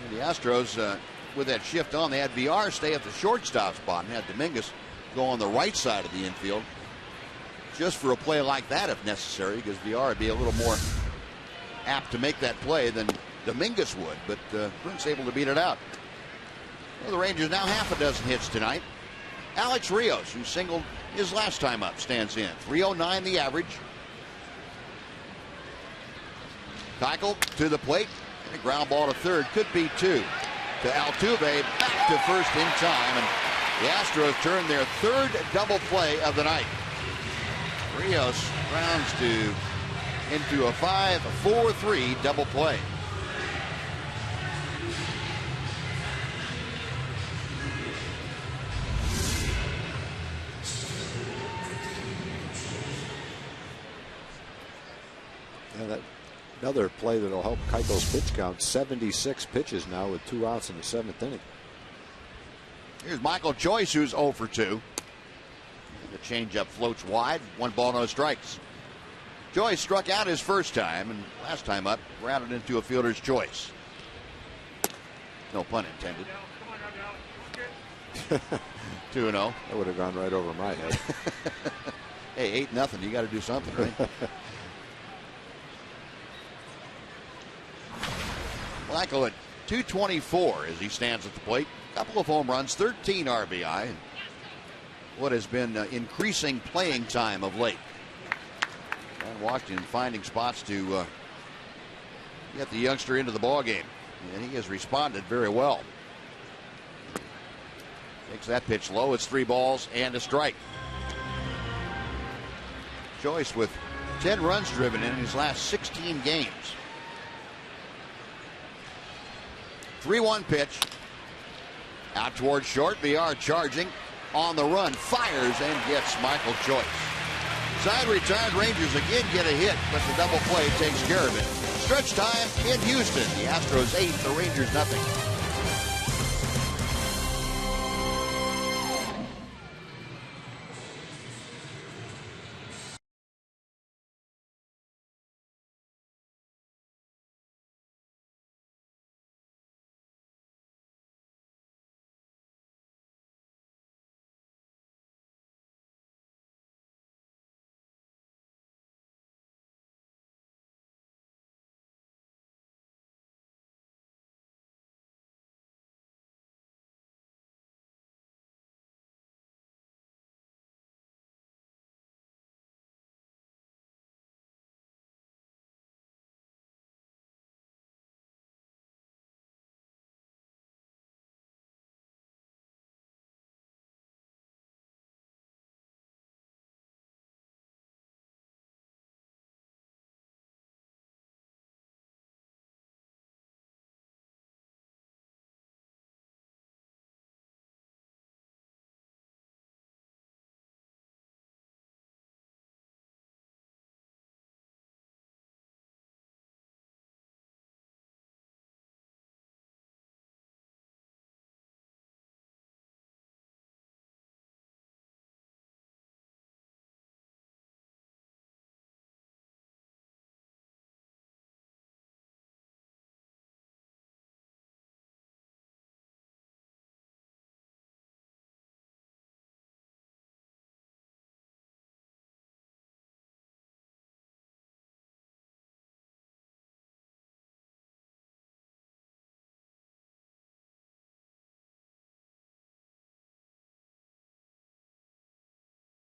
And the Astros, with that shift on, they had Villar stay at the shortstop spot and had Dominguez go on the right side of the infield, just for a play like that if necessary, because Villar would be a little more apt to make that play than Dominguez would, but Prince able to beat it out. Well, the Rangers now half a dozen hits tonight. Alex Rios, who singled his last time up, stands in. 309 the average. Keuchel to the plate, and a ground ball to third, could be 2. To Altuve, back to first in time, and the Astros turn their 3rd double play of the night. Rios rounds into a 5-4-3 double play. Yeah, another play that'll help Keuchel's pitch count. 76 pitches now with 2 outs in the 7th inning. Here's Michael Joyce, who's 0 for 2. The changeup floats wide. 1 ball, no strikes. Joyce struck out his first time, and last time up, grounded into a fielder's choice. No pun intended. 2-0. That would have gone right over my head. Hey, 8-0. You got to do something, right? Michael at 224 as he stands at the plate. Couple of home runs, 13 RBI. And what has been increasing playing time of late. And Washington finding spots to get the youngster into the ball game, and he has responded very well. Takes that pitch low. It's 3 balls and a strike. Joyce with 10 runs driven in his last 16 games. 3-1 pitch. Out towards short. Villar charging. On the run. Fires and gets Michael Joyce. Side retired Rangers again get a hit, but the double play takes care of it. Stretch time in Houston. The Astros 8, the Rangers nothing.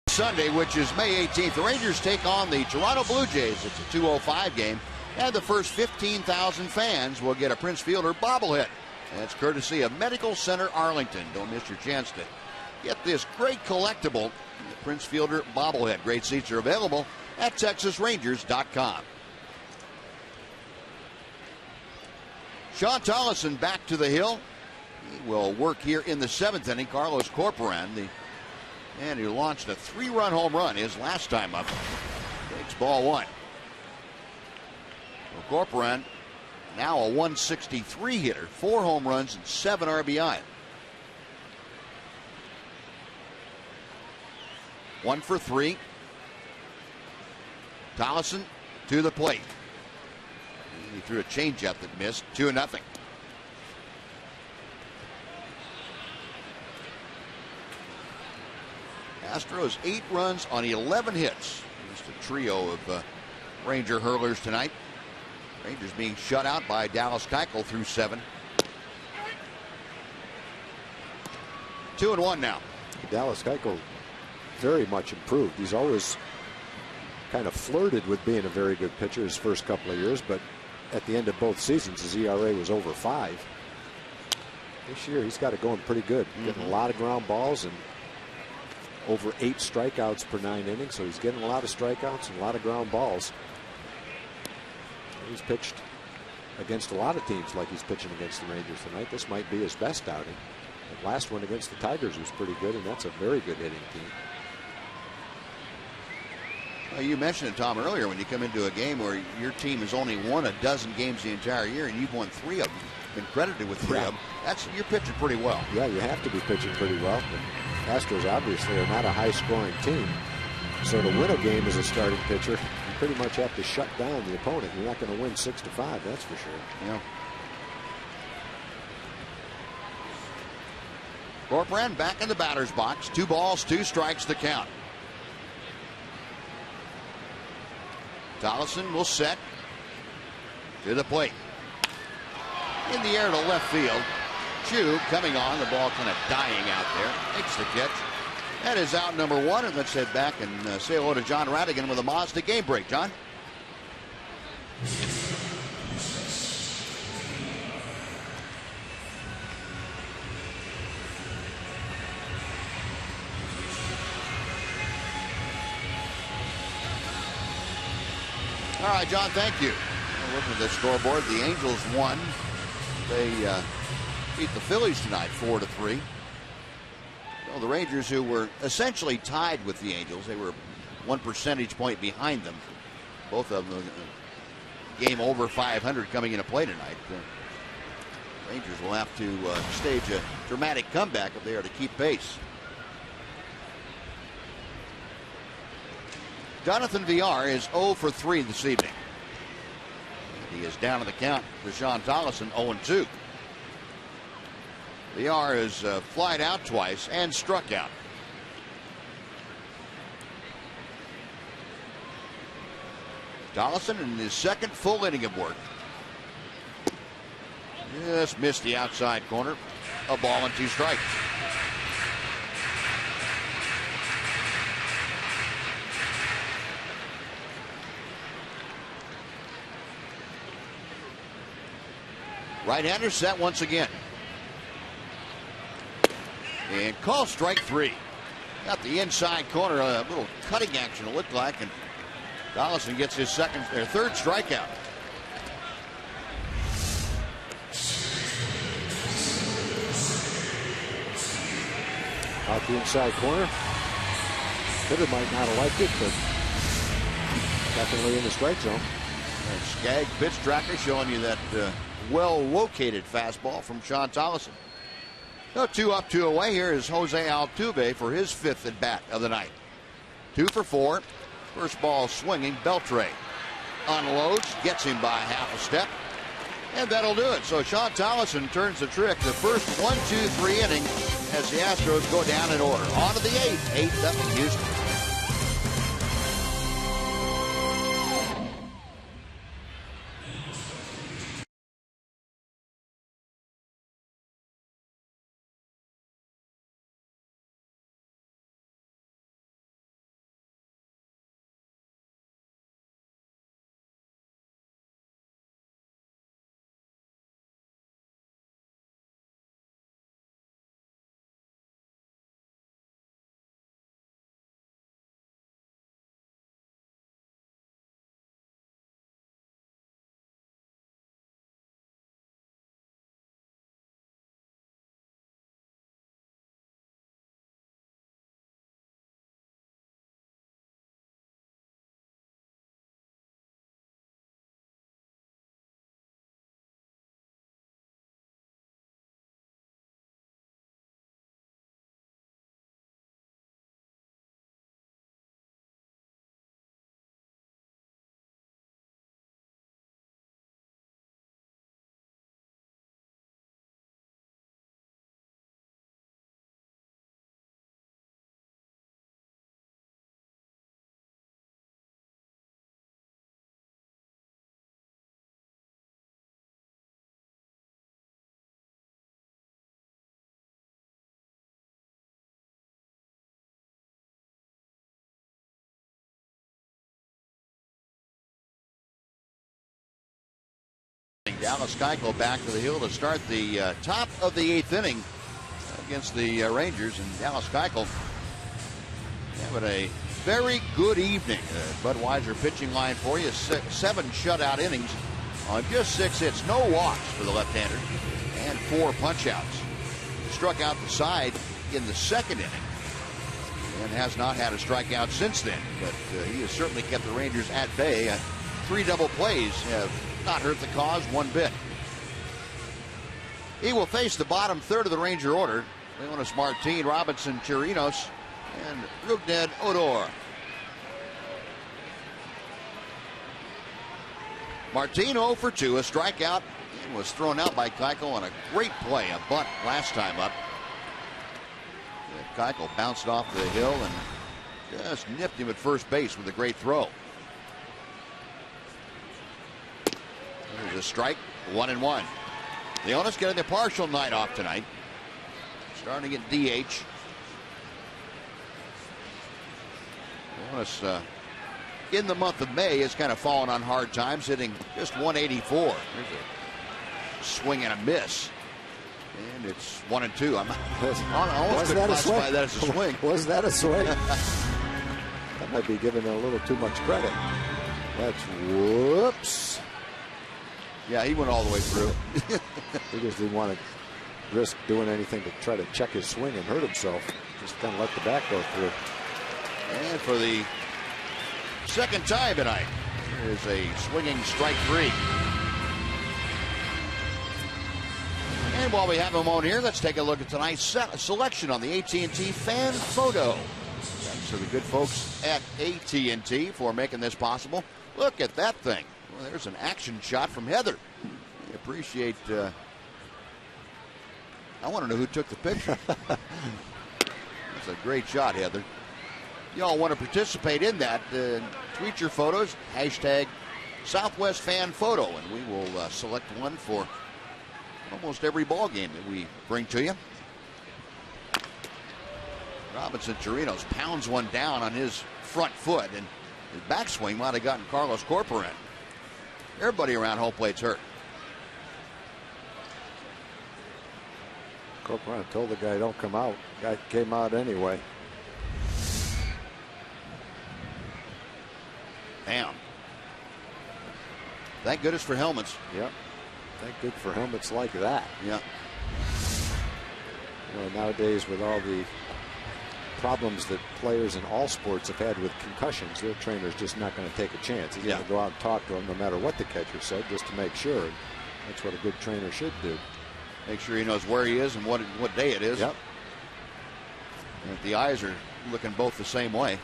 Sunday, which is May 18th. The Rangers take on the Toronto Blue Jays. It's a 2:05 game. And the first 15,000 fans will get a Prince Fielder bobblehead. That's courtesy of Medical Center Arlington. Don't miss your chance to get this great collectible, the Prince Fielder bobblehead. Great seats are available at TexasRangers.com. Sean Tollison back to the hill. He will work here in the 7th inning. Carlos Corporan, the man who launched a 3-run home run his last time up, takes ball 1. Well, Corporan, now a 163 hitter, 4 home runs and 7 RBI. 1 for 3. Tollison to the plate. He threw a changeup that missed. 2-0. Astros 8 runs on 11 hits. Just a trio of Ranger hurlers tonight. Rangers being shut out by Dallas Keuchel through 7. 2-1 now. Dallas Keuchel very much improved. He's always kind of flirted with being a very good pitcher his first couple of years, but at the end of both seasons his ERA was over 5. This year he's got it going pretty good. Getting a lot of ground balls and over 8 strikeouts per 9 innings, so he's getting a lot of strikeouts and a lot of ground balls. He's pitched against a lot of teams like he's pitching against the Rangers tonight. This might be his best outing. The last one against the Tigers was pretty good, and that's a very good hitting team. Well, you mentioned it, Tom, earlier when you come into a game where your team has only won a dozen games the entire year and you've won 3 of them, been credited with 3 of them. You're pitching pretty well. Yeah, you have to be pitching pretty well. The Astros obviously are not a high-scoring team, so to win a game as a starting pitcher, you pretty much have to shut down the opponent. You're not going to win 6-5, that's for sure. Yeah. Corporan back in the batter's box. 2 balls, 2 strikes to count. Tollison will set to the plate. In the air to left field. Chu coming on. The ball kind of dying out there. Makes the catch. That is out number 1. And let's head back and say hello to John Radigan with a Mazda game break. John? All right, John, thank you. Looking at the scoreboard, the Angels won. They beat the Phillies tonight 4-3. Well, the Rangers, who were essentially tied with the Angels, they were 1 percentage point behind them. Both of them game over 500 coming into play tonight. Rangers will have to stage a dramatic comeback if they are to keep pace. Jonathan Villar is 0 for 3 this evening. He is down in the count for Sean Tollison, 0-2. Villar has flied out twice and struck out. Tollison in his 2nd full inning of work. Just missed the outside corner. A ball and 2 strikes. Right-hander set once again. And call strike 3. Got the inside corner, a little cutting action it looked like, and Tollison gets his 3rd strikeout. Out the inside corner. Hitter might not have liked it, but definitely in the strike zone. And Skag pitch tracker showing you that well-located fastball from Sean Tollison. No, 2 up, 2 away. Here is Jose Altuve for his 5th at bat of the night. 2 for 4. First ball swinging. Beltre unloads, gets him by half a step, and that'll do it. So Sean Tollison turns the trick. The first 1, 2, 3 inning as the Astros go down in order. On to the 8th. 8-0 Houston. Dallas Keuchel back to the hill to start the top of the 8th inning against the Rangers. And Dallas Keuchel having a very good evening. Budweiser pitching line for you. 7 shutout innings on just 6 hits. No walks for the left-hander and 4 punch-outs. Struck out the side in the 2nd inning and has not had a strikeout since then. But he has certainly kept the Rangers at bay. 3 double plays have not hurt the cause one bit. He will face the bottom third of the Ranger order. Leonis Martin, Robinson Chirinos, and Rougned Odor. Martin 0 for 2, a strikeout, and was thrown out by Keuchel on a great play, a bunt last time up. Keuchel bounced off the hill and just nipped him at first base with a great throw. There's a strike, 1-1. Leonis getting the partial night off tonight. Starting at DH. Leonis in the month of May has kind of fallen on hard times, hitting just 184. There's a swing and a miss. And it's 1-2. I'm almost going to classify that as a swing. Was that a swing? That might be giving a little too much credit. That's whoops. Yeah, he went all the way through. He just didn't want to risk doing anything to try to check his swing and hurt himself. Just kind of let the bat go through. And for the second time tonight, there's a swinging strike 3. And while we have him on here, let's take a look at tonight's selection on the AT&T Fan Photo. Thanks to the good folks at AT&T for making this possible. Look at that thing. Well, there's an action shot from Heather. We appreciate. I want to know who took the picture. That's a great shot, Heather. Y'all want to participate in that? Tweet your photos. Hashtag Southwest Fan Photo, and we will select one for almost every ball game that we bring to you. Robinson Chirinos pounds one down on his front foot, and his backswing might have gotten Carlos Corporan. Everybody around home plate's hurt. Corporan told the guy don't come out. The guy came out anyway. Damn. Thank goodness for helmets. Yep. Thank good for helmets like that. Yeah. You know, nowadays with all the problems that players in all sports have had with concussions, their trainer's just not going to take a chance. He's going to go out and talk to him no matter what the catcher said, just to make sure. And that's what a good trainer should do. Make sure he knows where he is and what day it is. Yep. And if the eyes are looking both the same way.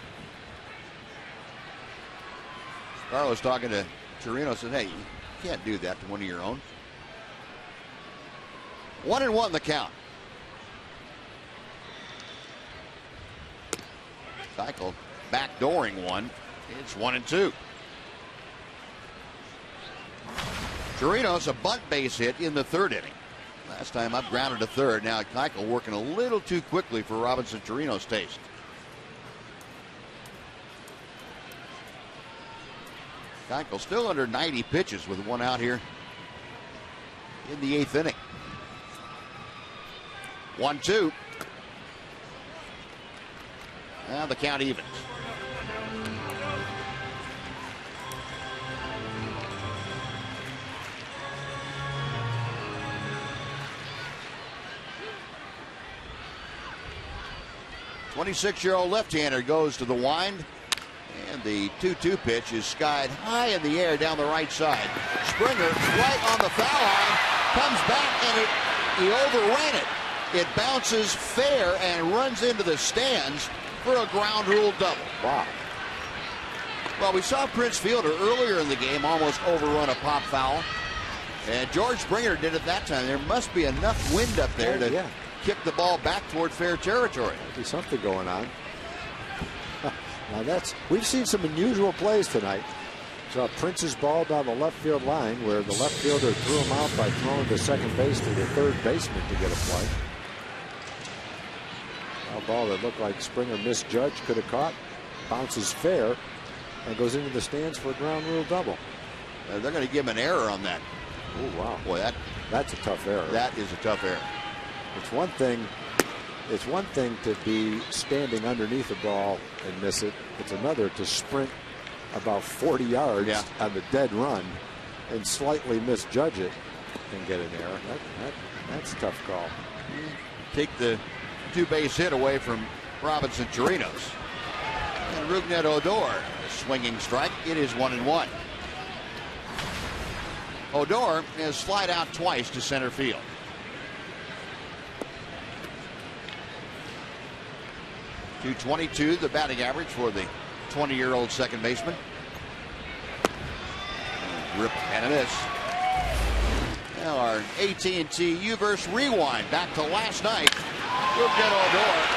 Carlos talking to Chirinos said, hey, you can't do that to one of your own. 1-1 the count. Keuchel backdooring one. It's 1-2. Chirinos a bunt base hit in the 3rd inning. Last time up, grounded to 3rd. Now Keuchel working a little too quickly for Robinson Chirinos' taste. Keuchel still under 90 pitches with one out here in the 8th inning. 1-2. Now the count evens. .26-year-old left-hander goes to the wind. And the 2-2 pitch is skied high in the air down the right side. Springer right on the foul line. Comes back and he overran it. It bounces fair and runs into the stands for a ground rule double. Wow. Well, we saw Prince Fielder earlier in the game almost overrun a pop foul. And George Springer did it that time. There must be enough wind up there to kick the ball back toward fair territory. There'll be something going on. Now we've seen some unusual plays tonight. Saw Prince's ball down the left field line where the left fielder threw him out by throwing to second base to the 3rd baseman to get a play. A ball that looked like Springer misjudged, could have caught, bounces fair, and goes into the stands for a ground rule double. They're going to give him an error on that. Oh, wow. Boy, that's a tough error. That is a tough error. It's one thing. It's one thing to be standing underneath the ball and miss it. It's another to sprint about 40 yards on the dead run and slightly misjudge it and get an error. That's a tough call. Take the 2-base hit away from Robinson Chirinos. And Rougned Odor, a swinging strike. It is 1-1. Odor has flied out twice to center field. .222 the batting average for the 20-year-old second baseman. Rip and a miss. Now our AT&T U-verse rewind back to last night. Rougned Odor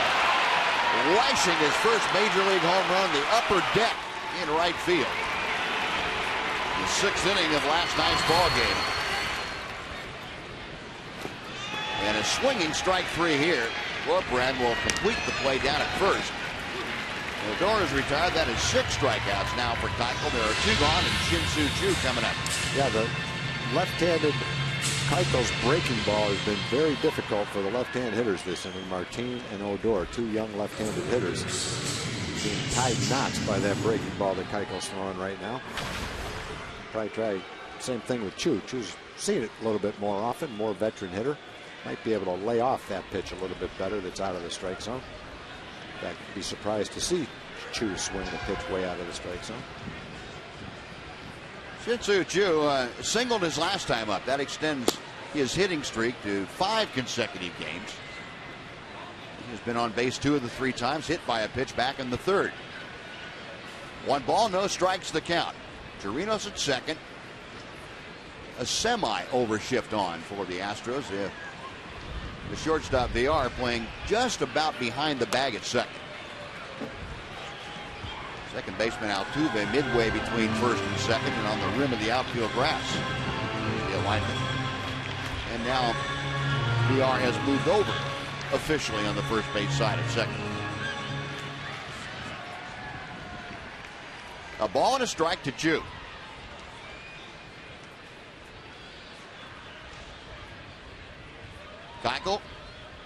lashing his first major league home run, the upper deck in right field. The 6th inning of last night's ball game. And a swinging strike 3 here. Corcoran will complete the play down at first. Odor is retired. That is 6 strikeouts now for Keuchel. There are 2 gone, and Shin-Soo Choo coming up. Yeah, the left-handed Keuchel's breaking ball has been very difficult for the left-hand hitters this inning. Martin and Odor, 2 young left-handed hitters, being tied knots by that breaking ball that Keuchel's throwing right now. Probably try same thing with Choo. Choo's seen it a little bit more often, more veteran hitter. Might be able to lay off that pitch a little bit better that's out of the strike zone. In fact, be surprised to see Choo swing the pitch way out of the strike zone. Shin-Soo Choo singled his last time up. That extends his hitting streak to 5 consecutive games. He has been on base 2 of the 3 times, hit by a pitch back in the 3rd. 1 ball, no strikes the count. Chirinos at second. A semi-overshift on for the Astros. The shortstop VR playing just about behind the bag at second. Second baseman Altuve midway between first and second and on the rim of the outfield grass. The alignment. And now VR has moved over officially on the first base side at second. A ball and a strike to Choo. Keuchel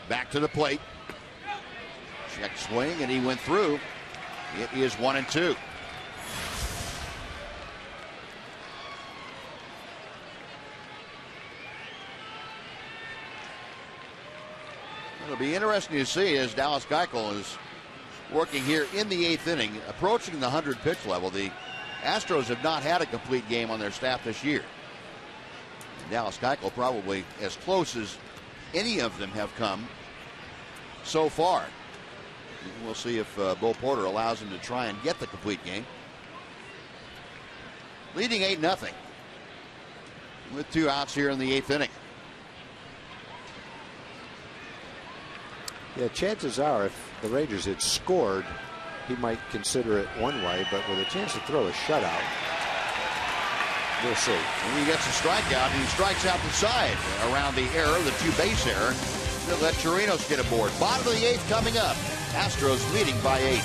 back to the plate. Check swing, and he went through. It is 1-2. It'll be interesting to see as Dallas Keuchel is working here in the 8th inning, approaching the 100-pitch level. The Astros have not had a complete game on their staff this year. Dallas Keuchel probably as close as any of them have come so far. We'll see if Bo Porter allows him to try and get the complete game. Leading 8-0 with 2 outs here in the 8th inning. Yeah, chances are if the Rangers had scored, he might consider it one way, but with a chance to throw a shutout, we'll see. And he gets a strikeout, and he strikes out the side around the error, the 2-base error. They'll let Chirinos get aboard. Bottom of the 8th coming up. Astros leading by 8.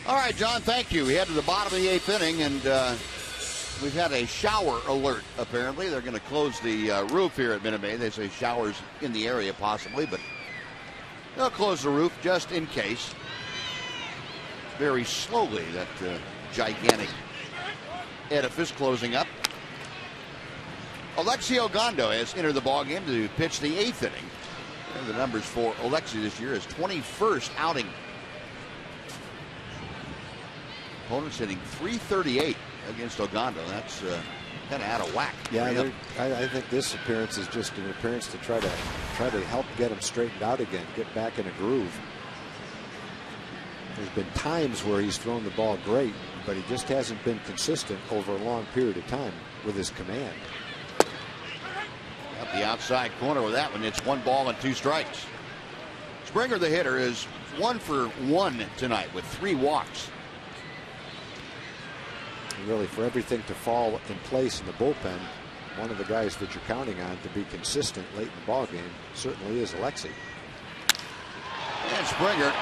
All right, John, thank you. We head to the bottom of the 8th inning, and we've had a shower alert, apparently. They're going to close the roof here at Minute Maid. They say showers in the area, possibly, but they'll close the roof just in case. Very slowly, that gigantic edifice closing up. Alexi Ogando has entered the ballgame to pitch the 8th inning. And the numbers for Alexi this year is 21st outing. Opponent's hitting .338 against Ogando. That's kind of out of whack. Yeah, I think this appearance is just an appearance to try to help get him straightened out again, get back in a groove. There's been times where he's thrown the ball great, but he just hasn't been consistent over a long period of time with his command. Up the outside corner with that one. It's 1 ball and 2 strikes. Springer, the hitter, is 1 for 1 tonight with 3 walks. Really, for everything to fall in place in the bullpen, one of the guys that you're counting on to be consistent late in the ball game certainly is Alexi. And Springer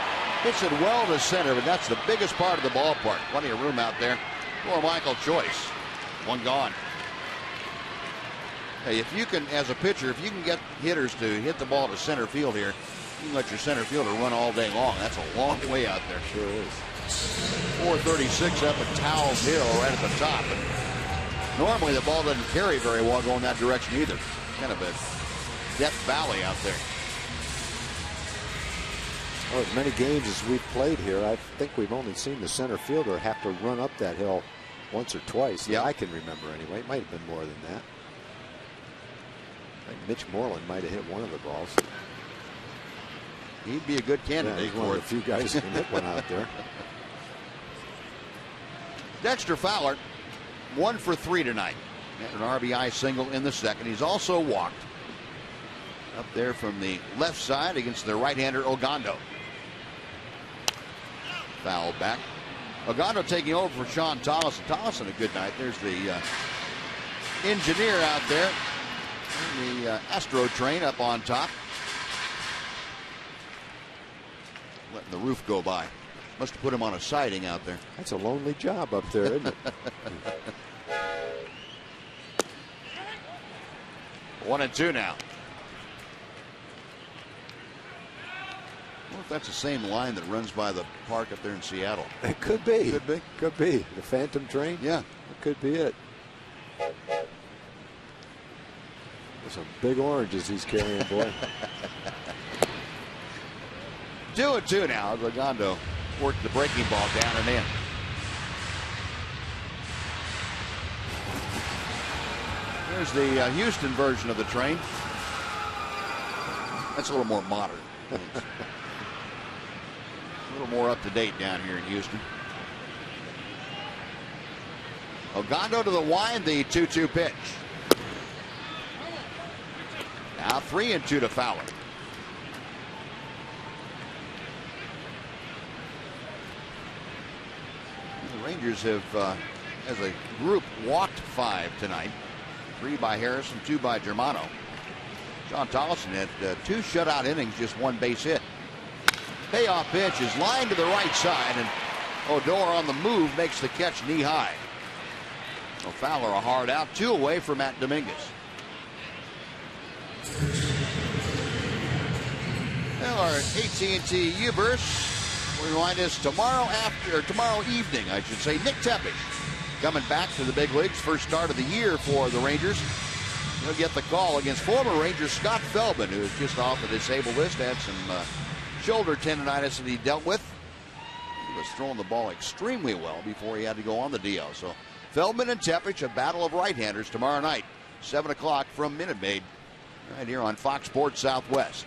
hits it well to center, but that's the biggest part of the ballpark. Plenty of room out there for Michael Choice. 1 gone. Hey, if you can, as a pitcher, if you can get hitters to hit the ball to center field here, you can let your center fielder run all day long. That's a long way out there. Sure is. 436 up at Towles Hill right at the top. And normally the ball doesn't carry very well going that direction either. Kind of a Death Valley out there. Well, as many games as we've played here, I think we've only seen the center fielder have to run up that hill once or twice. Yep. That I can remember anyway. It might have been more than that. I think Mitch Moreland might have hit one of the balls. He'd be a good candidate. He's one of the few guys who can hit one out there. Dexter Fowler, 1 for 3 tonight. Had an RBI single in the second. He's also walked up there from the left side against the right-hander Ogando. Foul back. Ogando taking over for Sean Tollison. Tollison, a good night. There's the engineer out there. And the Astro train up on top. Letting the roof go by. Must have put him on a siding out there. That's a lonely job up there, isn't it? 1-2 now. I wonder if that's the same line that runs by the park up there in Seattle. It could be. Could be. Could be. The Phantom train? Yeah. It could be it. There's some big oranges he's carrying, boy. 2-2 now. Ogando worked the breaking ball down and in. There's the Houston version of the train. That's a little more modern. A little more up to date down here in Houston. Ogando to the wind, the 2-2 pitch. Now 3-2 to Fowler. The Rangers have, as a group, walked 5 tonight. 3 by Harrison, 2 by Germano. John Tollison had 2 shutout innings, just 1 base hit. Payoff pitch is lined to the right side, and Odor on the move makes the catch knee high. So Fowler a hard out, 2 away for Matt Dominguez. Well, our AT&T U-Burst will remind us tomorrow evening, I should say, Nick Tepish coming back to the big leagues, first start of the year for the Rangers. He'll get the call against former Ranger Scott Feldman, who is just off the disabled list, had some shoulder tendonitis that he dealt with. He was throwing the ball extremely well before he had to go on the DL. So Feldman and Tepish, a battle of right-handers tomorrow night, 7 o'clock from Minute Maid, right here on Fox Sports Southwest.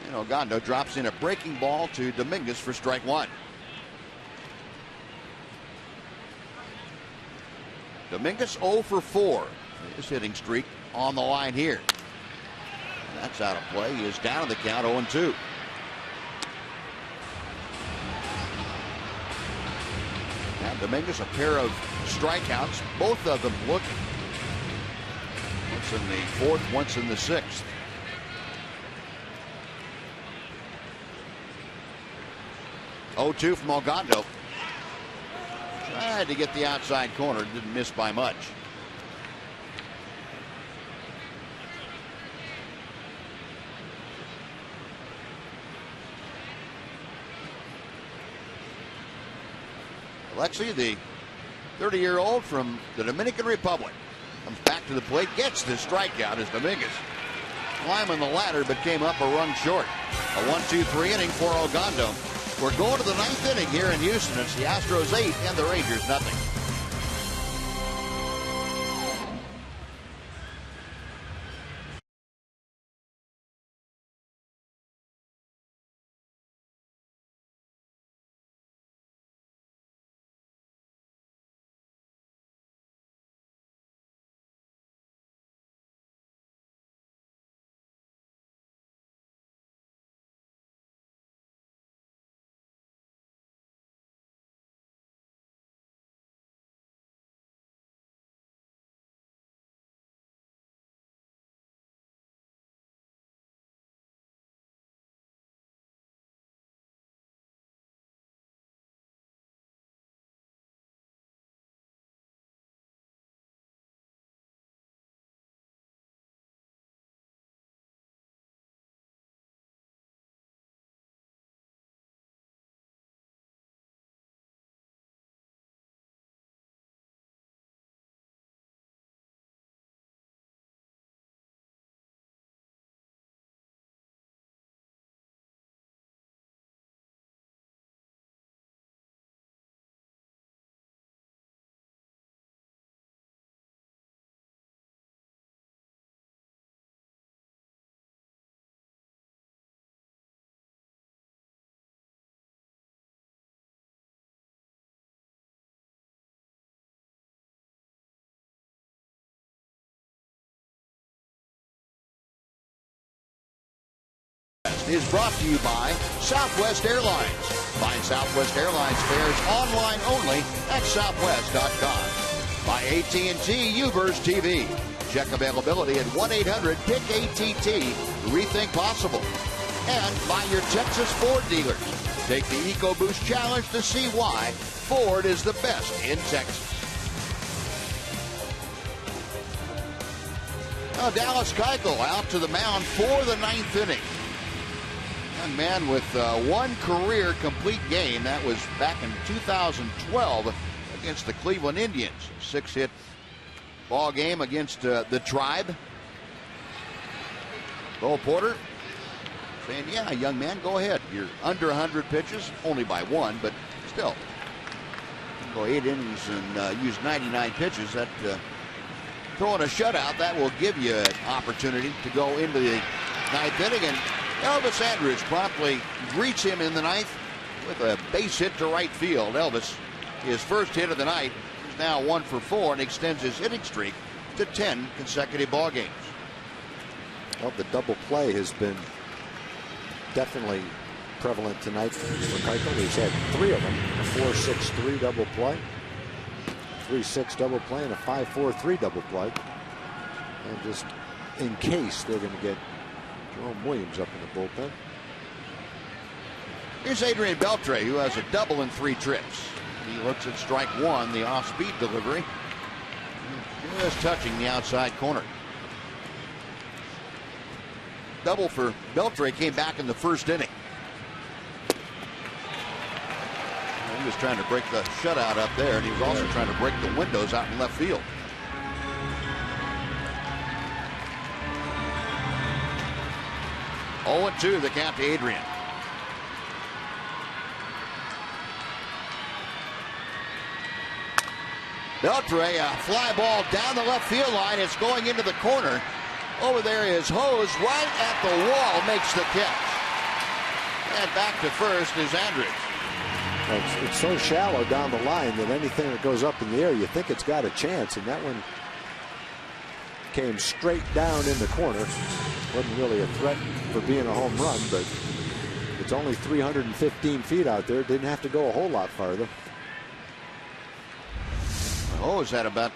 And Ogando drops in a breaking ball to Dominguez for strike 1. Dominguez 0 for 4. His hitting streak on the line here. That's out of play. He is down in the count, 0-2. Now Dominguez, a pair of strikeouts, both of them looking. Once in the 4th, once in the 6th. Oh, 2 from Ogando. Tried to get the outside corner, didn't miss by much. Alexi, the 30-year-old from the Dominican Republic, comes back to the plate, gets the strikeout as Dominguez climbing the ladder but came up a run short. A 1-2-3 inning for Ogando. We're going to the 9th inning here in Houston. It's the Astros 8 and the Rangers nothing. Is brought to you by Southwest Airlines. Find Southwest Airlines fares online only at southwest.com. By AT&T UVerse TV. Check availability at 1-800-PIC-ATT. Rethink possible. And by your Texas Ford dealers. Take the EcoBoost Challenge to see why Ford is the best in Texas. Now Dallas Keuchel out to the mound for the 9th inning. Young man with one career complete game. That was back in 2012 against the Cleveland Indians. 6-hit ball game against the Tribe. Bo Porter saying, yeah, young man, go ahead. You're under 100 pitches, only by one, but still. Go 8 innings and use 99 pitches. That throwing a shutout, that will give you an opportunity to go into the 9th inning. And Elvis Andrus promptly greets him in the 9th with a base hit to right field. Elvis, his first hit of the night, is now 1 for 4 and extends his hitting streak to 10 consecutive ball games. Well, the double play has been definitely prevalent tonight for Keuchel. He's had 3 of them: a 4-6-3 double play, 3-6 double play, and a 5-4-3 double play. And just in case they're going to get Jerome Williams up in the bullpen. Here's Adrian Beltre, who has a double in 3 trips. He looks at strike 1, the off-speed delivery. Just touching the outside corner. Double for Beltre came back in the 1st inning. He was trying to break the shutout up there, and he was also trying to break the windows out in left field. Oh, 0-2 the count to Adrian. Beltre, a fly ball down the left field line. It's going into the corner. Over there is Hose right at the wall, makes the catch. And back to first is Andrus. It's so shallow down the line that anything that goes up in the air, you think it's got a chance, and that one came straight down in the corner. Wasn't really a threat for being a home run, but it's only 315 feet out there. Didn't have to go a whole lot farther. Hose had about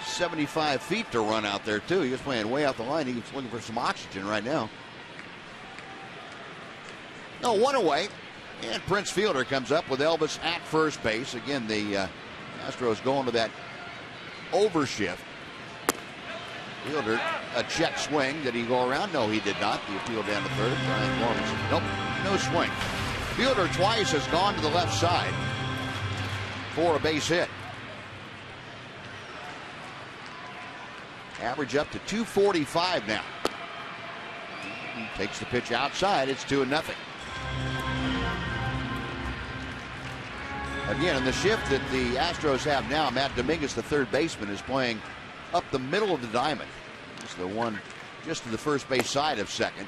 75 feet to run out there, too. He was playing way out the line. He's looking for some oxygen right now. No, 1 away. And Prince Fielder comes up with Elvis at first base. Again, the Astros going to that overshift. Fielder, a check swing. Did he go around? No, he did not. The appeal down to third. Brian Morrison. Nope, no swing. Fielder twice has gone to the left side for a base hit. Average up to 245 now. He takes the pitch outside. It's 2-0. Again, in the shift that the Astros have now, Matt Dominguez, the third baseman, is playing up the middle of the diamond. He's the one just to the first base side of second,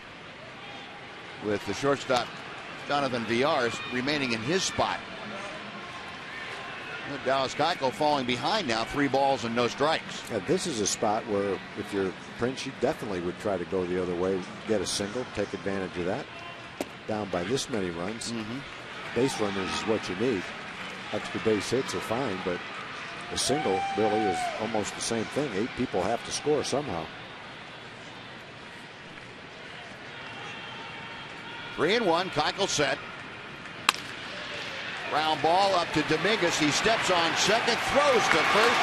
with the shortstop Jonathan Villar remaining in his spot. Dallas Keuchel falling behind now, 3 balls and no strikes. Yeah, this is a spot where if you're Prince, you definitely would try to go the other way, get a single, take advantage of that. Down by this many runs, base runners is what you need. Extra base hits are fine, but a single really is almost the same thing. 8 people have to score somehow. 3-1, Keuchel set. Ground ball up to Dominguez. He steps on second, throws to first,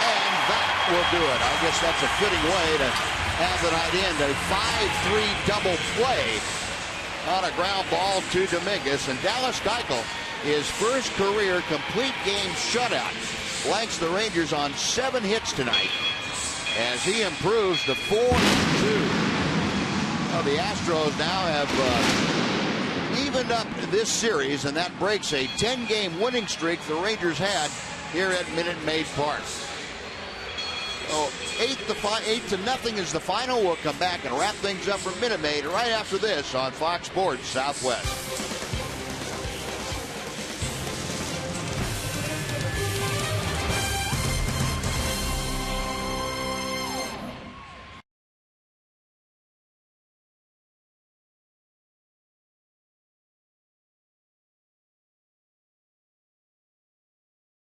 and that will do it. I guess that's a fitting way to have the night end. A 5-3 double play on a ground ball to Dominguez. And Dallas Keuchel, his first career complete game shutout, blanks the Rangers on 7 hits tonight as he improves to 4-2. Well, the Astros now have evened up this series, and that breaks a 10-game winning streak the Rangers had here at Minute Maid Park. So 8-0 is the final. We'll come back and wrap things up for Minute Maid right after this on Fox Sports Southwest.